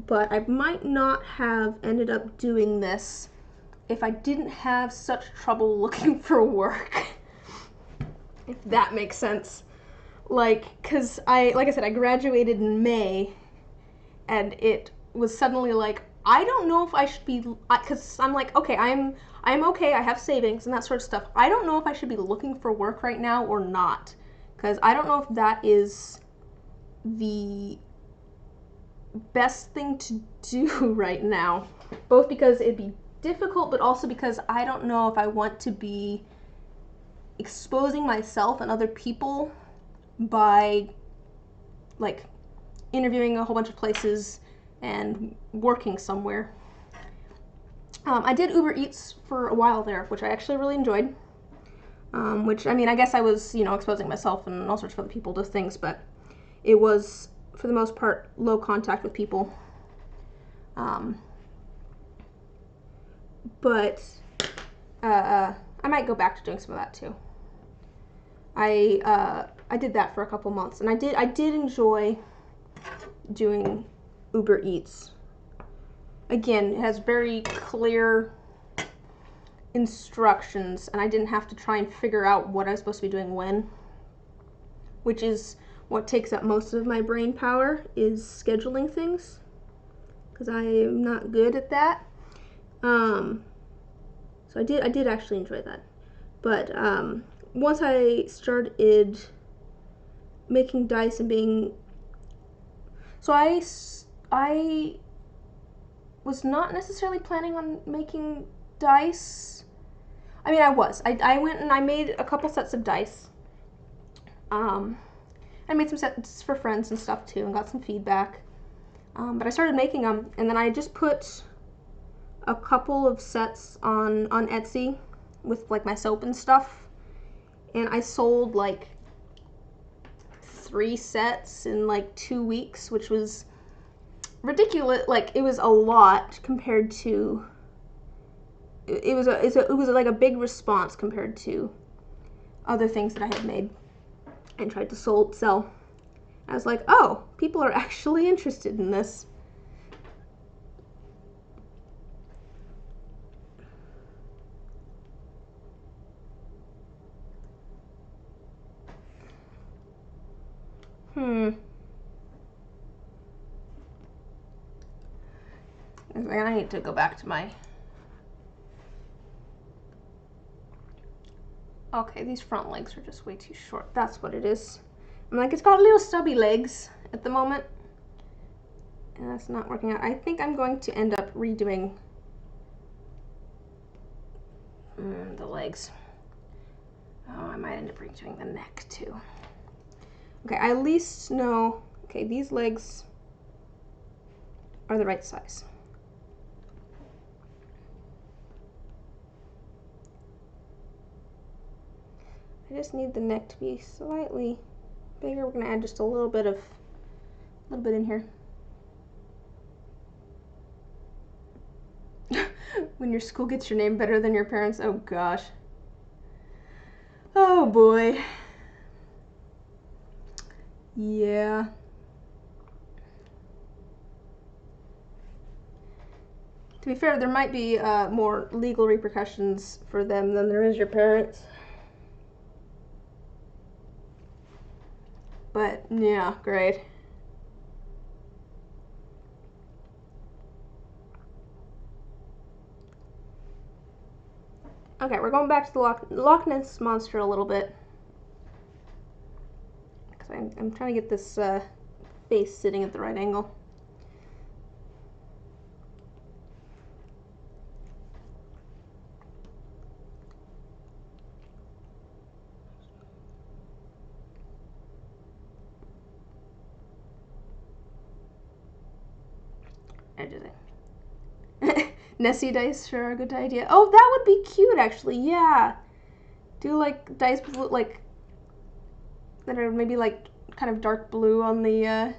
But I might not have ended up doing this if I didn't have such trouble looking for work. If that makes sense. Like, cause like I said, I graduated in May, and it was suddenly like, I don't know if I should be, cause I'm like, okay, I'm okay, I have savings and that sort of stuff. I don't know if I should be looking for work right now or not, cause I don't know if that is the best thing to do right now, both because it'd be difficult, but also because I don't know if I want to be exposing myself and other people by, like, interviewing a whole bunch of places and working somewhere. I did Uber Eats for a while there, which I actually really enjoyed. Which, I mean, I guess I was, you know, exposing myself and all sorts of other people to things, but it was, for the most part, low contact with people. But I might go back to doing some of that too. I did that for a couple months, and I did enjoy doing Uber Eats. Again, it has very clear instructions, and I didn't have to try and figure out what I was supposed to be doing when, which is what takes up most of my brain power, is scheduling things, because I am not good at that. So I did actually enjoy that. But once I started making dice and being, so I was not necessarily planning on making dice. I mean, I was. I went and I made a couple sets of dice. I made some sets for friends and stuff too, and got some feedback. But I started making them, and then I just put a couple of sets on Etsy with like my soap and stuff, and I sold like 3 sets in like 2 weeks, which was ridiculous. Like, it was a lot compared to, it was like a big response compared to other things that I had made and tried to sell. I was like, oh, people are actually interested in this. I need to go back to my... Okay, these front legs are just way too short. That's what it is. I'm like, it's got little stubby legs at the moment, and that's not working out. I think I'm going to end up redoing the legs. Oh, I might end up redoing the neck too. Okay, I at least know, okay, these legs are the right size. I just need the neck to be slightly bigger. We're gonna add just a little bit in here. When your school gets your name better than your parents, oh gosh. Oh boy. Yeah. To be fair, there might be more legal repercussions for them than there is your parents. But yeah, great. Okay, we're going back to the Loch Ness Monster a little bit. Because I'm trying to get this face sitting at the right angle. I did it. Nessie dice sure are a good idea. Oh, that would be cute, actually. Yeah. Do like dice with like that are maybe like kind of dark blue on the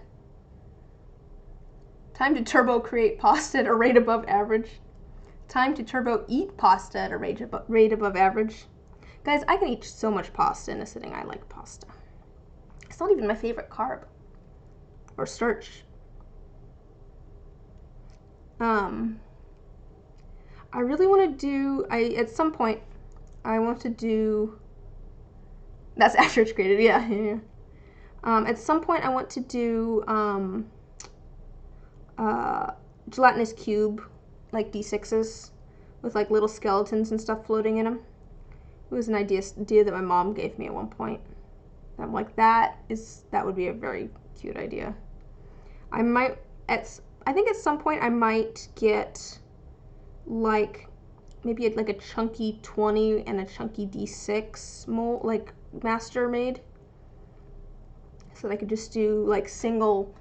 time to turbo create pasta at a rate above average. Time to turbo eat pasta at a rate above average. Guys, I can eat so much pasta in a sitting. I like pasta. It's not even my favorite carb or starch. I really want to do, at some point, I want to do, that's after it's created, yeah. At some point I want to do gelatinous cube, like D6s, with like little skeletons and stuff floating in them. It was an idea that my mom gave me at one point. I'm like, that would be a very cute idea. I think at some point I might get like maybe like a chunky 20 and a chunky D6 mold, like master made, so that I could just do like single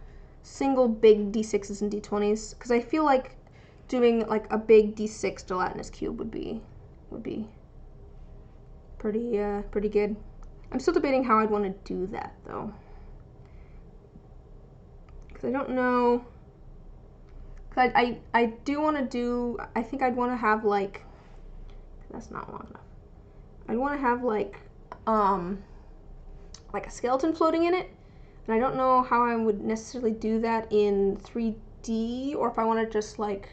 single big d6s and d20s, because I feel like doing like a big d6 gelatinous cube would be pretty good. I'm still debating how I'd want to do that though, because I don't know. Cause I do want to do. I think I'd want to have like. That's not long enough. I'd want to have like a skeleton floating in it, and I don't know how I would necessarily do that in 3D, or if I want to just like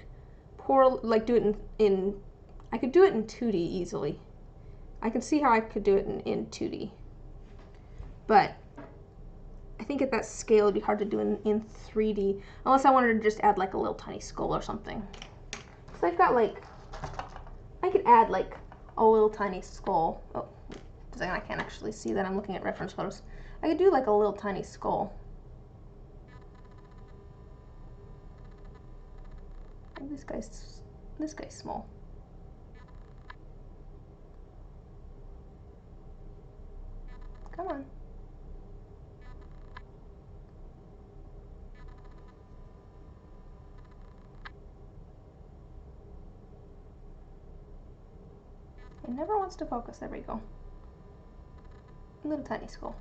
do it in I could do it in 2D easily. I can see how I could do it in 2D, but I think at that scale it'd be hard to do in 3D, unless I wanted to just add like a little tiny skull or something. Because I've got like, I could add like a little tiny skull. Oh, I can't actually see that. I'm looking at reference photos. I could do like a little tiny skull. Oh, this guy's small. Come on. It never wants to focus. There we go. A little tiny skull.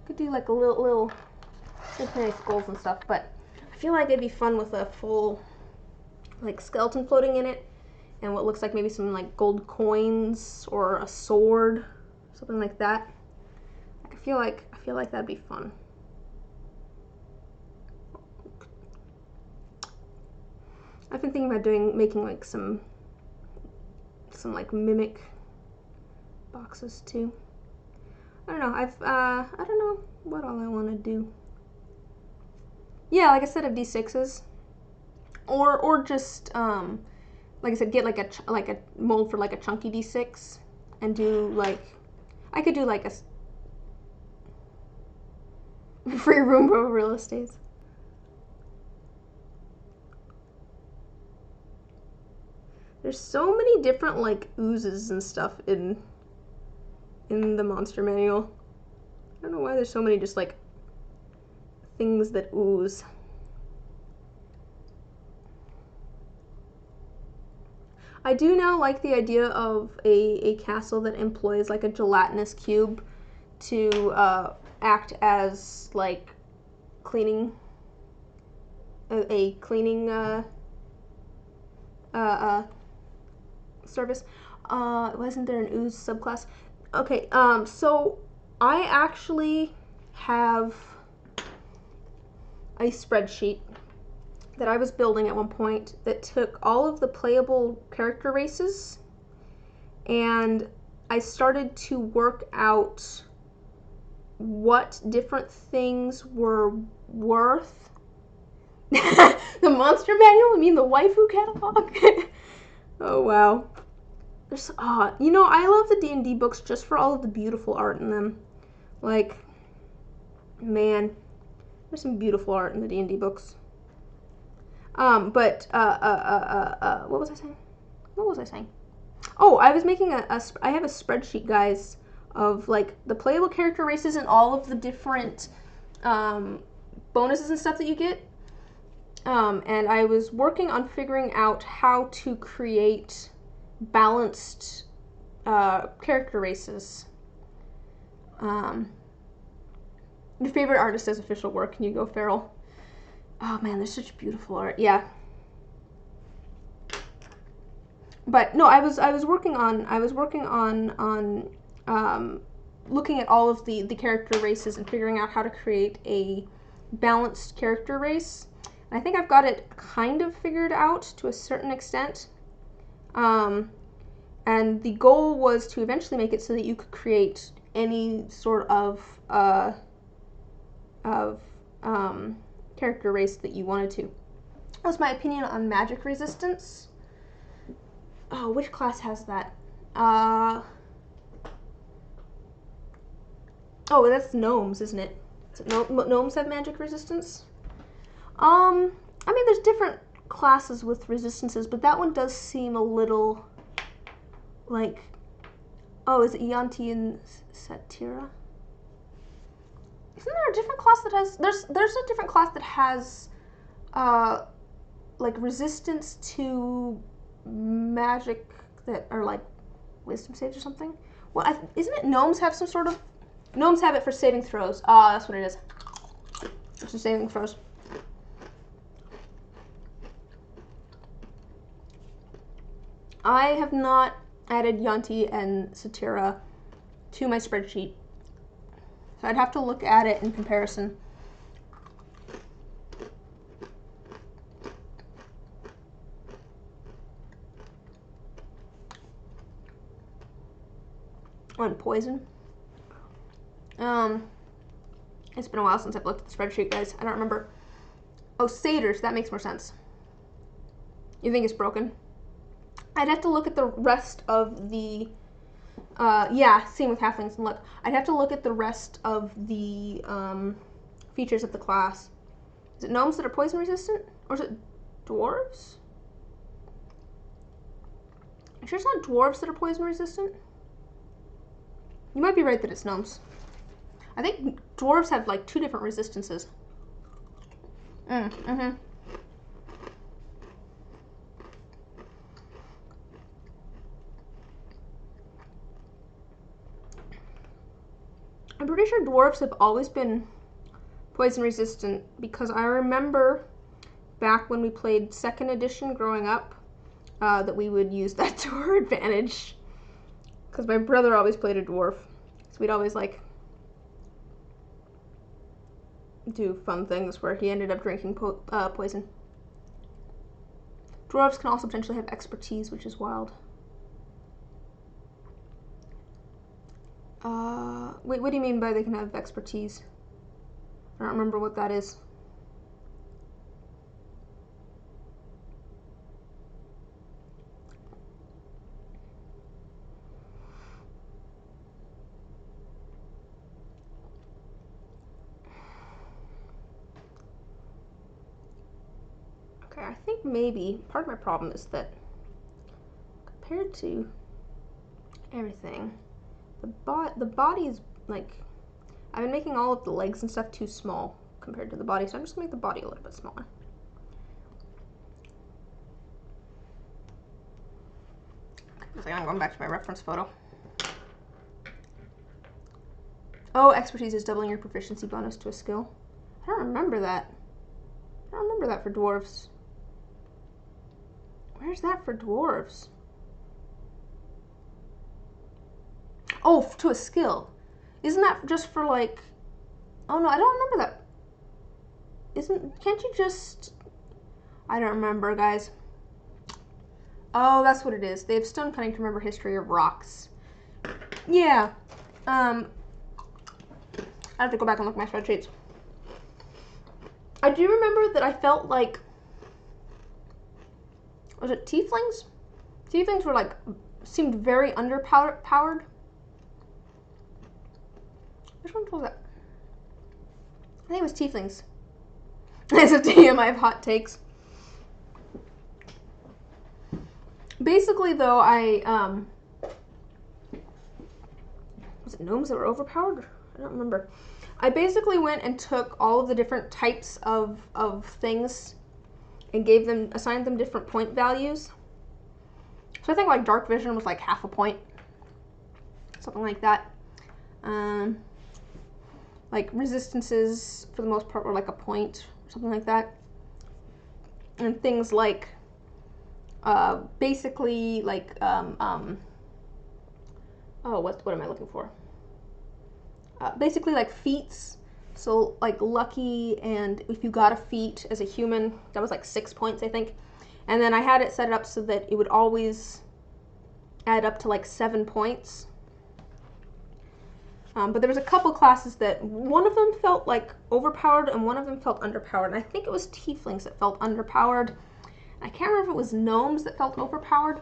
Could do like a little tiny skulls and stuff, but I feel like it'd be fun with a full like skeleton floating in it, and what looks like maybe some like gold coins or a sword, something like that. Like, I feel like that'd be fun. I've been thinking about making like some like mimic boxes too. I don't know. I don't know what all I want to do. Yeah, like I said, of D6s, or just like I said, get like a mold for like a chunky D6, and do like, I could do like a free room for real estate. There's so many different like oozes and stuff in the monster manual. I don't know why there's so many just like things that ooze. I do now like the idea of a castle that employs like a gelatinous cube to act as like cleaning, a cleaning service. Wasn't there an ooze subclass? Okay, so I actually have a spreadsheet that I was building at one point that took all of the playable character races, and I started to work out what different things were worth. The monster manual? I mean the waifu catalog? Oh wow. There's, you know, I love the D&D books just for all of the beautiful art in them. Like, man, there's some beautiful art in the D&D books. What was I saying? What was I saying? Oh, I was making I have a spreadsheet, guys, of like the playable character races and all of the different bonuses and stuff that you get. And I was working on figuring out how to create balanced character races. Your favorite artist as official work, can you go feral? Oh man, there's such beautiful art. Yeah. But no, I was working on looking at all of the character races and figuring out how to create a balanced character race. And I think I've got it kind of figured out to a certain extent. And the goal was to eventually make it so that you could create any sort of character race that you wanted to. That was my opinion on magic resistance. Oh, which class has that? Oh, that's gnomes, isn't it? Gnomes have magic resistance? I mean, there's different classes with resistances, but that one does seem a little like, oh, is it Yanti and Satira? Isn't there a different class that has, there's a different class that has, like resistance to magic that are like wisdom saves or something? Well, isn't it gnomes have some sort of, gnomes have it for saving throws. Ah, that's what it is. It's for saving throws. I have not added Yanti and Satira to my spreadsheet, so I'd have to look at it in comparison. On poison. It's been a while since I've looked at the spreadsheet, guys. I don't remember. Oh, satyrs, that makes more sense. You think it's broken? I'd have to look at the rest of the, yeah, same with halflings. And look, I'd have to look at the rest of the features of the class. Is it gnomes that are poison resistant? Or is it dwarves? I'm sure it's not dwarves that are poison resistant. You might be right that it's gnomes. I think dwarves have like 2 different resistances. Mm-hmm. I'm pretty sure dwarves have always been poison resistant because I remember back when we played 2nd edition growing up that we would use that to our advantage. Because my brother always played a dwarf. So we'd always like do fun things where he ended up drinking poison. Dwarves can also potentially have expertise, which is wild. Wait, what do you mean by they can have expertise? I don't remember what that is. Okay, I think maybe part of my problem is that compared to everything, the body is like, I've been making all of the legs and stuff too small compared to the body, so I'm just gonna make the body a little bit smaller. I'm going back to my reference photo. Oh, expertise is doubling your proficiency bonus to a skill. I don't remember that. I don't remember that for dwarves. Where's that for dwarves? Oh, to a skill. Isn't that just for like, oh no, I don't remember that. Can't you just, I don't remember, guys. Oh, that's what it is. They have stone cutting to remember history of rocks. Yeah. I have to go back and look at my spreadsheets. I do remember that I felt like, was it tieflings? Tieflings were like, seemed very underpowered. Which one was that? I think it was tieflings. As a DM, I have hot takes. Basically, though, was it gnomes that were overpowered? I don't remember. I basically went and took all of the different types of things and assigned them different point values. So I think like dark vision was like half a point, something like that. Like resistances for the most part were like a point, or something like that. And things like basically like oh, what am I looking for? Basically like feats. So like lucky, and if you got a feat as a human, that was like 6 points, I think. And then I had it set up so that it would always add up to like 7 points. But there was a couple classes that one of them felt like overpowered and one of them felt underpowered. And I think it was tieflings that felt underpowered. I can't remember if it was gnomes that felt overpowered.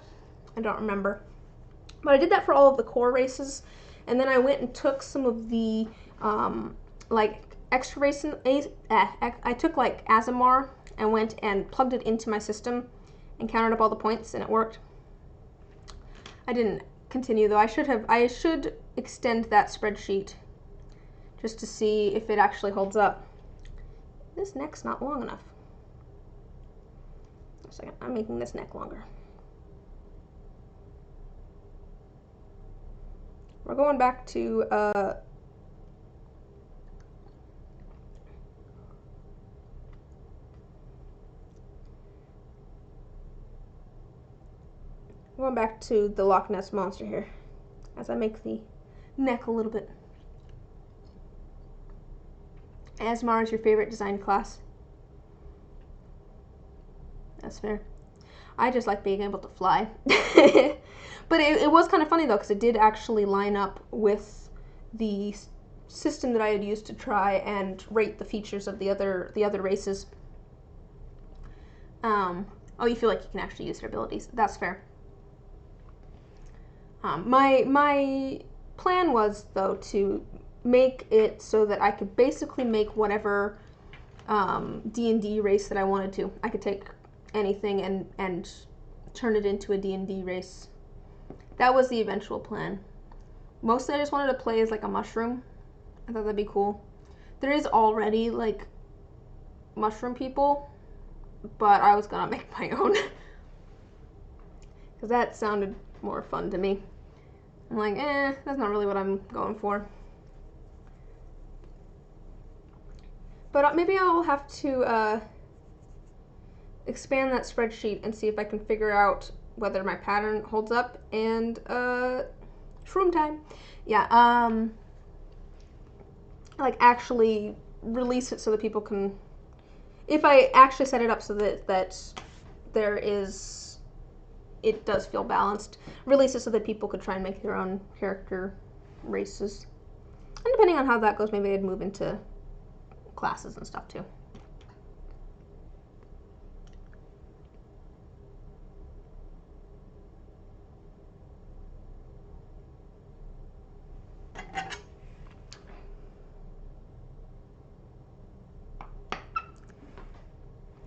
I don't remember. But I did that for all of the core races. And then I went and took some of the like extra races. I took like Azamar and went and plugged it into my system and counted up all the points, and it worked. I didn't continue though. I should extend that spreadsheet just to see if it actually holds up. This neck's not long enough. A second, I'm making this neck longer. We're going back to the Loch Ness Monster here, as I make the neck a little bit. Asmar is your favorite design class. That's fair. I just like being able to fly. But it was kind of funny though, because it did actually line up with the system that I had used to try and rate the features of the other races. Oh, you feel like you can actually use their abilities. That's fair. My plan was though to make it so that I could basically make whatever D&D race that I wanted to. I could take anything and turn it into a D&D race. That was the eventual plan. Mostly I just wanted to play as like a mushroom. I thought that'd be cool. There is already like mushroom people, but I was gonna make my own because that sounded more fun to me. I'm like, that's not really what I'm going for. But maybe I'll have to expand that spreadsheet and see if I can figure out whether my pattern holds up. And shroom time. Yeah, like actually release it so that people can, if I actually set it up so that there is, it does feel balanced, release it so that people could try and make their own character races. And depending on how that goes, maybe I'd move into classes and stuff too.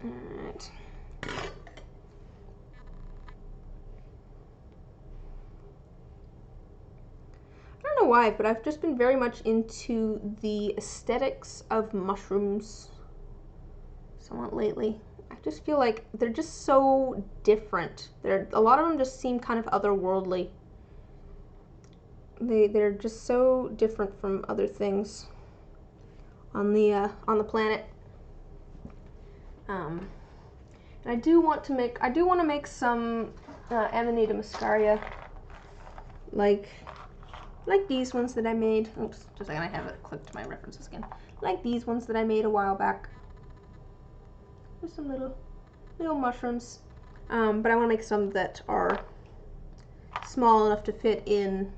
Alright. I don't know why, but I've just been very much into the aesthetics of mushrooms somewhat lately. I just feel like they're just so different. A lot of them just seem kind of otherworldly. They're just so different from other things on the planet. And I do want to make some Amanita muscaria, like these ones that I made. Oops, just a second, I have it clicked to my references again. Like these ones that I made a while back. Just some little mushrooms. But I want to make some that are small enough to fit in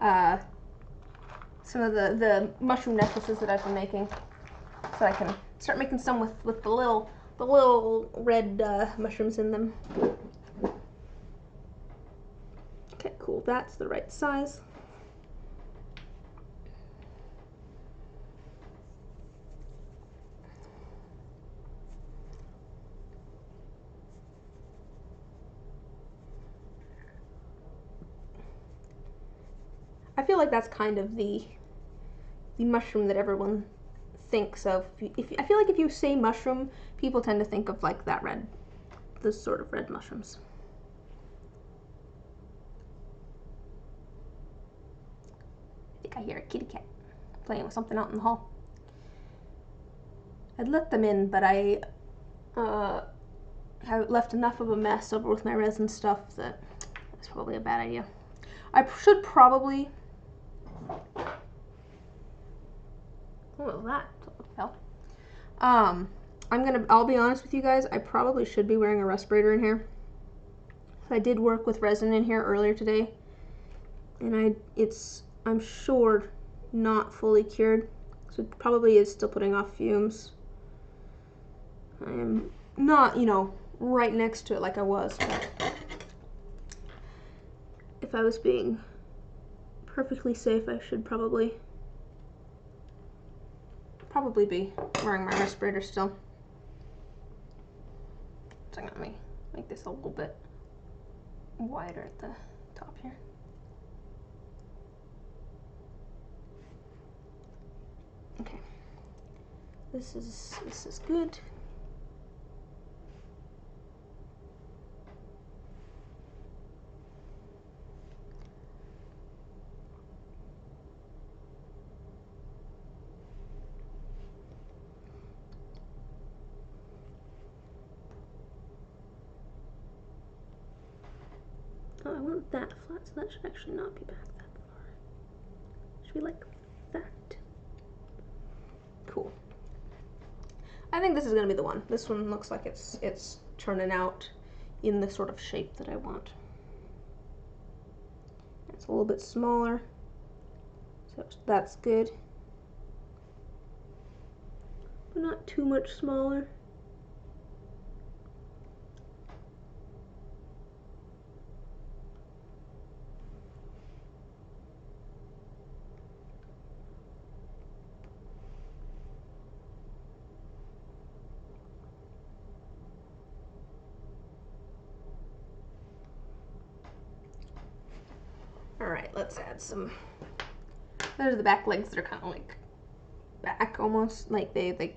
some of the mushroom necklaces that I've been making. So I can start making some with the little red mushrooms in them. Okay, cool. That's the right size. I feel like that's kind of the mushroom that everyone thinks of. I feel like if you say mushroom, people tend to think of like those sort of red mushrooms. I think I hear a kitty cat playing with something out in the hall. I'd let them in, but I have left enough of a mess over with my resin stuff that it's probably a bad idea. I should probably. What was that? What the hell? I'll be honest with you guys, I probably should be wearing a respirator in here. I did work with resin in here earlier today, and I'm sure not fully cured, so it probably is still putting off fumes. I am not, right next to it like I was, but if I was being perfectly safe, I should probably be wearing my respirator still. So let me make this a little bit wider at the top here. Okay. This is good. Oh, I want that flat, so that should actually not be back that far. It should be like that. Cool. I think this is gonna be the one. This one looks like it's turning out in the sort of shape that I want. It's a little bit smaller, so that's good, but not too much smaller. All right, let's add some. There's the back legs that are kind of like back almost, like they I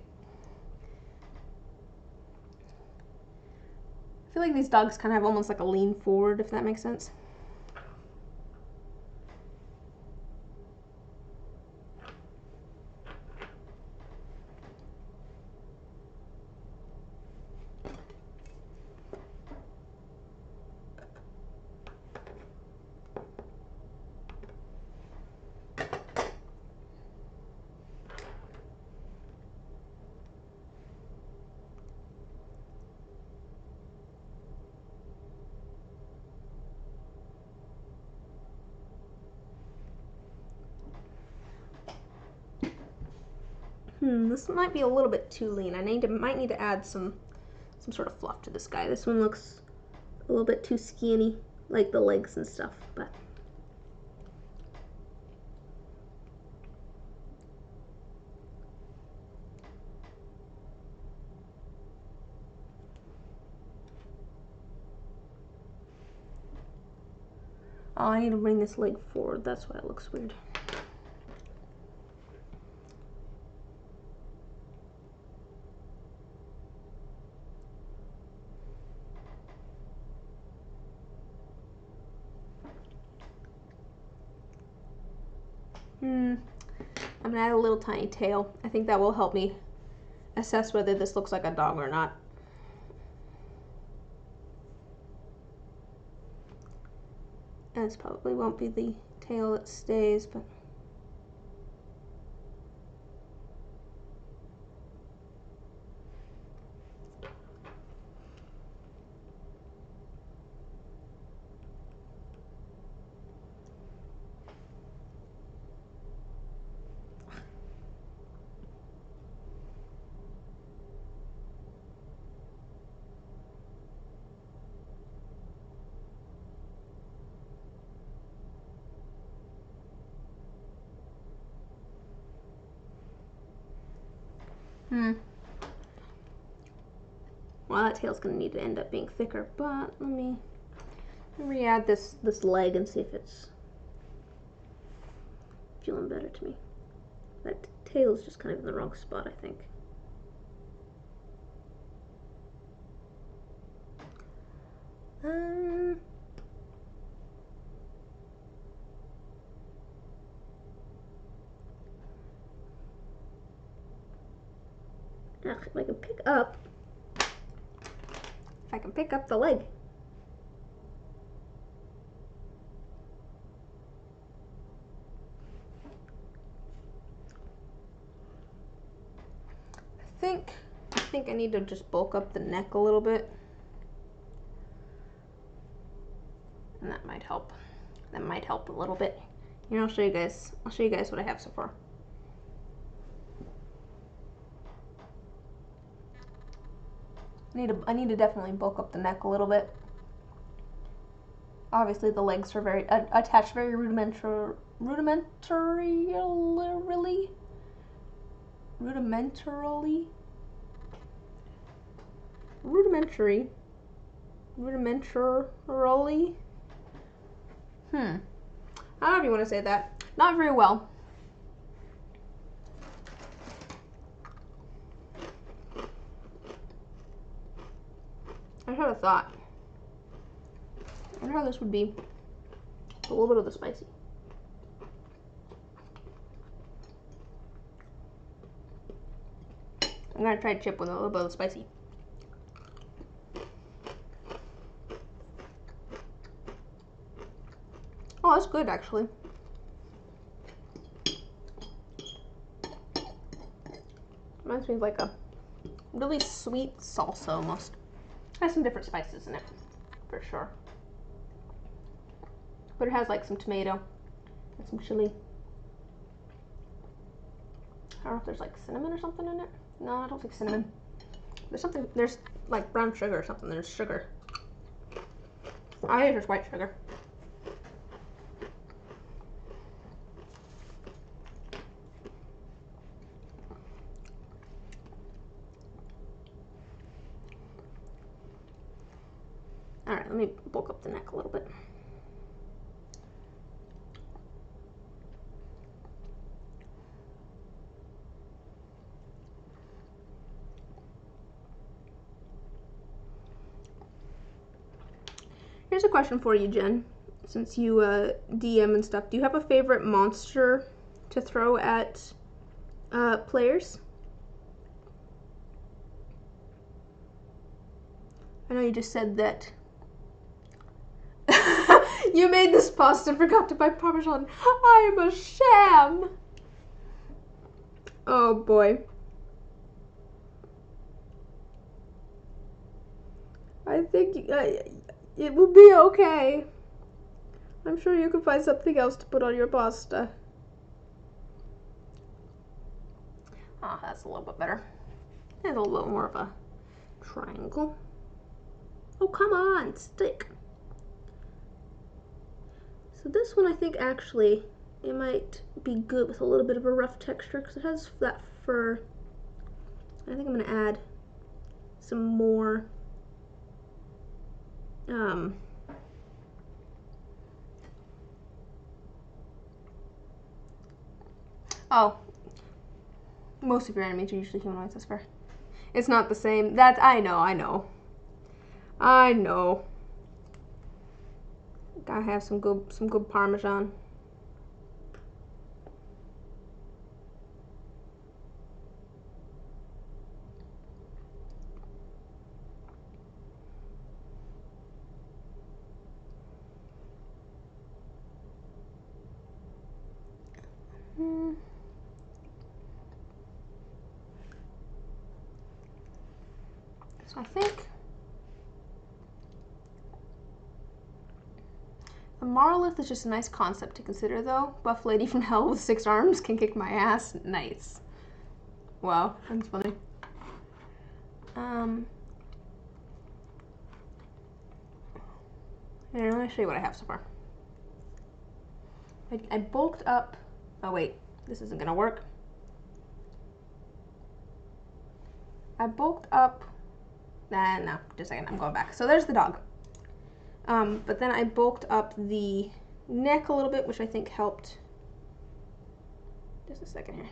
feel like these dogs kind of have almost like a lean forward, if that makes sense. This might be a little bit too lean. I might need to add some sort of fluff to this guy. This one looks a little bit too skinny, like the legs and stuff, but oh, I need to bring this leg forward. That's why it looks weird. I'm gonna add a little tiny tail. I think that will help me assess whether this looks like a dog or not. And this probably won't be the tail that stays, but well, that tail's gonna need to end up being thicker, but let me re-add this leg and see if it's feeling better to me. That tail is just kind of in the wrong spot, I think. If I can pick up the leg. I think I need to just bulk up the neck a little bit, and that might help. That might help a little bit. Here, I'll show you guys what I have so far. I need to definitely bulk up the neck a little bit. Obviously, the legs are very attached very rudimentarily. However you want to say that. Not very well. I had a thought. I wonder how this would be. A little bit of the spicy. I'm gonna try chip with a little bit of the spicy. Oh, that's good actually. Reminds me of like a really sweet salsa almost. Has some different spices in it, for sure. But it has like some tomato and some chili. I don't know if there's like cinnamon or something in it. No, I don't think cinnamon. There's something, there's like brown sugar or something. There's sugar. I think there's white sugar. All right, let me bulk up the neck a little bit. Here's a question for you, Jen. Since you DM and stuff, do you have a favorite monster to throw at players? I know you just said that you made this pasta and forgot to buy Parmesan. I am a sham. Oh boy. I think it will be okay. I'm sure you can find something else to put on your pasta. Ah, that's a little bit better. There's a little more of a triangle. Oh, come on, stick. So this one I think actually it might be good with a little bit of a rough texture because it has that fur. I think I'm going to add some more oh, most of your enemies are usually humanoids, that's fair. It's not the same. That I know. Gotta have some good Parmesan. So I think the Marlith is just a nice concept to consider, though. Buff lady from hell with 6 arms can kick my ass. Nice. Wow, that's funny. Here, let me show you what I have so far. I bulked up. Oh wait, this isn't gonna work. I bulked up. No, just a second. I'm going back. So there's the dog. But then I bulked up the neck a little bit, which I think helped. Just a second here.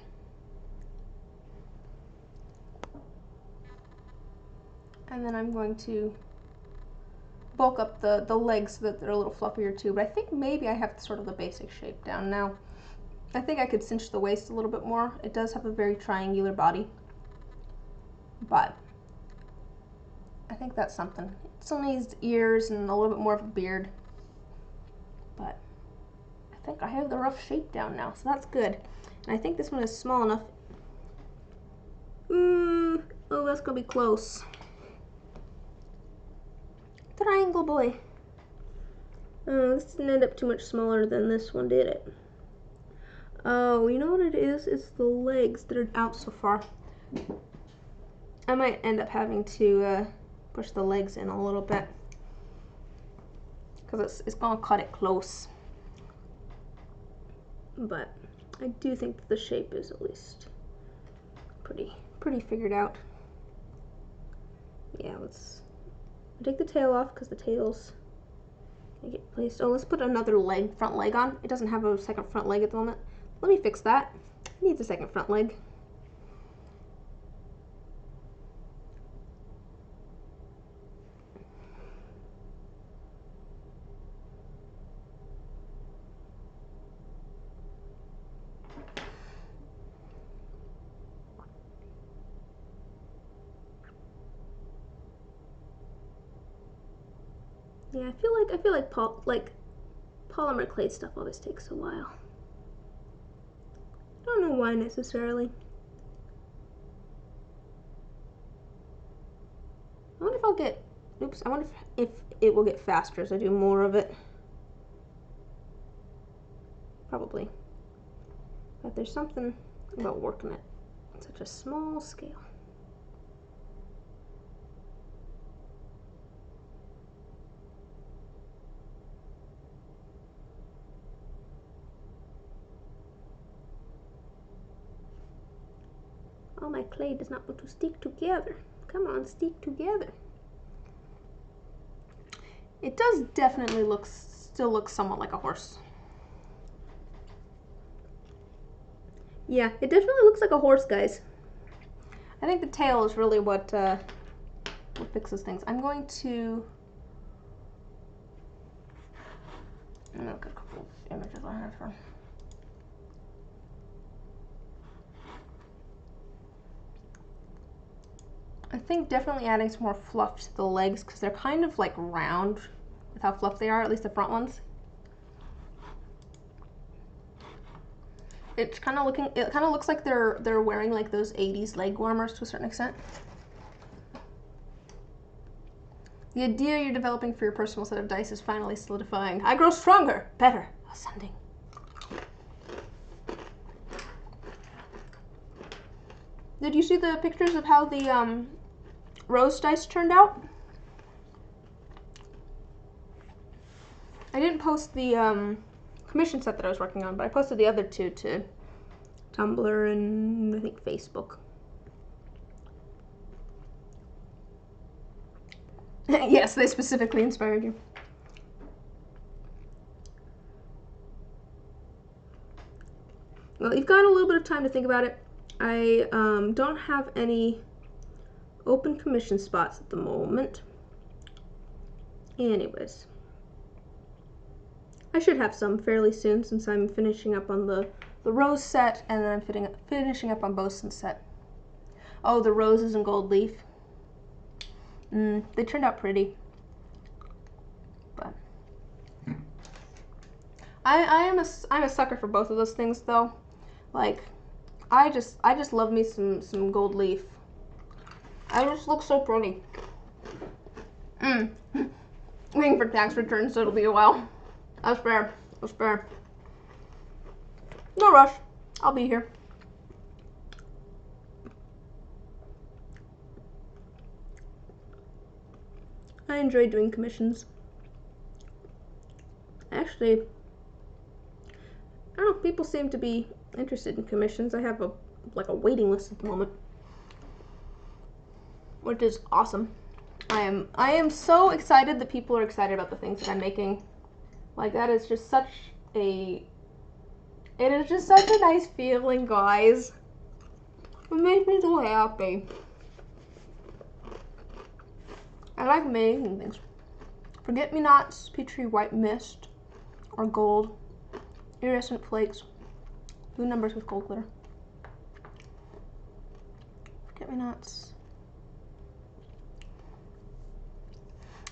And then I'm going to bulk up the legs so that they're a little fluffier too. But I think maybe I have sort of the basic shape down now. I think I could cinch the waist a little bit more. It does have a very triangular body. But I think that's something. It still needs ears and a little bit more of a beard. But I think I have the rough shape down now, so that's good. And I think this one is small enough. Oh, that's gonna be close. Triangle boy. Oh, this didn't end up too much smaller than this one, did it? Oh, you know what it is? It's the legs that are out so far. I might end up having to push the legs in a little bit because it's gonna cut it close. But I do think that the shape is at least pretty figured out. Yeah, let's take the tail off because the tail's gonna get placed. Oh, let's put another front leg on. It doesn't have a second front leg at the moment. Let me fix that. It needs a second front leg. Yeah, I feel like polymer clay stuff always takes a while. I don't know why necessarily. I wonder if I'll get, oops, I wonder if it will get faster as I do more of it. Probably. But there's something about working it on such a small scale. Oh, my clay does not want to stick together. Come on, stick together. It does definitely still look somewhat like a horse. Yeah, it definitely looks like a horse, guys. I think the tail is really what fixes things. I'm going to look at a couple of images I have here. I think definitely adding some more fluff to the legs because they're kind of like round with how fluffy they are, at least the front ones. It kind of looks like they're wearing like those 80s leg warmers to a certain extent. The idea you're developing for your personal set of dice is finally solidifying. I grow stronger, better, ascending. Did you see the pictures of how the rose dice turned out? I didn't post the commission set that I was working on, but I posted the other two to Tumblr and I think Facebook. Yes, they specifically inspired you. Well, you've got a little bit of time to think about it. I don't have any open commission spots at the moment. Anyways, I should have some fairly soon since I'm finishing up on the rose set and then I'm finishing up on Bosun's set. Oh, the roses and gold leaf. They turned out pretty. But I'm a sucker for both of those things though. Like I just love me some gold leaf. I just look so pretty. Waiting for tax returns, so it'll be a while. That's fair. That's fair. No rush. I'll be here. I enjoy doing commissions. Actually, I don't know, people seem to be interested in commissions. I have a waiting list at the moment, which is awesome. I am so excited that people are excited about the things that I'm making. Like that is just such a nice feeling, guys. It makes me so happy. I like making things. Forget-me-nots, Petri white mist, or gold, iridescent flakes, blue numbers with gold glitter. Forget-me-nots.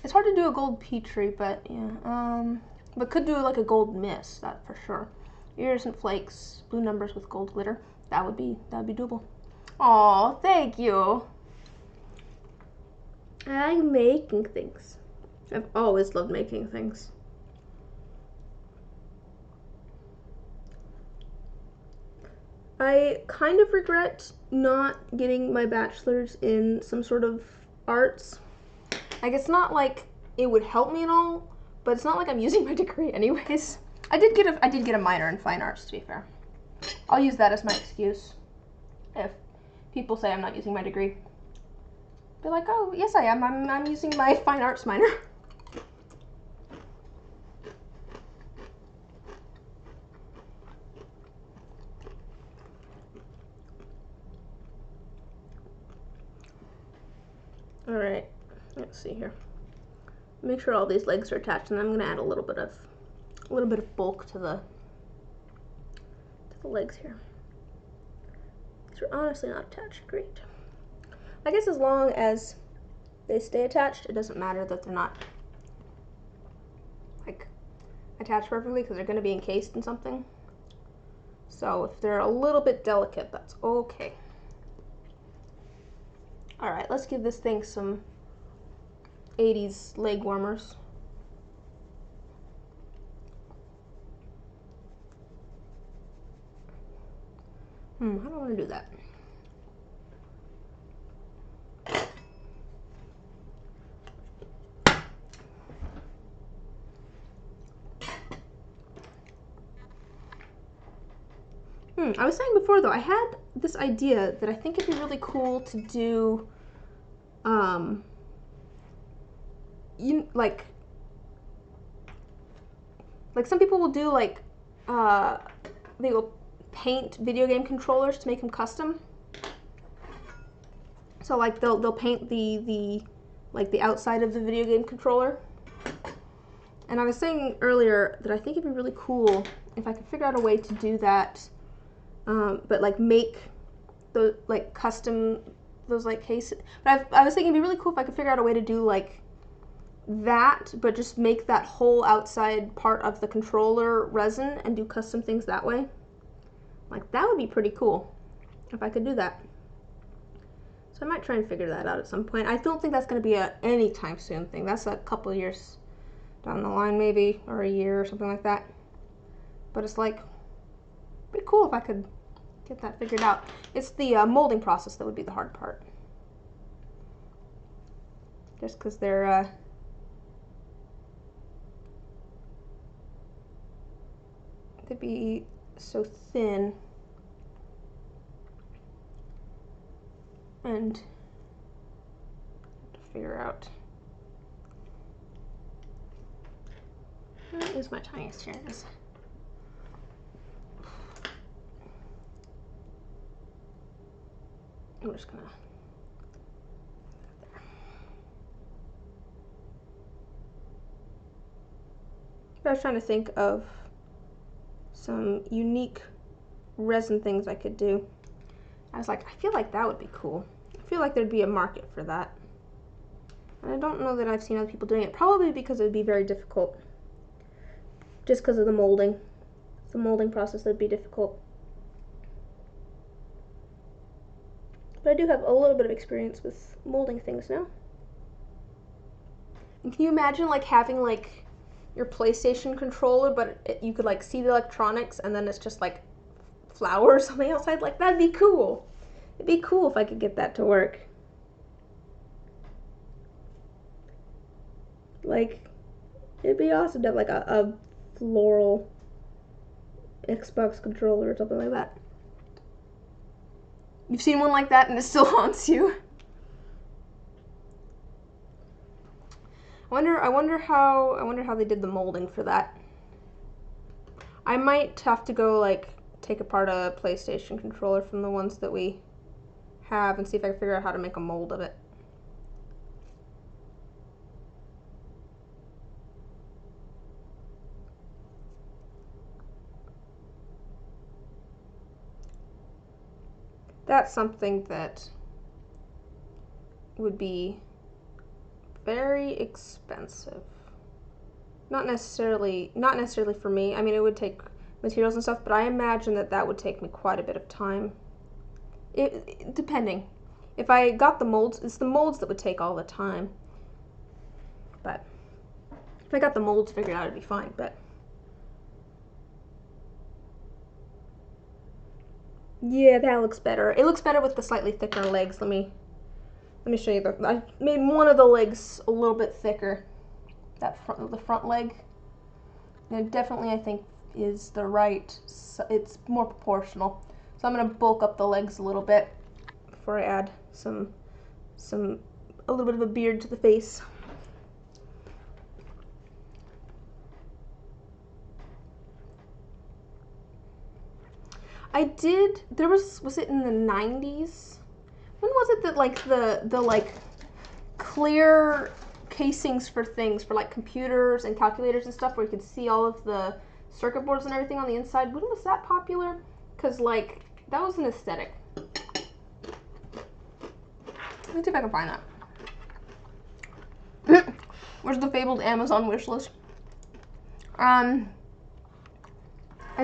It's hard to do a gold Petri, but yeah, but could do like a gold mist, that for sure. Iridescent flakes, blue numbers with gold glitter. That would be doable. Aw, thank you. I like making things. I've always loved making things. I kind of regret not getting my bachelor's in some sort of arts. Like, it's not like it would help me at all, but it's not like I'm using my degree anyways. I did get a minor in fine arts, to be fair. I'll use that as my excuse if people say I'm not using my degree. Be like, oh, yes I am. I'm using my fine arts minor. All right, let's see here. Make sure all these legs are attached, and I'm gonna add a little bit of bulk to the legs here. These are honestly not attached. Great. I guess as long as they stay attached, it doesn't matter that they're not attach perfectly because they're going to be encased in something. So if they're a little bit delicate, that's okay. All right, let's give this thing some 80s leg warmers. I don't want to do that. I was saying before though, I had this idea that I think it'd be really cool to do, like some people will do like, they will paint video game controllers to make them custom. So like they'll paint the outside of the video game controller. And I was saying earlier that I think it'd be really cool if I could figure out a way to do that, but like make the like custom those like cases. But I was thinking it'd be really cool if I could figure out a way to do like that, but just make that whole outside part of the controller resin and do custom things that way. Like that would be pretty cool if I could do that. So I might try and figure that out at some point. I don't think that's going to be a anytime soon thing. That's a couple of years down the line maybe, or a year or something like that. But it's like, it'd be cool if I could get that figured out. It's the molding process that would be the hard part. Just because they're they'd be so thin and to figure out. Where is my tiniest? Here it is. I'm just gonna. I was trying to think of some unique resin things I could do. I was like, I feel like that would be cool. I feel like there'd be a market for that. And I don't know that I've seen other people doing it, probably because it would be very difficult. Just because of the molding. It's the molding process that'd be difficult. But I do have a little bit of experience with molding things now. And can you imagine like having like your PlayStation controller, but you could like see the electronics and then it's just like flowers on the outside? Like that'd be cool. It'd be cool if I could get that to work. Like it'd be awesome to have like a floral Xbox controller or something like that. You've seen one like that and it still haunts you. I wonder how they did the molding for that. I might have to go like take apart a PlayStation controller from the ones that we have and see if I can figure out how to make a mold of it. That's something that would be very expensive. Not necessarily for me. I mean, it would take materials and stuff, but I imagine that would take me quite a bit of time. Depending. If I got the molds, it's the molds that would take all the time. But if I got the molds figured out, it'd be fine. But yeah, that looks better. It looks better with the slightly thicker legs. Let me show you. I made one of the legs a little bit thicker. The front leg. And it definitely, I think, is the right. It's more proportional. So I'm gonna bulk up the legs a little bit before I add a little bit of a beard to the face. I did. There was it in the 90s? When was it that like the like clear casings for things for like computers and calculators and stuff where you could see all of the circuit boards and everything on the inside? When was that popular? Because like that was an aesthetic. Let me see if I can find that. Where's the fabled Amazon wish list? I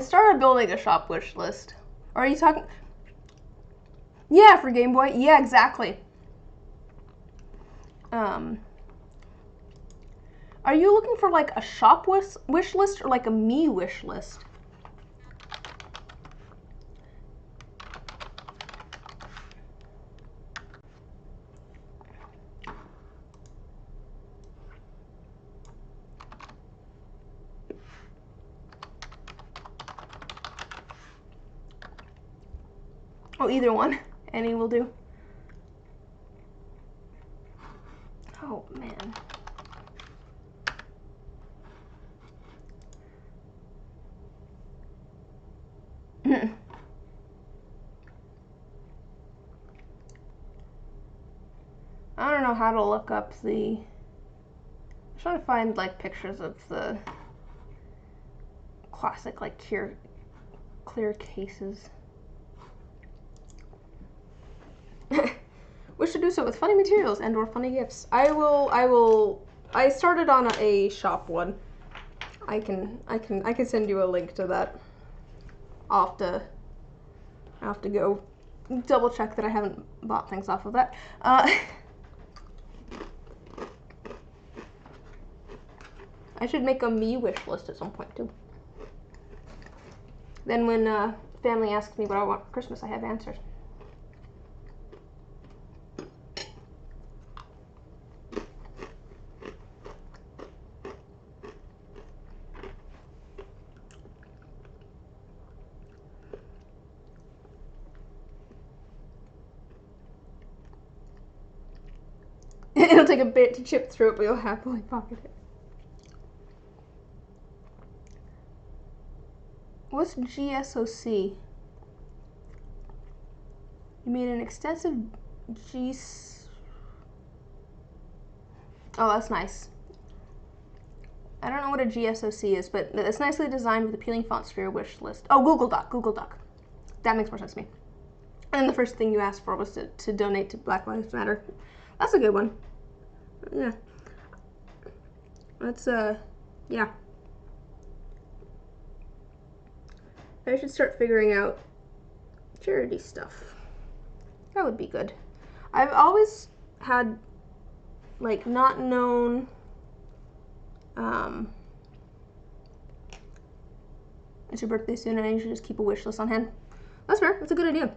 started building a shop wish list. Are you talking? Yeah, for Game Boy. Yeah, exactly. Are you looking for like a shop wish list or like a me wish list? Oh, either one. Any will do. Oh, man. I don't know how to look up the... I'm trying to find, like, pictures of the classic, like, clear cases. Wish to do so with funny materials and or funny gifts. I started on a shop one. I can send you a link to that. I'll have to go double check that I haven't bought things off of that. I should make a me wish list at some point too. Then when family asks me what I want for Christmas, I have answers. It'll take a bit to chip through it, but you'll happily pocket it. What's GSOC? You made an extensive Oh, that's nice. I don't know what a GSOC is, but it's nicely designed with appealing fonts for your wish list. Oh, Google Doc. That makes more sense to me. And the first thing you asked for was to donate to Black Lives Matter. That's a good one. Yeah. That's, yeah. I should start figuring out charity stuff. That would be good. I've always had, like, not known, it's your birthday soon and you should just keep a wish list on hand. That's fair. That's a good idea.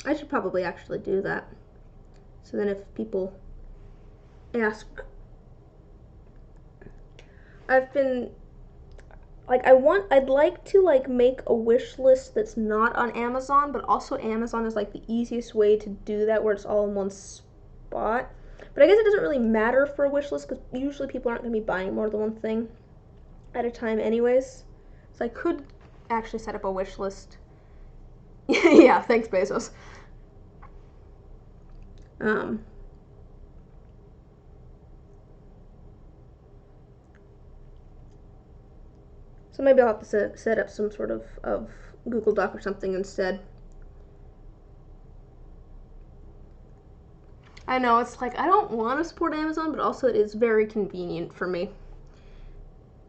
I should probably actually do that. So then if people ask, I've been, like, I'd like to, like, make a wish list that's not on Amazon, but also Amazon is, like, the easiest way to do that where it's all in one spot. But I guess it doesn't really matter for a wish list because usually people aren't going to be buying more than one thing at a time anyways. So I could actually set up a wish list. Yeah, thanks, Bezos. So maybe I'll have to set up some sort of Google Doc or something instead. I know, it's like, I don't want to support Amazon, but also it is very convenient for me.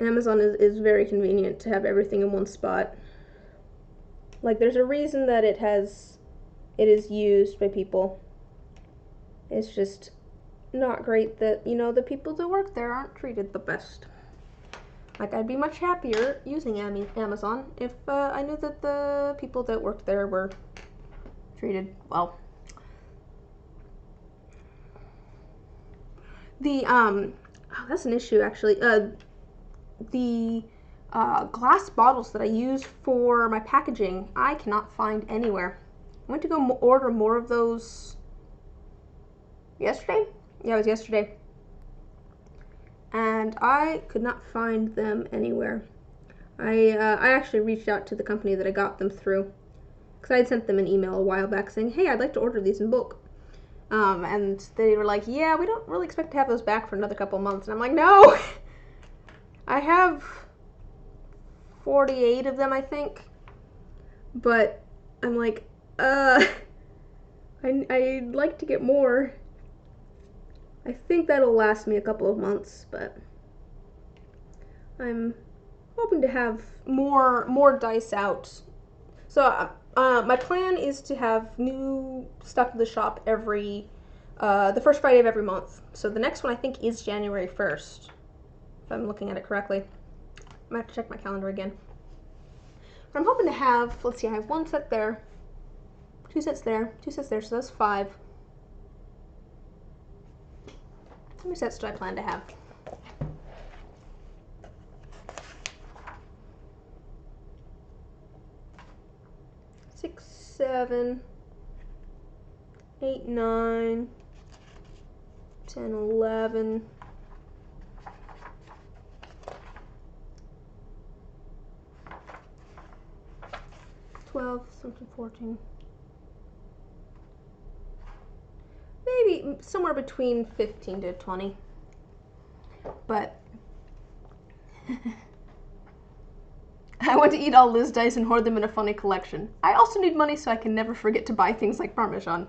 Amazon is very convenient to have everything in one spot. Like, there's a reason that it is used by people. It's just not great that, you know, the people that work there aren't treated the best. Like, I'd be much happier using Amazon if I knew that the people that worked there were treated well. The, oh, that's an issue, actually. The glass bottles that I use for my packaging, I cannot find anywhere. I went to go order more of those yesterday? Yeah, it was yesterday. And I could not find them anywhere. I actually reached out to the company that I got them through because I had sent them an email a while back saying, hey, I'd like to order these in bulk. And they were like, yeah, we don't really expect to have those back for another couple months. And I'm like, no! I have 48 of them, I think. But I'm like, I'd like to get more. I think that'll last me a couple of months, but I'm hoping to have more dice out. So my plan is to have new stuff to the shop every the first Friday of every month. So the next one I think is January 1st, if I'm looking at it correctly. I might have to check my calendar again. But I'm hoping to have, let's see, I have one set there, 2 sets there, 2 sets there, so that's 5. How many sets do I plan to have? Six, 7, 8, 9, 10, 11. 12, 13, 14. Maybe somewhere between 15 to 20. But I want to eat all Liz dice and hoard them in a funny collection. I also need money so I can never forget to buy things like Parmesan.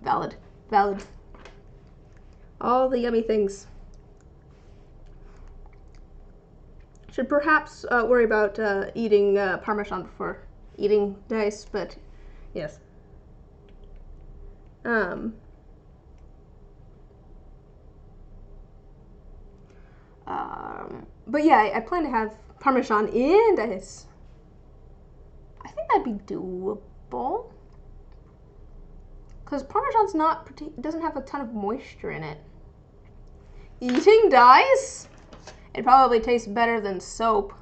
Valid. Valid. All the yummy things. Should perhaps worry about eating Parmesan before eating dice, but yes. But yeah, I plan to have Parmesan and dice. I think that'd be doable. Because Parmesan's doesn't have a ton of moisture in it. Eating dice? It probably tastes better than soap.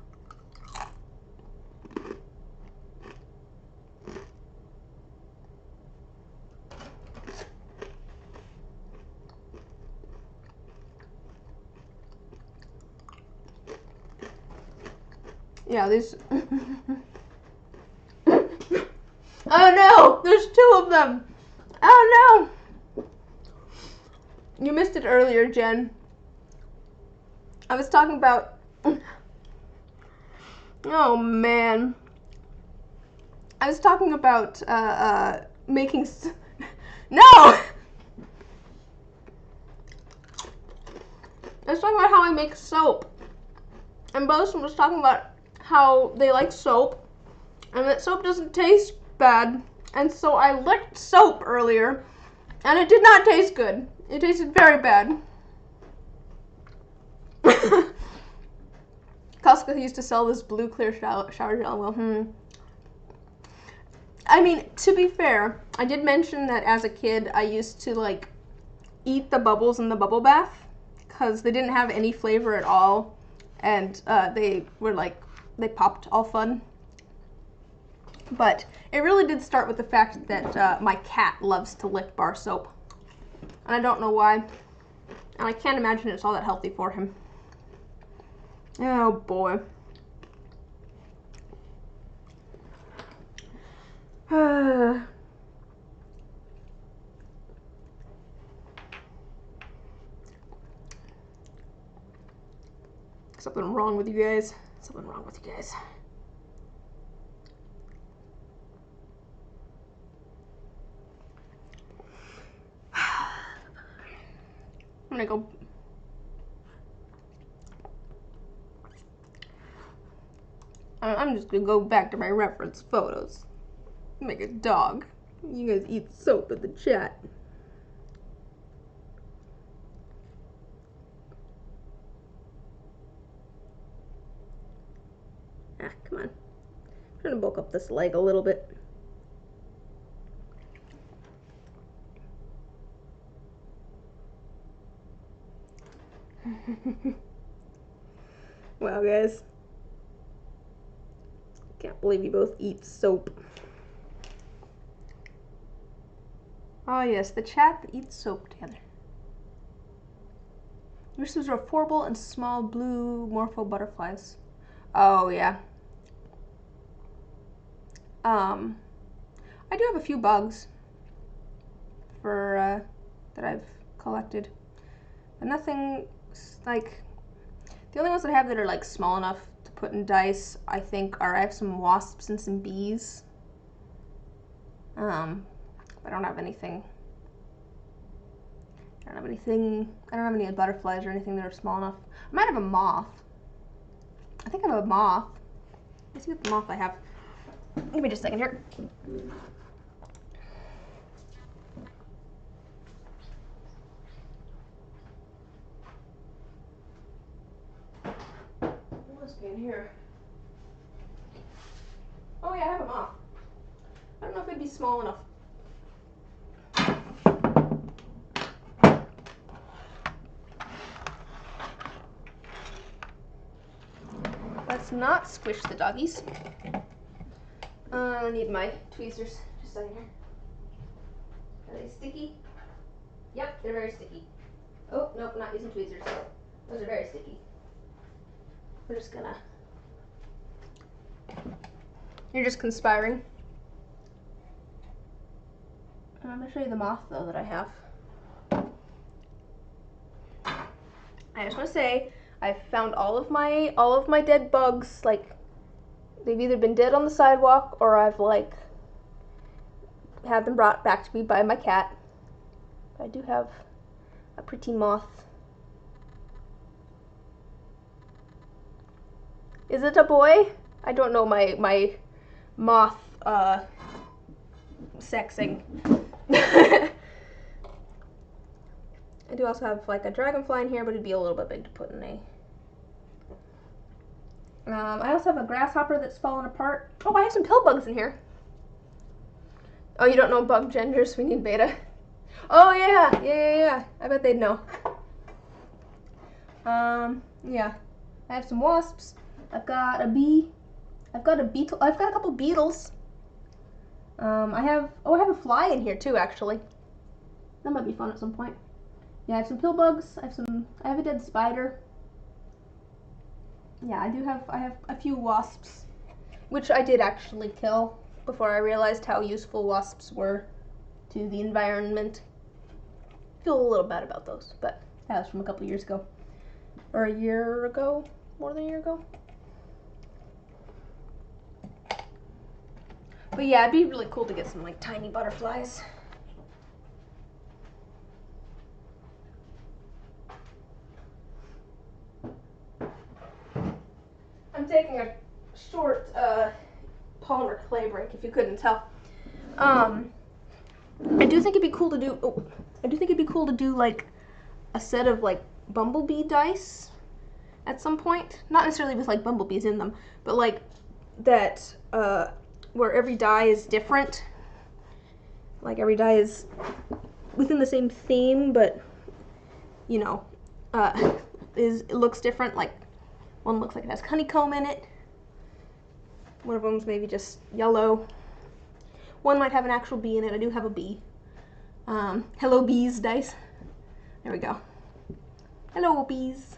Yeah, these... Oh no! There's 2 of them! Oh no! You missed it earlier, Jen. I was talking about... Oh man. I was talking about making... No! I was talking about how I make soap. And Bosun was talking about how they like soap, and that soap doesn't taste bad. And so I licked soap earlier, and it did not taste good. It tasted very bad. Costco used to sell this blue clear shower gel. Well, I mean, to be fair, I did mention that as a kid I used to like eat the bubbles in the bubble bath because they didn't have any flavor at all, and they were like, they popped all fun. But it really did start with the fact that my cat loves to lick bar soap, and I don't know why, and I can't imagine it's all that healthy for him. Oh boy. Something wrong with you guys. Something wrong with you guys. I'm gonna go. I'm just gonna go back to my reference photos. Make a dog. You guys eat soap in the chat. Ah, come on. I'm trying to bulk up this leg a little bit. Wow, guys. Can't believe you both eat soap. Oh yes, the chat that eats soap together. Roosters are horrible and small blue morpho butterflies. Oh yeah. I do have a few bugs for that I've collected, but nothing like, the only ones that I have that are like small enough to put in dice, I think, are, I have some wasps and some bees. I don't have anything. I don't have any butterflies or anything that are small enough. I might have a moth. I think I have a moth. Let's see what the moth I have. Give me just a second here. It must be in here. Oh yeah, I have a moth. I don't know if it'd be small enough. Let's not squish the doggies. I need my tweezers. Just a second here. Are they sticky? Yep, they're very sticky. Oh, nope, not using tweezers. Those are very sticky. We're just gonna... You're just conspiring. I'm gonna show you the moth though that I have. I just want to say I've found all of my dead bugs. Like, they've either been dead on the sidewalk or I've like had them brought back to me by my cat. I do have a pretty moth. Is it a boy? I don't know my moth sexing. I do also have like a dragonfly in here, but it'd be a little bit big to put in a... I also have a grasshopper that's fallen apart. Oh, I have some pill bugs in here. Oh, you don't know bug genders? We need beta. Oh yeah. I bet they'd know. Yeah. I have some wasps. I've got a bee. I've got a beetle. I've got a couple beetles. I have a fly in here too, actually. That might be fun at some point. Yeah, I have some pill bugs. I have a dead spider. Yeah, I have a few wasps, which I did actually kill before I realized how useful wasps were to the environment. I feel a little bad about those, but that was from a couple years ago. Or a year ago? More than a year ago? But yeah, it'd be really cool to get some like tiny butterflies. I'm taking a short polymer clay break, if you couldn't tell. I do think it'd be cool to do. Oh, I do think it'd be cool to do like a set of like bumblebee dice at some point. Not necessarily with like bumblebees in them, but like that where every die is different. Like every die is within the same theme, but you know, it looks different. Like one looks like it has honeycomb in it. One of them's maybe just yellow. One might have an actual bee in it. I do have a bee. Hello bees dice. There we go. Hello bees.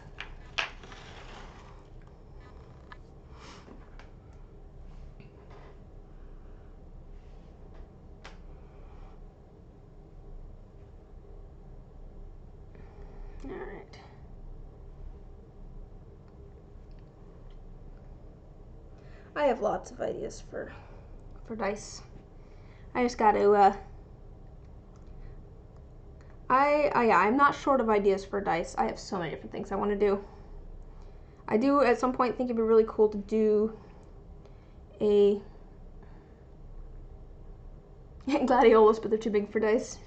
All right. I have lots of ideas for dice. I just got to I'm not short of ideas for dice. I have so many different things I want to do. I do at some point think it'd be really cool to do a gladiolas, but they're too big for dice.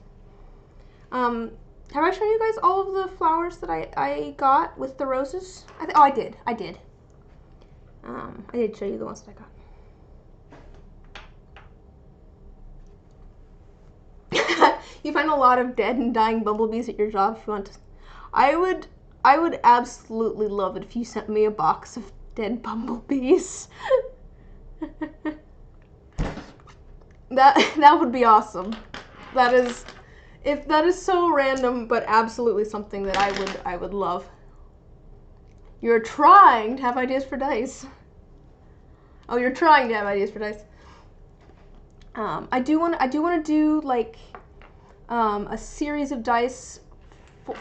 Have I shown you guys all of the flowers that I got with the roses? I did. I did show you the ones that I got. You find a lot of dead and dying bumblebees at your job if you want to. I would absolutely love it if you sent me a box of dead bumblebees. That would be awesome. That is so random, but absolutely something that I would love. You're trying to have ideas for dice. Oh, you're trying to have ideas for dice. I do want to do like a series of dice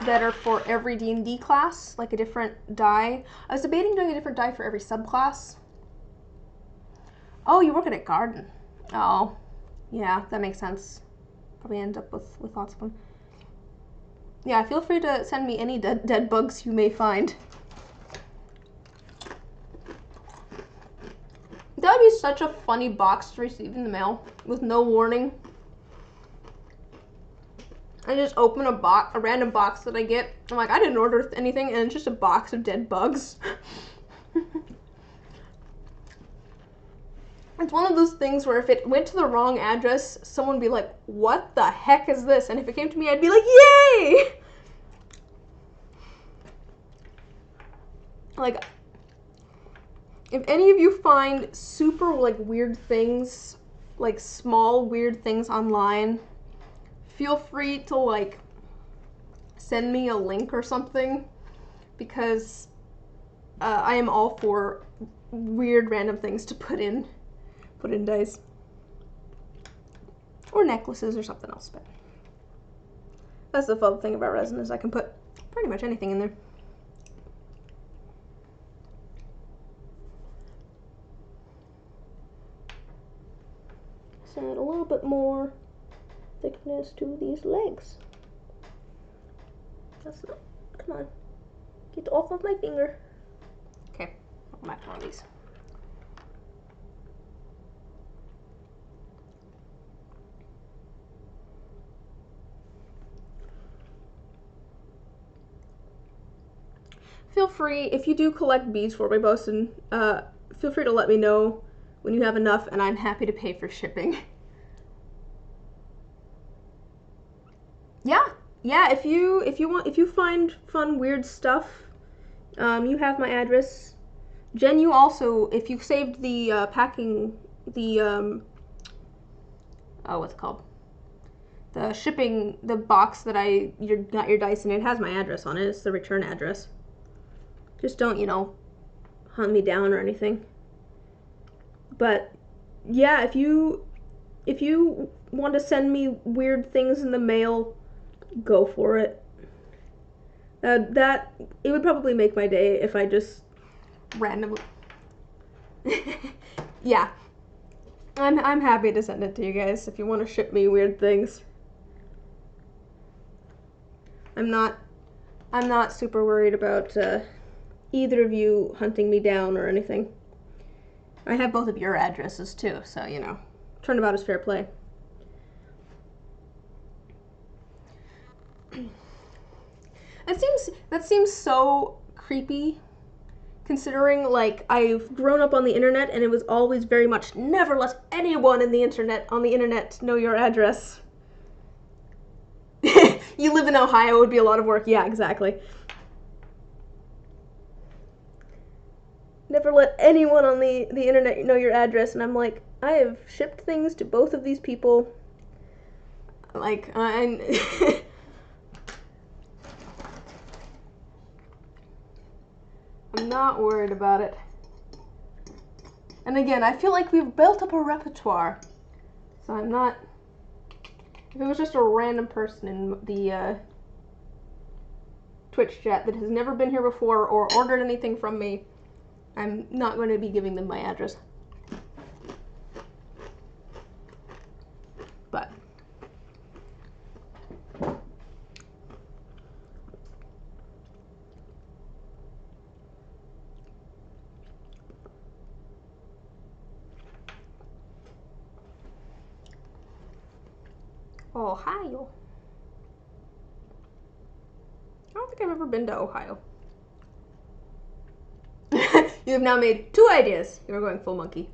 that are for every D&D class, like a different die. I was debating doing a different die for every subclass. Oh, you work at a garden. Oh, yeah, that makes sense. Probably end up with lots of them. Yeah, feel free to send me any dead bugs you may find. is such a funny box to receive in the mail with no warning. I just open a random box that I get. I'm like, I didn't order anything, and it's just a box of dead bugs. It's one of those things where if it went to the wrong address, someone would be like, what the heck is this? And if it came to me, I'd be like, yay! Like, if any of you find super, like, weird things, like, small weird things online, feel free to, like, send me a link or something, because I am all for weird random things to put in dice. Or necklaces or something else, but that's the fun thing about resin is I can put pretty much anything in there. Add a little bit more thickness to these legs. That's not, come on, get off of my finger. Okay, I'll match one of these. Feel free, if you do collect beads for me, Bosun, feel free to let me know when you have enough, and I'm happy to pay for shipping. Yeah, if you find fun, weird stuff, you have my address. Jen, you also, if you saved the packing, the oh, what's it called? The shipping, the box that you got your dice in, it has my address on it. It's the return address. Just don't, hunt me down or anything. But yeah, if you want to send me weird things in the mail, go for it. That it would probably make my day if I just randomly. Yeah, I'm happy to send it to you guys if you want to ship me weird things. I'm not super worried about either of you hunting me down or anything. I have both of your addresses too, so turnabout is fair play. That seems so creepy, considering like I've grown up on the internet and it was always very much never let anyone on the internet know your address. You live in Ohio, it would be a lot of work. Yeah, exactly. Never let anyone on the internet know your address, and I'm like, I have shipped things to both of these people. Like, I'm not worried about it. And again, I feel like we've built up a repertoire. So I'm not... If it was just a random person in the Twitch chat that has never been here before or ordered anything from me, I'm not going to be giving them my address. But Ohio. I don't think I've ever been to Ohio. You have now made 2 ideas. You are going full monkey.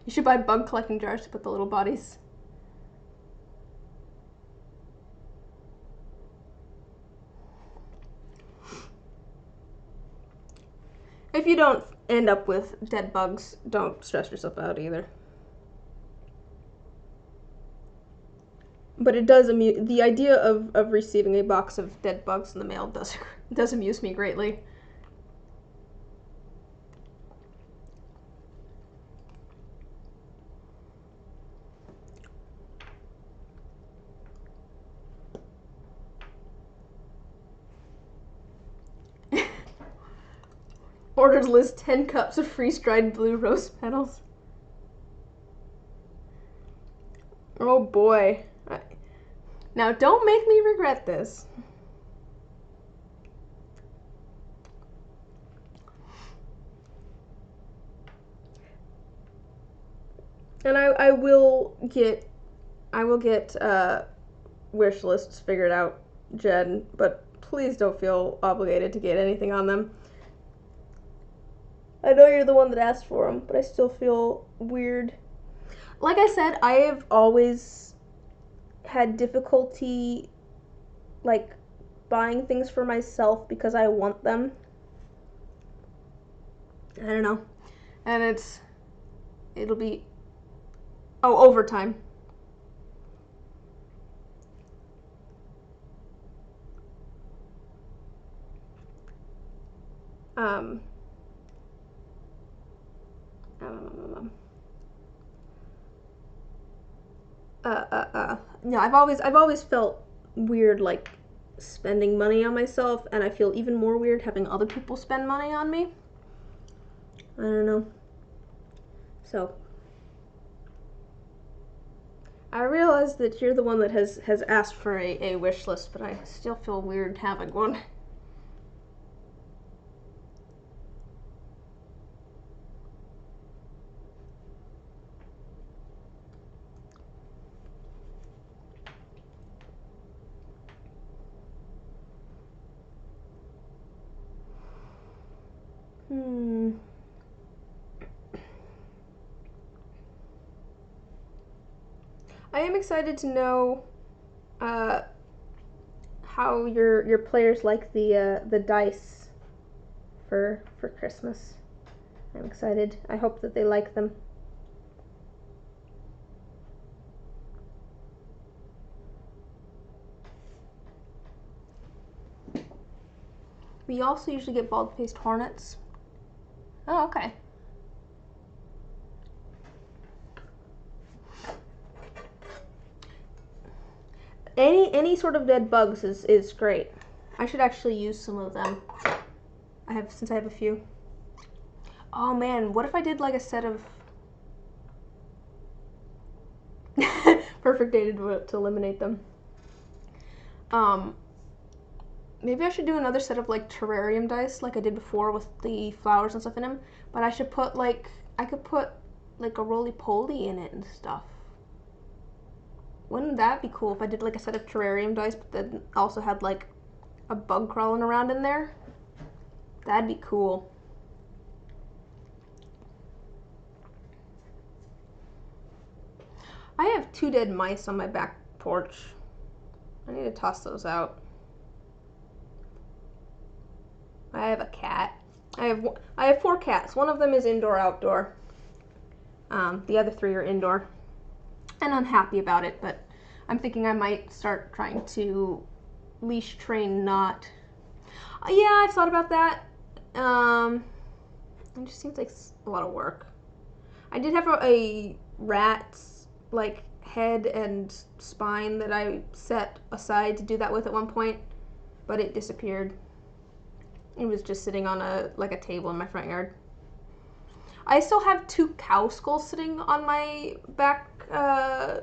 You should buy bug collecting jars to put the little bodies. If you don't end up with dead bugs, don't stress yourself out either. But it does the idea of receiving a box of dead bugs in the mail does amuse me greatly. Orders list 10 cups of freeze-dried blue rose petals. Oh boy. Now don't make me regret this. And I will get wish lists figured out, Jen, but please don't feel obligated to get anything on them. I know you're the one that asked for them, but I still feel weird. Like I said, I have always had difficulty, like, buying things for myself because I want them. I don't know. And it'll be, overtime. Um, no, I've always felt weird, like, spending money on myself, and I feel even more weird having other people spend money on me. I don't know. So, I realize that you're the one that has asked for a wish list, but I still feel weird having one. I am excited to know how your players like the dice for Christmas. I'm excited. I hope that they like them. We also usually get bald-faced hornets. Oh, okay. Any sort of dead bugs is great. I should actually use some of them. Since I have a few. Oh man, what if I did like a set of perfect day to eliminate them. Maybe I should do another set of like terrarium dice like I did before with the flowers and stuff in them. But I should put I could put like a roly-poly in it and stuff. Wouldn't that be cool if I did like a set of terrarium dice but then also had like a bug crawling around in there? That'd be cool. I have 2 dead mice on my back porch. I need to toss those out. I have a cat. I have 4 cats. One of them is indoor-outdoor. The other 3 are indoor. And I'm happy about it, but I'm thinking I might start trying to leash train not. Yeah, I've thought about that. It just seems like a lot of work. I did have a rat's like head and spine that I set aside to do that with at one point, but it disappeared. It was just sitting on a table in my front yard. I still have 2 cow skulls sitting on my back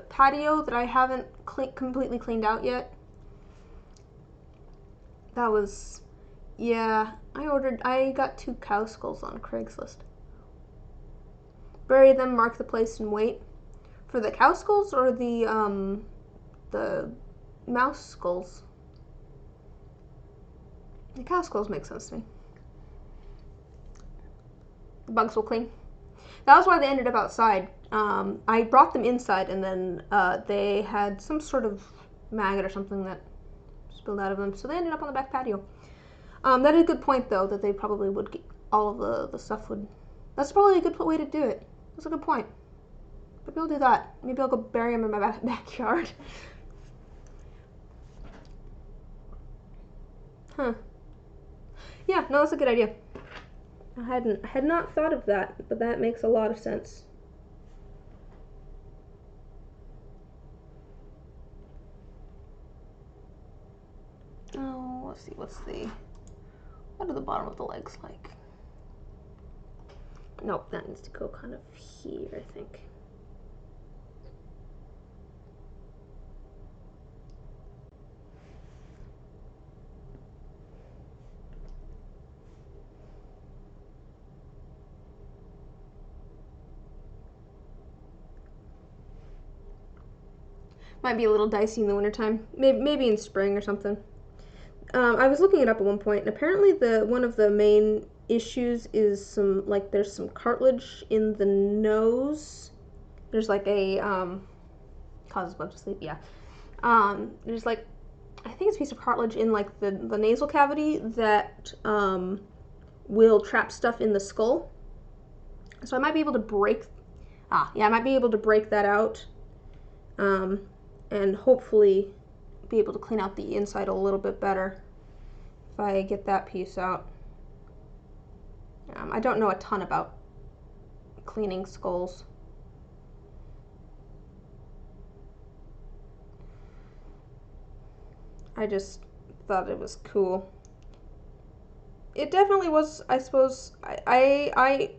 patio that I haven't completely cleaned out yet. That was, yeah, I got 2 cow skulls on Craigslist. Bury them, mark the place, and wait. For the cow skulls or the mouse skulls? The cow skulls make sense to me. The bugs will clean. That was why they ended up outside. I brought them inside, and then they had some sort of maggot or something that spilled out of them, so they ended up on the back patio. That is a good point, though, that they probably would get all of the stuff would. That's probably a good way to do it. That's a good point. Maybe I'll do that. Maybe I'll go bury them in my backyard. Huh. Yeah, no, that's a good idea. I had not thought of that, but that makes a lot of sense. Oh, let's see, what are the bottom of the legs like? Nope, that needs to go kind of here, I think. Might be a little dicey in the wintertime. Maybe in spring or something. I was looking it up at one point, and apparently one of the main issues is there's some cartilage in the nose. There's like a causes bugs to sleep. Yeah. There's like, I think it's a piece of cartilage in like the nasal cavity that will trap stuff in the skull. So I might be able to break. I might be able to break that out, and hopefully be able to clean out the inside a little bit better if I get that piece out. I don't know a ton about cleaning skulls. I just thought it was cool. It definitely was, I suppose. I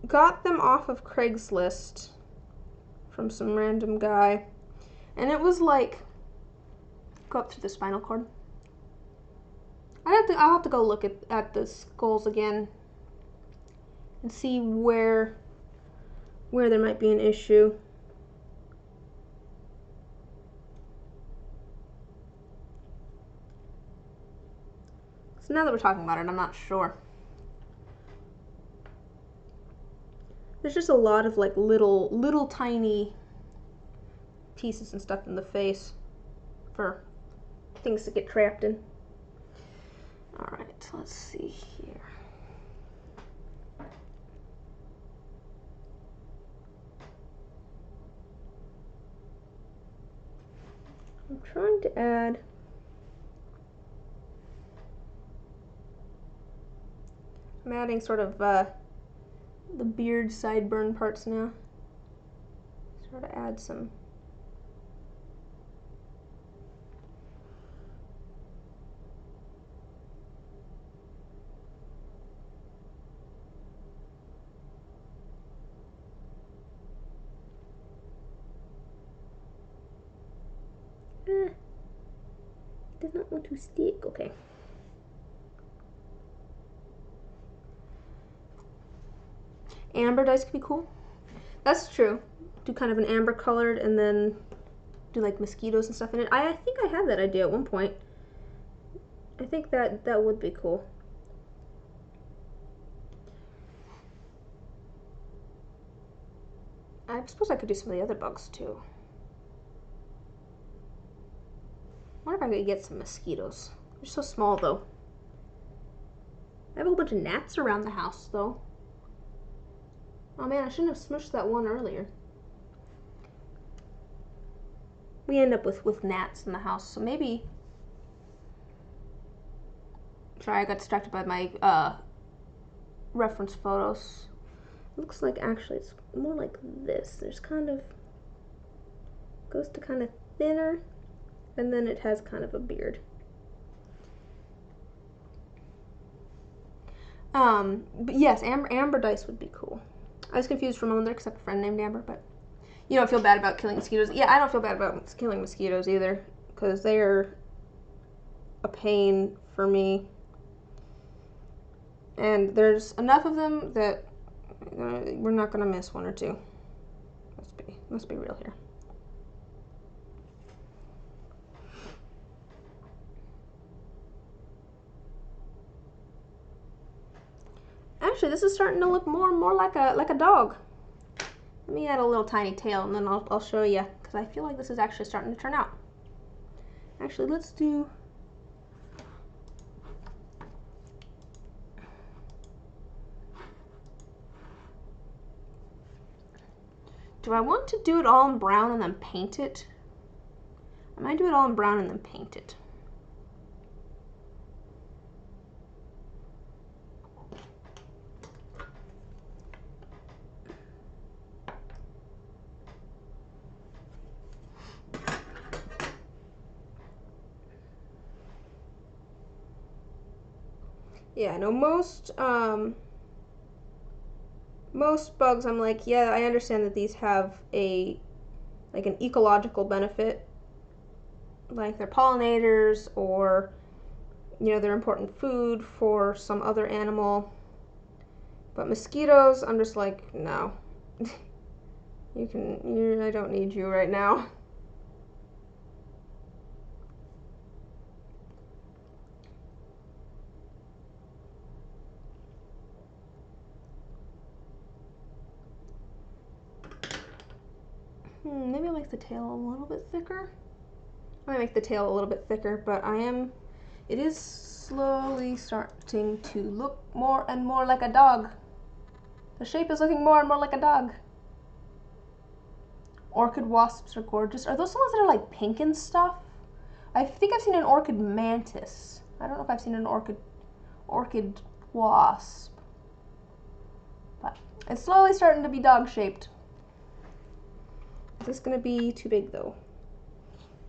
got them off of Craigslist from some random guy, and it was like, go up through the spinal cord. I'll have to go look at the skulls again and see where there might be an issue. So now that we're talking about it, I'm not sure. There's just a lot of like little tiny pieces and stuff in the face for things to get trapped in. All right, let's see here. I'm trying to add I'm adding sort of the beard sideburn parts now. Sort of add some does not want to stick. Okay. Amber dice could be cool. That's true. Do kind of an amber colored and then do like mosquitoes and stuff in it. I think I had that idea at one point. I think that would be cool. I suppose I could do some of the other bugs too. I wonder if I could get some mosquitoes. They're so small though. I have a whole bunch of gnats around the house though. Oh man, I shouldn't have smushed that one earlier. We end up with gnats in the house, so maybe... Sorry, I got distracted by my reference photos. It looks like actually it's more like this. There's kind of... goes to kind of thinner, and then it has kind of a beard. But yes, amber dice would be cool. I was confused for a moment there because I have a friend named Amber, but you don't feel bad about killing mosquitoes. Yeah, I don't feel bad about killing mosquitoes either because they are a pain for me. And there's enough of them that we're not going to miss one or two. Let's be real here. Actually, this is starting to look more and more like a dog. Let me add a little tiny tail, and then I'll show you, because I feel like this is actually starting to turn out. Actually, let's do... Do I want to do it all in brown and then paint it? I might do it all in brown and then paint it. Yeah, no, most bugs I'm like, yeah, I understand that these have an ecological benefit, like they're pollinators or, you know, they're important food for some other animal. But mosquitoes, I'm just like, no. I don't need you right now. Maybe I'll make the tail a little bit thicker. I might make the tail a little bit thicker, but it is slowly starting to look more and more like a dog. The shape is looking more and more like a dog. Orchid wasps are gorgeous. Are those the ones that are like pink and stuff? I think I've seen an orchid mantis. I don't know if I've seen an orchid wasp. But it's slowly starting to be dog shaped. Is this gonna be too big though?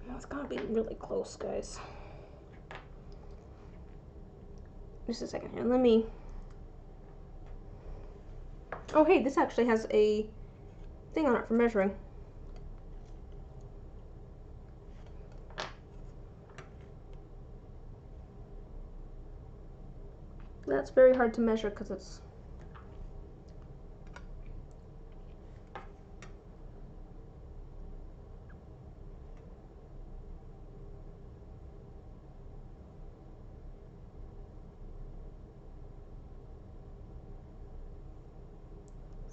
No, it's gonna be really close, guys. Just a second here, let me... Oh hey, this actually has a thing on it for measuring. That's very hard to measure because it's...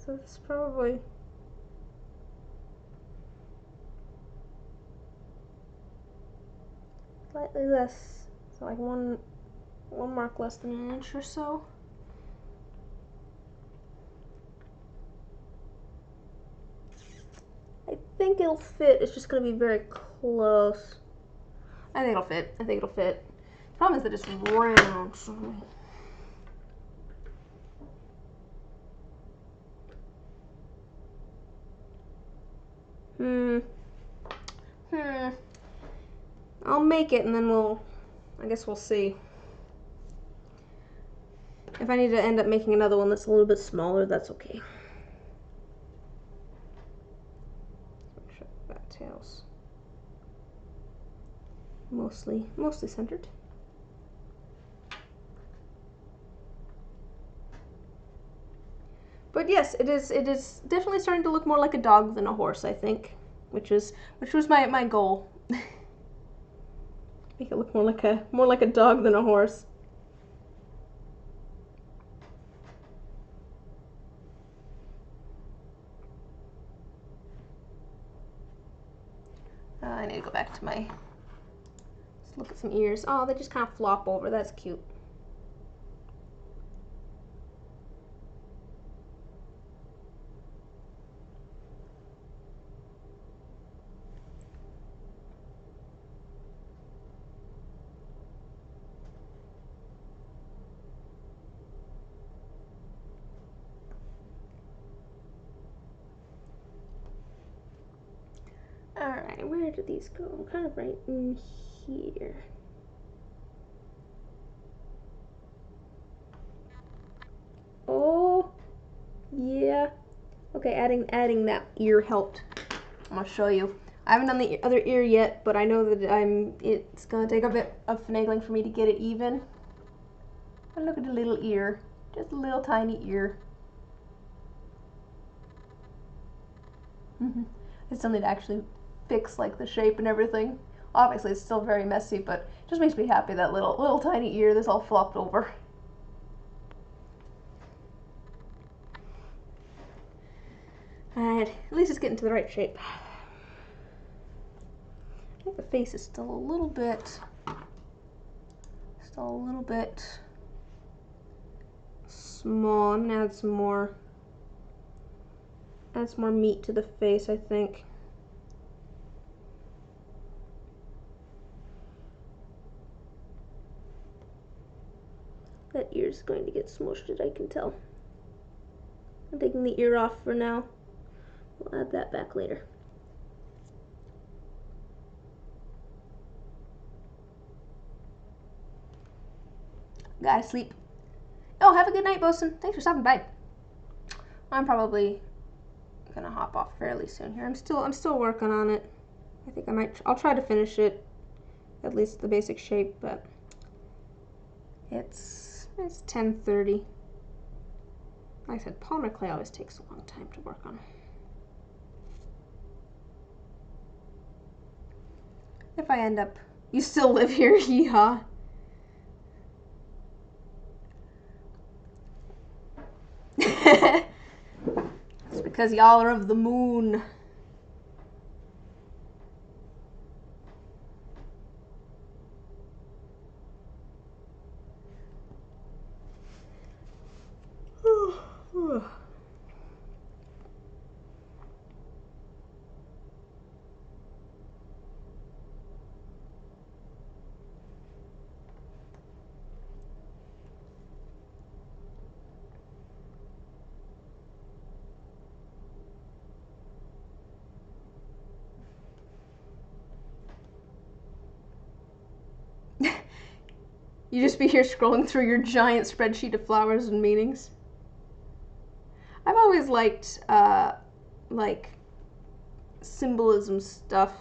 So it's probably... slightly less, so like one mark less than an inch or so. I think it'll fit. It's just going to be very close. I think it'll fit. I think it'll fit. The problem is that it's round. So... I'll make it and then I guess we'll see. If I need to end up making another one that's a little bit smaller, that's okay. Make sure that tail's mostly centered. But yes, it is definitely starting to look more like a dog than a horse, I think, which was my goal. Make it look more like a dog than a horse. I need to go back to let's look at some ears. Oh, they just kind of flop over. That's cute. Alright, where did these go? Kind of right in here. Oh, yeah. Okay, adding that ear helped. I'm gonna show you. I haven't done the other ear yet, but I know that it's gonna take a bit of finagling for me to get it even. But look at the little ear. Just a little tiny ear. I still need to actually fix like the shape and everything. Obviously it's still very messy, but it just makes me happy that little tiny ear that's all flopped over. Alright, at least it's getting to the right shape. I think the face is still a little bit small. I'm gonna add some more meat to the face, I think. That ear's going to get smushed, I can tell. I'm taking the ear off for now. We'll add that back later. Gotta sleep. Oh, have a good night, Bosun. Thanks for stopping by. I'm probably gonna hop off fairly soon here. I'm still working on it. I think I'll try to finish it, at least the basic shape, but it's 10:30. Like I said, polymer clay always takes a long time to work on. If I end up... You still live here, yeehaw. It's because y'all are of the moon. You just be here scrolling through your giant spreadsheet of flowers and meanings. I've always liked, like, symbolism stuff.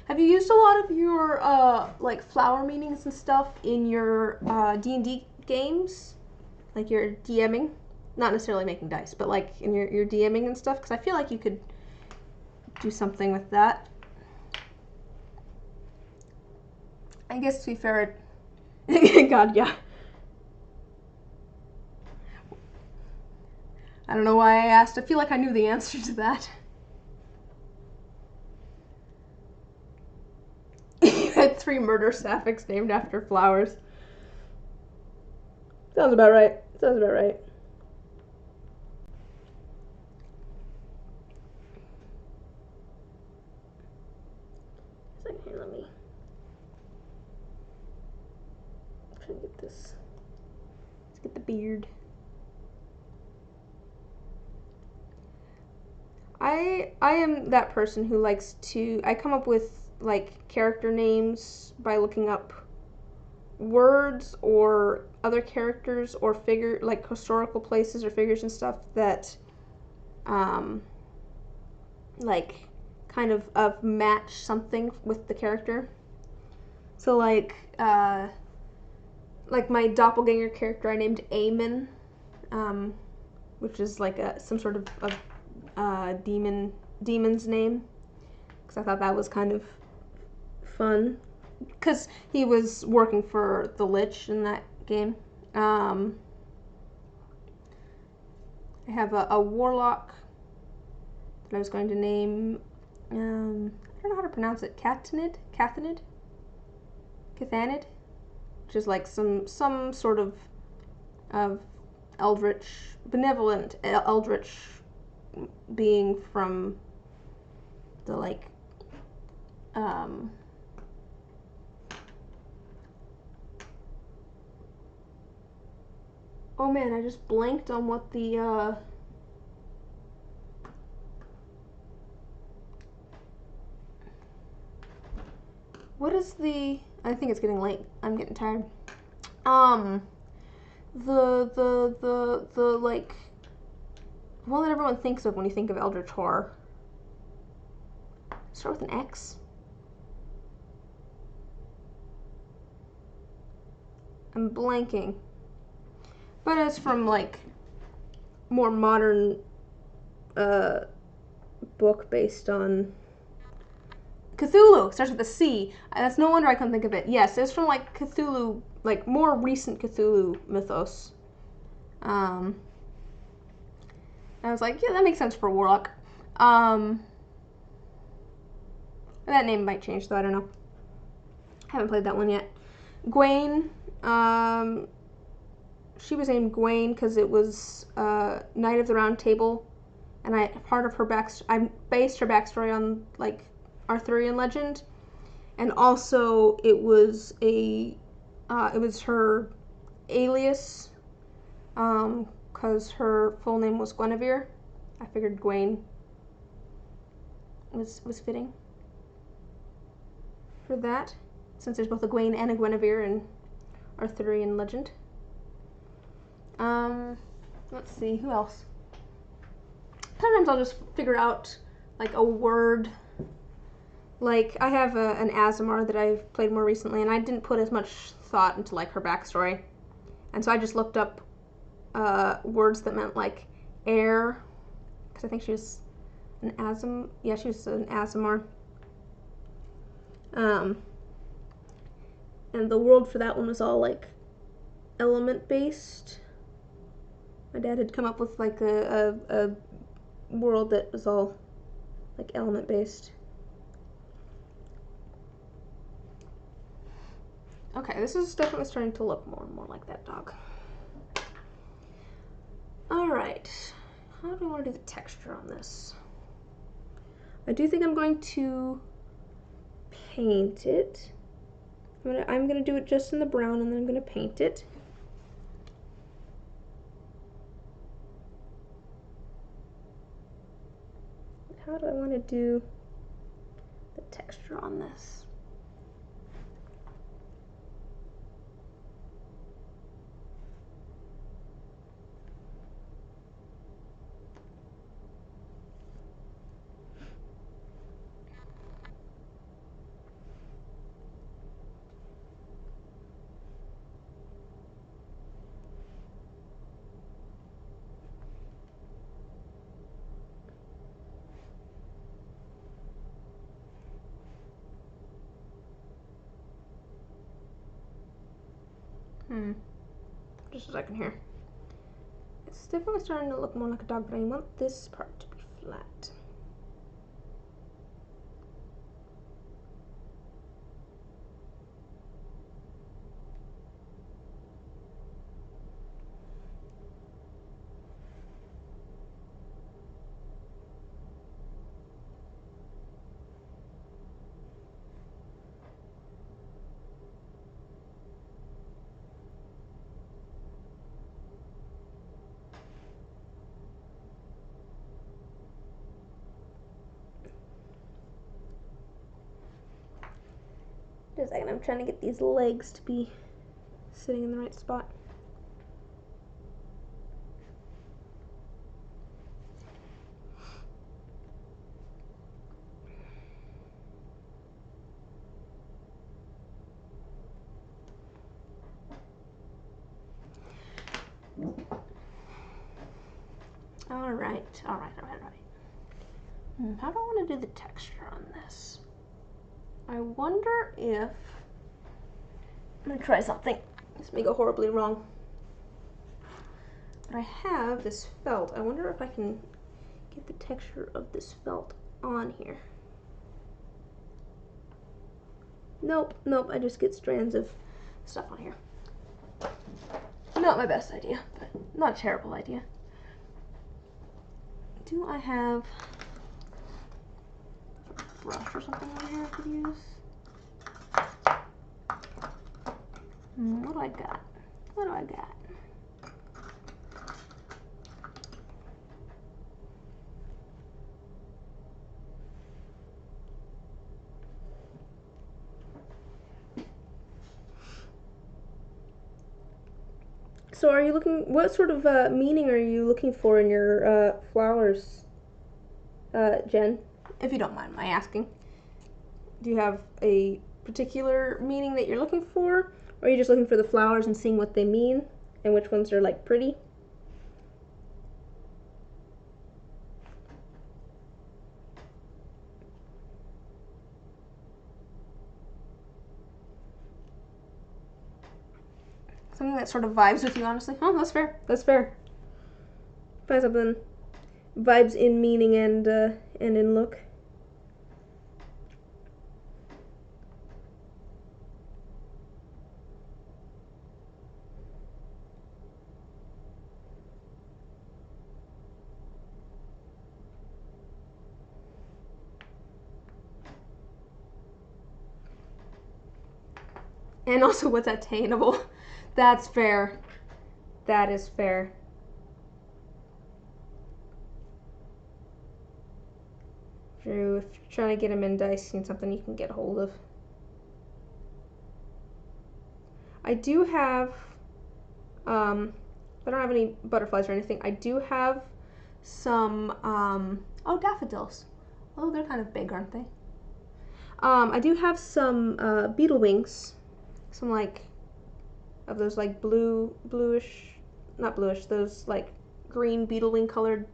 Have you used a lot of your, like, flower meanings and stuff in your, D&D games? Like, your DMing? Not necessarily making dice, but, like, in your DMing and stuff? Because I feel like you could do something with that. I guess to be fair, God, yeah. I don't know why I asked. I feel like I knew the answer to that. You had 3 murder sapphics named after flowers. Sounds about right. Sounds about right. Here, let me try to get this. Let's get the beard. I am that person who likes to, I come up with like character names by looking up words or other characters or figure, like historical places or figures and stuff that like kind of match something with the character. So like my doppelganger character I named Aemon, which is like some sort of demon's name, because I thought that was kind of fun, because he was working for the Lich in that game. I have a warlock that I was going to name, I don't know how to pronounce it, Cathanid, which is like some sort of eldritch, benevolent eldritch being from the like oh man, I just blanked on what the what is the, I think it's getting late. I'm getting tired. The like one that everyone thinks of when you think of eldritch horror. Start with an X. I'm blanking. But it's from like more modern book based on Cthulhu. Starts with a C. That's no wonder I couldn't think of it. Yes, it's from like Cthulhu, like more recent Cthulhu mythos. I was like, yeah, that makes sense for a warlock. That name might change though, I don't know. I haven't played that one yet. Gwaine, she was named Gwaine because it was Knight of the Round Table, and I based her backstory on like Arthurian legend, and also it was her alias, because her full name was Guinevere. I figured Gwaine was fitting for that, since there's both a Gwaine and a Guinevere in Arthurian legend. Let's see, who else? Sometimes I'll just figure out like a word. Like I have an Azamar that I've played more recently, and I didn't put as much thought into like her backstory, and so I just looked up words that meant like air, because I think she was an Azam. Yeah, she was an Azamar. And the world for that one was all like element based. My dad had come up with like a world that was all like element based. Okay, this is definitely starting to look more and more like that dog. Alright, how do I want to do the texture on this? I do think I'm going to paint it. I'm gonna do it just in the brown, and then I'm gonna paint it. How do I want to do the texture on this? Just a second here. It's definitely starting to look more like a dog, but I want this part to be flat. Just a second, I'm trying to get these legs to be sitting in the right spot. Alright. How do I want to do the texture on this? I wonder if... I'm going to try something. This may go horribly wrong. But I have this felt. I wonder if I can get the texture of this felt on here. Nope, I just get strands of stuff on here. Not my best idea, but not a terrible idea. Do I have a brush or something on here I could use? What do I got? So are you looking, what sort of meaning are you looking for in your flowers, Jen? If you don't mind my asking. Do you have a particular meaning that you're looking for? Or are you just looking for the flowers and seeing what they mean and which ones are like pretty? Something that sort of vibes with you, honestly. Oh, that's fair. Find something vibes in meaning and in look. And also what's attainable. That's fair. That is fair. Drew, if you're trying to get them in dice, you need something you can get a hold of. I do have, I don't have any butterflies or anything. I do have some, oh, daffodils. Oh, they're kind of big, aren't they? I do have some beetle wings. Some like, of those like bluish, not bluish, those like green beetle wing colored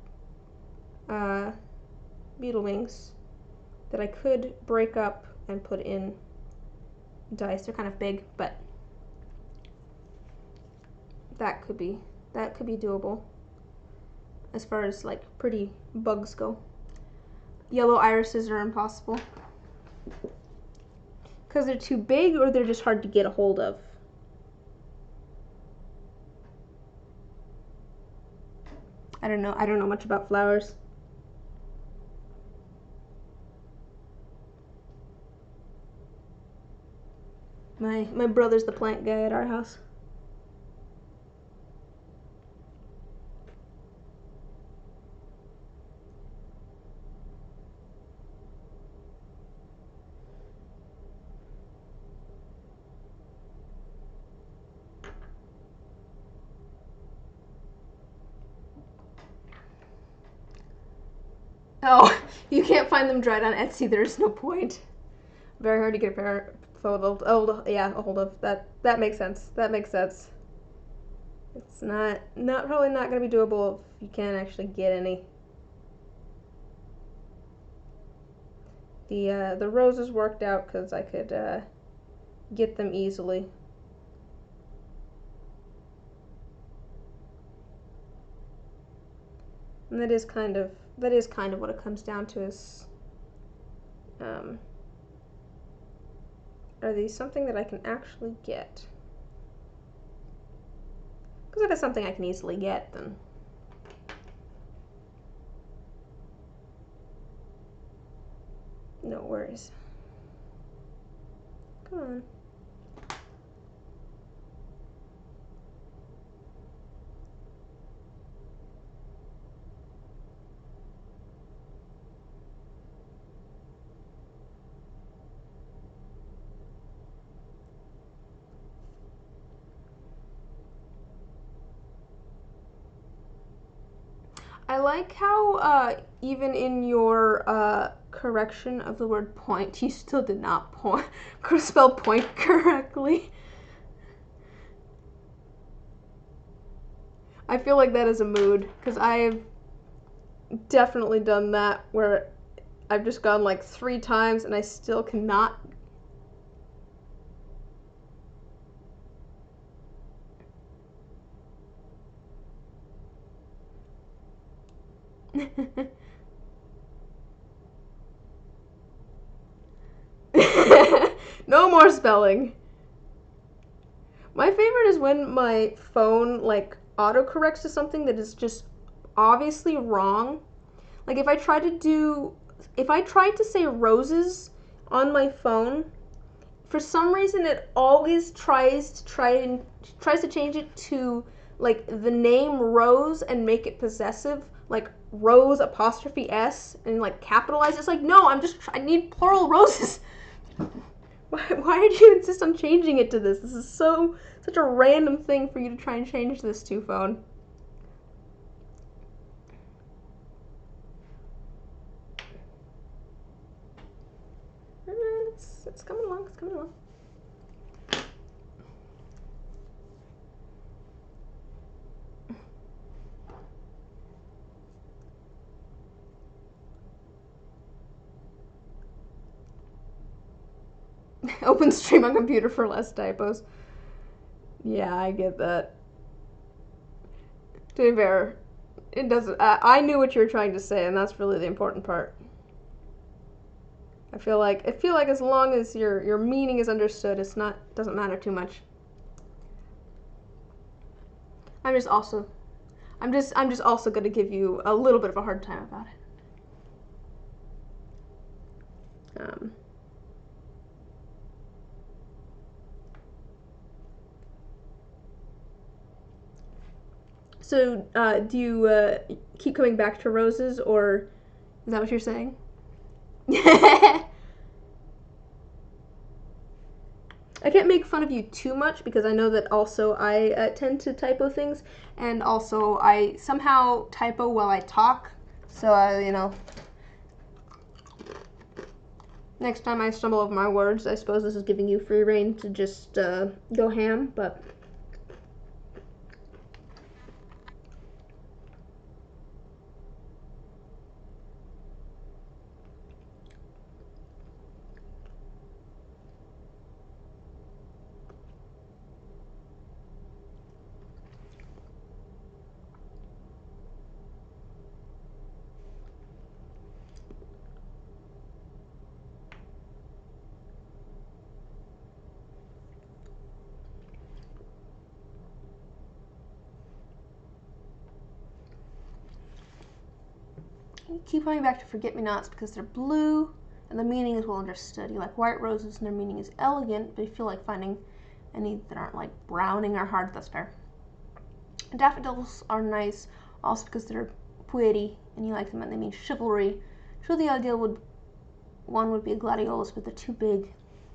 beetle wings that I could break up and put in dice. They're kind of big, but that could be doable as far as like pretty bugs go. Yellow irises are impossible because they're too big or they're just hard to get a hold of. I don't know much about flowers. My brother's the plant guy at our house. Oh, you can't find them dried on Etsy. There's no point. Very hard to get a hold of. That makes sense. That makes sense. It's probably not gonna be doable if you can't actually get any. The roses worked out because I could get them easily. And that is kind of what it comes down to is, are these something that I can actually get? Because if it's something I can easily get, then no worries. Come on. I like how even in your correction of the word point, you still did not spell point correctly. I feel like that is a mood, because I have definitely done that where I've just gone like 3 times and I still cannot. No more spelling. My favorite is when my phone like autocorrects to something that is just obviously wrong. Like if I try to say roses on my phone, for some reason it always tries to change it to like the name Rose and make it possessive, like Rose apostrophe S and like capitalize. It's like, no, I need plural roses. Why did you insist on changing it to this? This is such a random thing for you to try and change this to, phone. It's coming along. It's coming along. Open stream on computer for less typos. Yeah, I get that. To be fair, it doesn't. I knew what you were trying to say, and that's really the important part. I feel like as long as your meaning is understood, doesn't matter too much. I'm just also going to give you a little bit of a hard time about it. So, do you keep coming back to roses, or is that what you're saying? I can't make fun of you too much because I know that also I tend to typo things, and also I somehow typo while I talk. So next time I stumble over my words, I suppose this is giving you free rein to just go ham, but. You keep coming back to forget-me-nots because they're blue and the meaning is well understood. You like white roses and their meaning is elegant, but you feel like finding any that aren't like browning or hard. That's fair. Daffodils are nice also because they're pretty and you like them and they mean chivalry. Truly ideal one would be a gladiolus, but they're too big.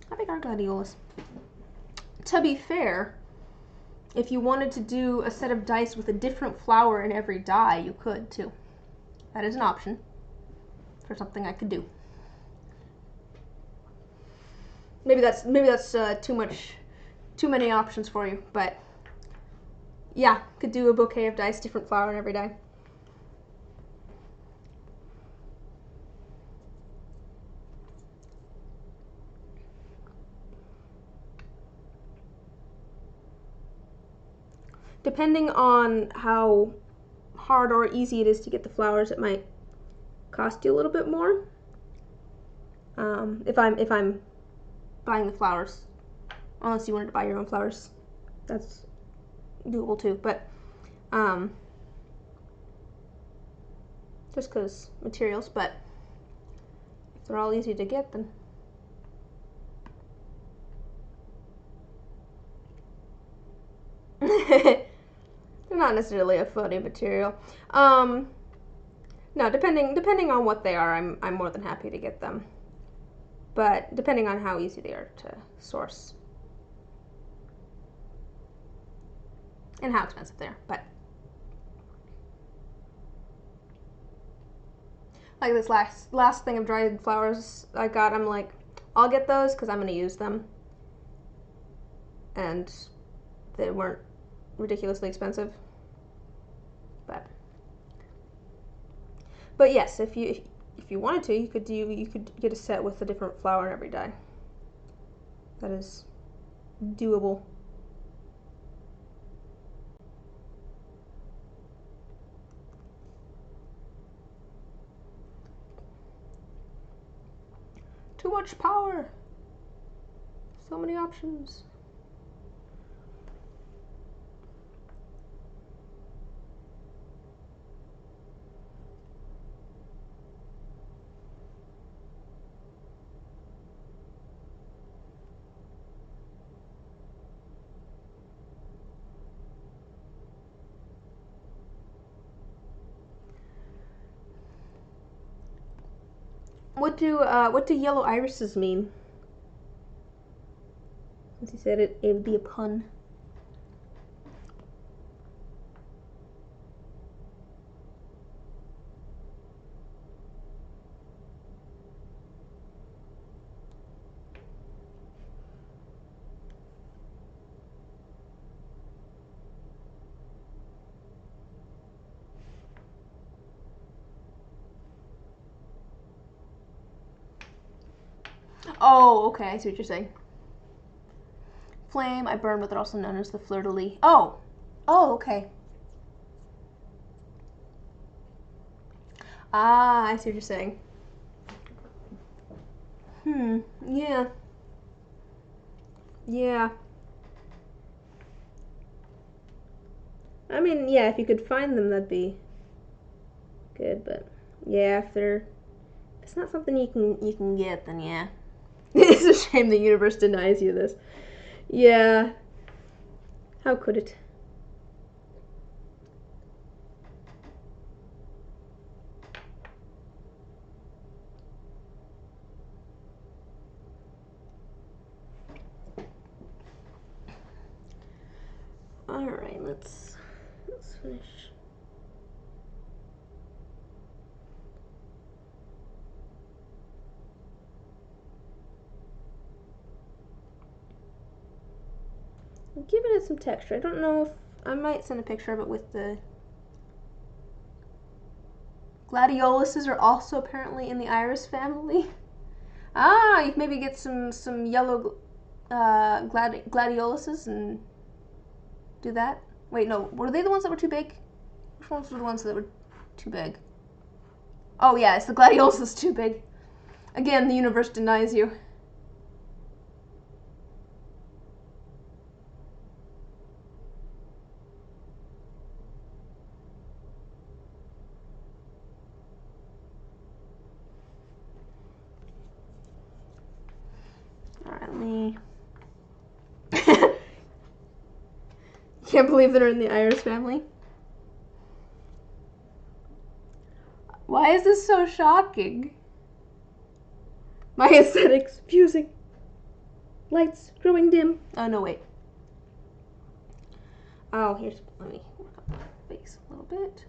How big are gladiolus? To be fair, if you wanted to do a set of dice with a different flower in every die, you could too. That is an option for something I could do. Maybe that's too many options for you, but yeah, could do a bouquet of dice, different flower in every die. Depending on how hard or easy it is to get the flowers, it might cost you a little bit more. If I'm buying the flowers, unless you wanted to buy your own flowers, that's doable too. But just because materials, but if they're all easy to get, then they're not necessarily a funny material. No, depending on what they are, I'm more than happy to get them. But depending on how easy they are to source and how expensive they are. But like this last thing of dried flowers I got, I'm like, I'll get those because I'm going to use them, and they weren't ridiculously expensive. But yes, if you wanted to, you could get a set with a different flower in every die. That is doable. Too much power. So many options. What do yellow irises mean? Since he said it would be a pun. Oh, okay, I see what you're saying. Flame, I burn, but they're also known as the fleur-de-lis. Oh, okay. Ah, I see what you're saying. Yeah. Yeah. I mean, yeah, if you could find them, that'd be good, but yeah, if it's not something you can get, then yeah. It's a shame the universe denies you this. Yeah. How could it? Alright, let's finish. I'm giving it some texture. I don't know if I might send a picture of it with the gladioluses are also apparently in the iris family. Ah, you can maybe get some yellow gladioluses and do that. Wait, no, were they the ones that were too big? Which ones were the ones that were too big? Oh yeah, it's the gladiolus too big. Again, the universe denies you. Can't believe they're in the iris family. Why is this so shocking? My aesthetics fusing. Lights growing dim. Oh, no, wait. Oh, let me work on my face a little bit.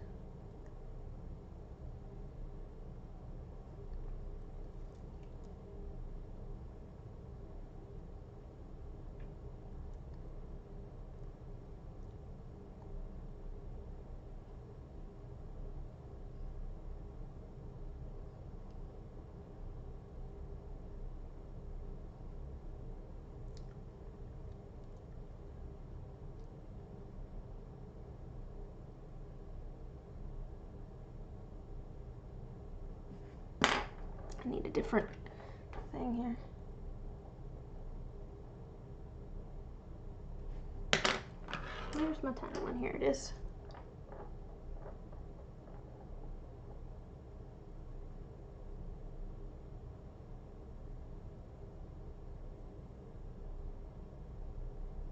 I need a different thing here. Where's my tiny one? Here it is.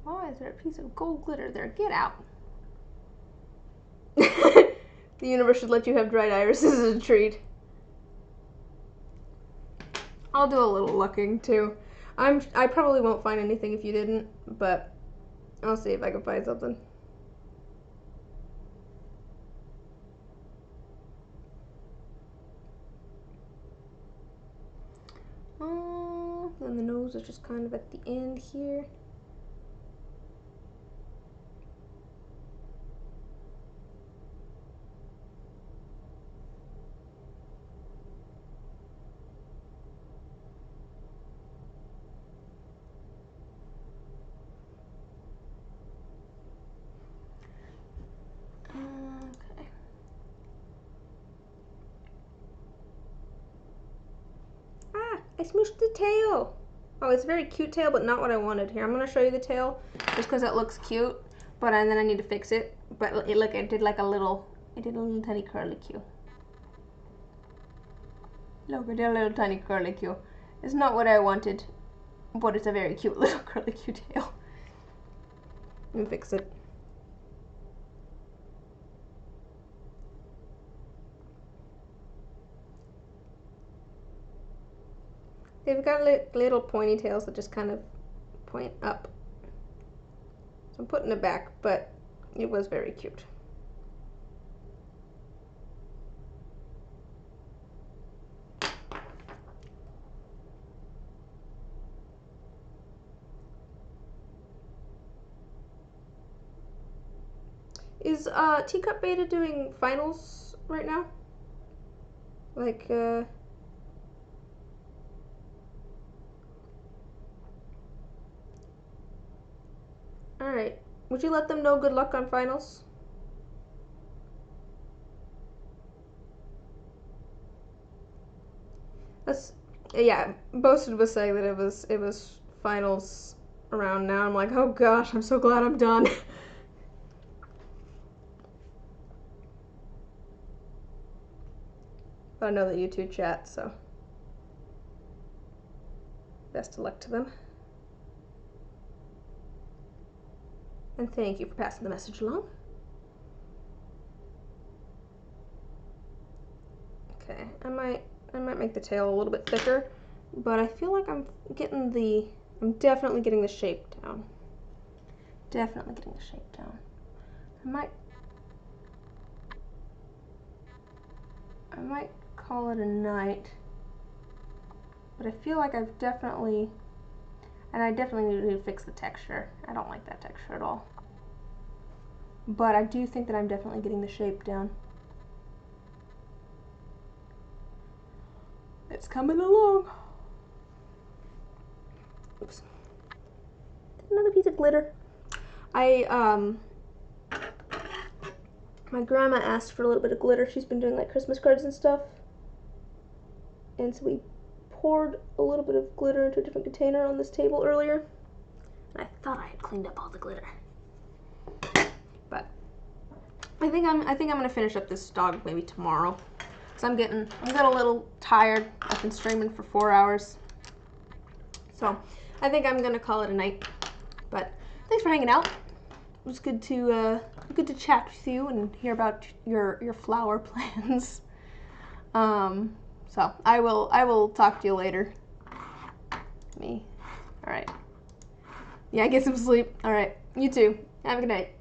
Why is there a piece of gold glitter there? Get out. The universe should let you have dried irises as a treat. I'll do a little looking too. I probably won't find anything if you didn't, but I'll see if I can find something. Then the nose is just kind of at the end here. Okay. Ah, I smooshed the tail. Oh, it's a very cute tail, but not what I wanted. Here, I'm going to show you the tail just because it looks cute, but then I need to fix it. But it did like a little, it did a little tiny curlicue. Look, it did a little tiny curlicue. It's not what I wanted, but it's a very cute little curlicue tail. Let me fix it. They've got little pointy tails that just kind of point up. So I'm putting it back, but it was very cute. Is Teacup Beta doing finals right now? Like, alright. Would you let them know good luck on finals? Yeah, Boasted was saying that it was finals around now. I'm like, oh gosh, I'm so glad I'm done. But I know that you two chat, so best of luck to them. And thank you for passing the message along. Okay, I might make the tail a little bit thicker, but I feel like I'm definitely getting the shape down. Definitely getting the shape down. I might call it a night, but I feel like I definitely need to fix the texture. I don't like that texture at all. But I do think that I'm definitely getting the shape down. It's coming along. Oops. Another piece of glitter. My grandma asked for a little bit of glitter. She's been doing like Christmas cards and stuff. And so we poured a little bit of glitter into a different container on this table earlier. And I thought I had cleaned up all the glitter. But I think I'm gonna finish up this dog maybe tomorrow. Cause I'm getting a little tired. I've been streaming for 4 hours. So I think I'm gonna call it a night. But thanks for hanging out. it was good to chat with you and hear about your flower plans. So I will talk to you later. All right. Yeah, get some sleep. All right. You too. Have a good night.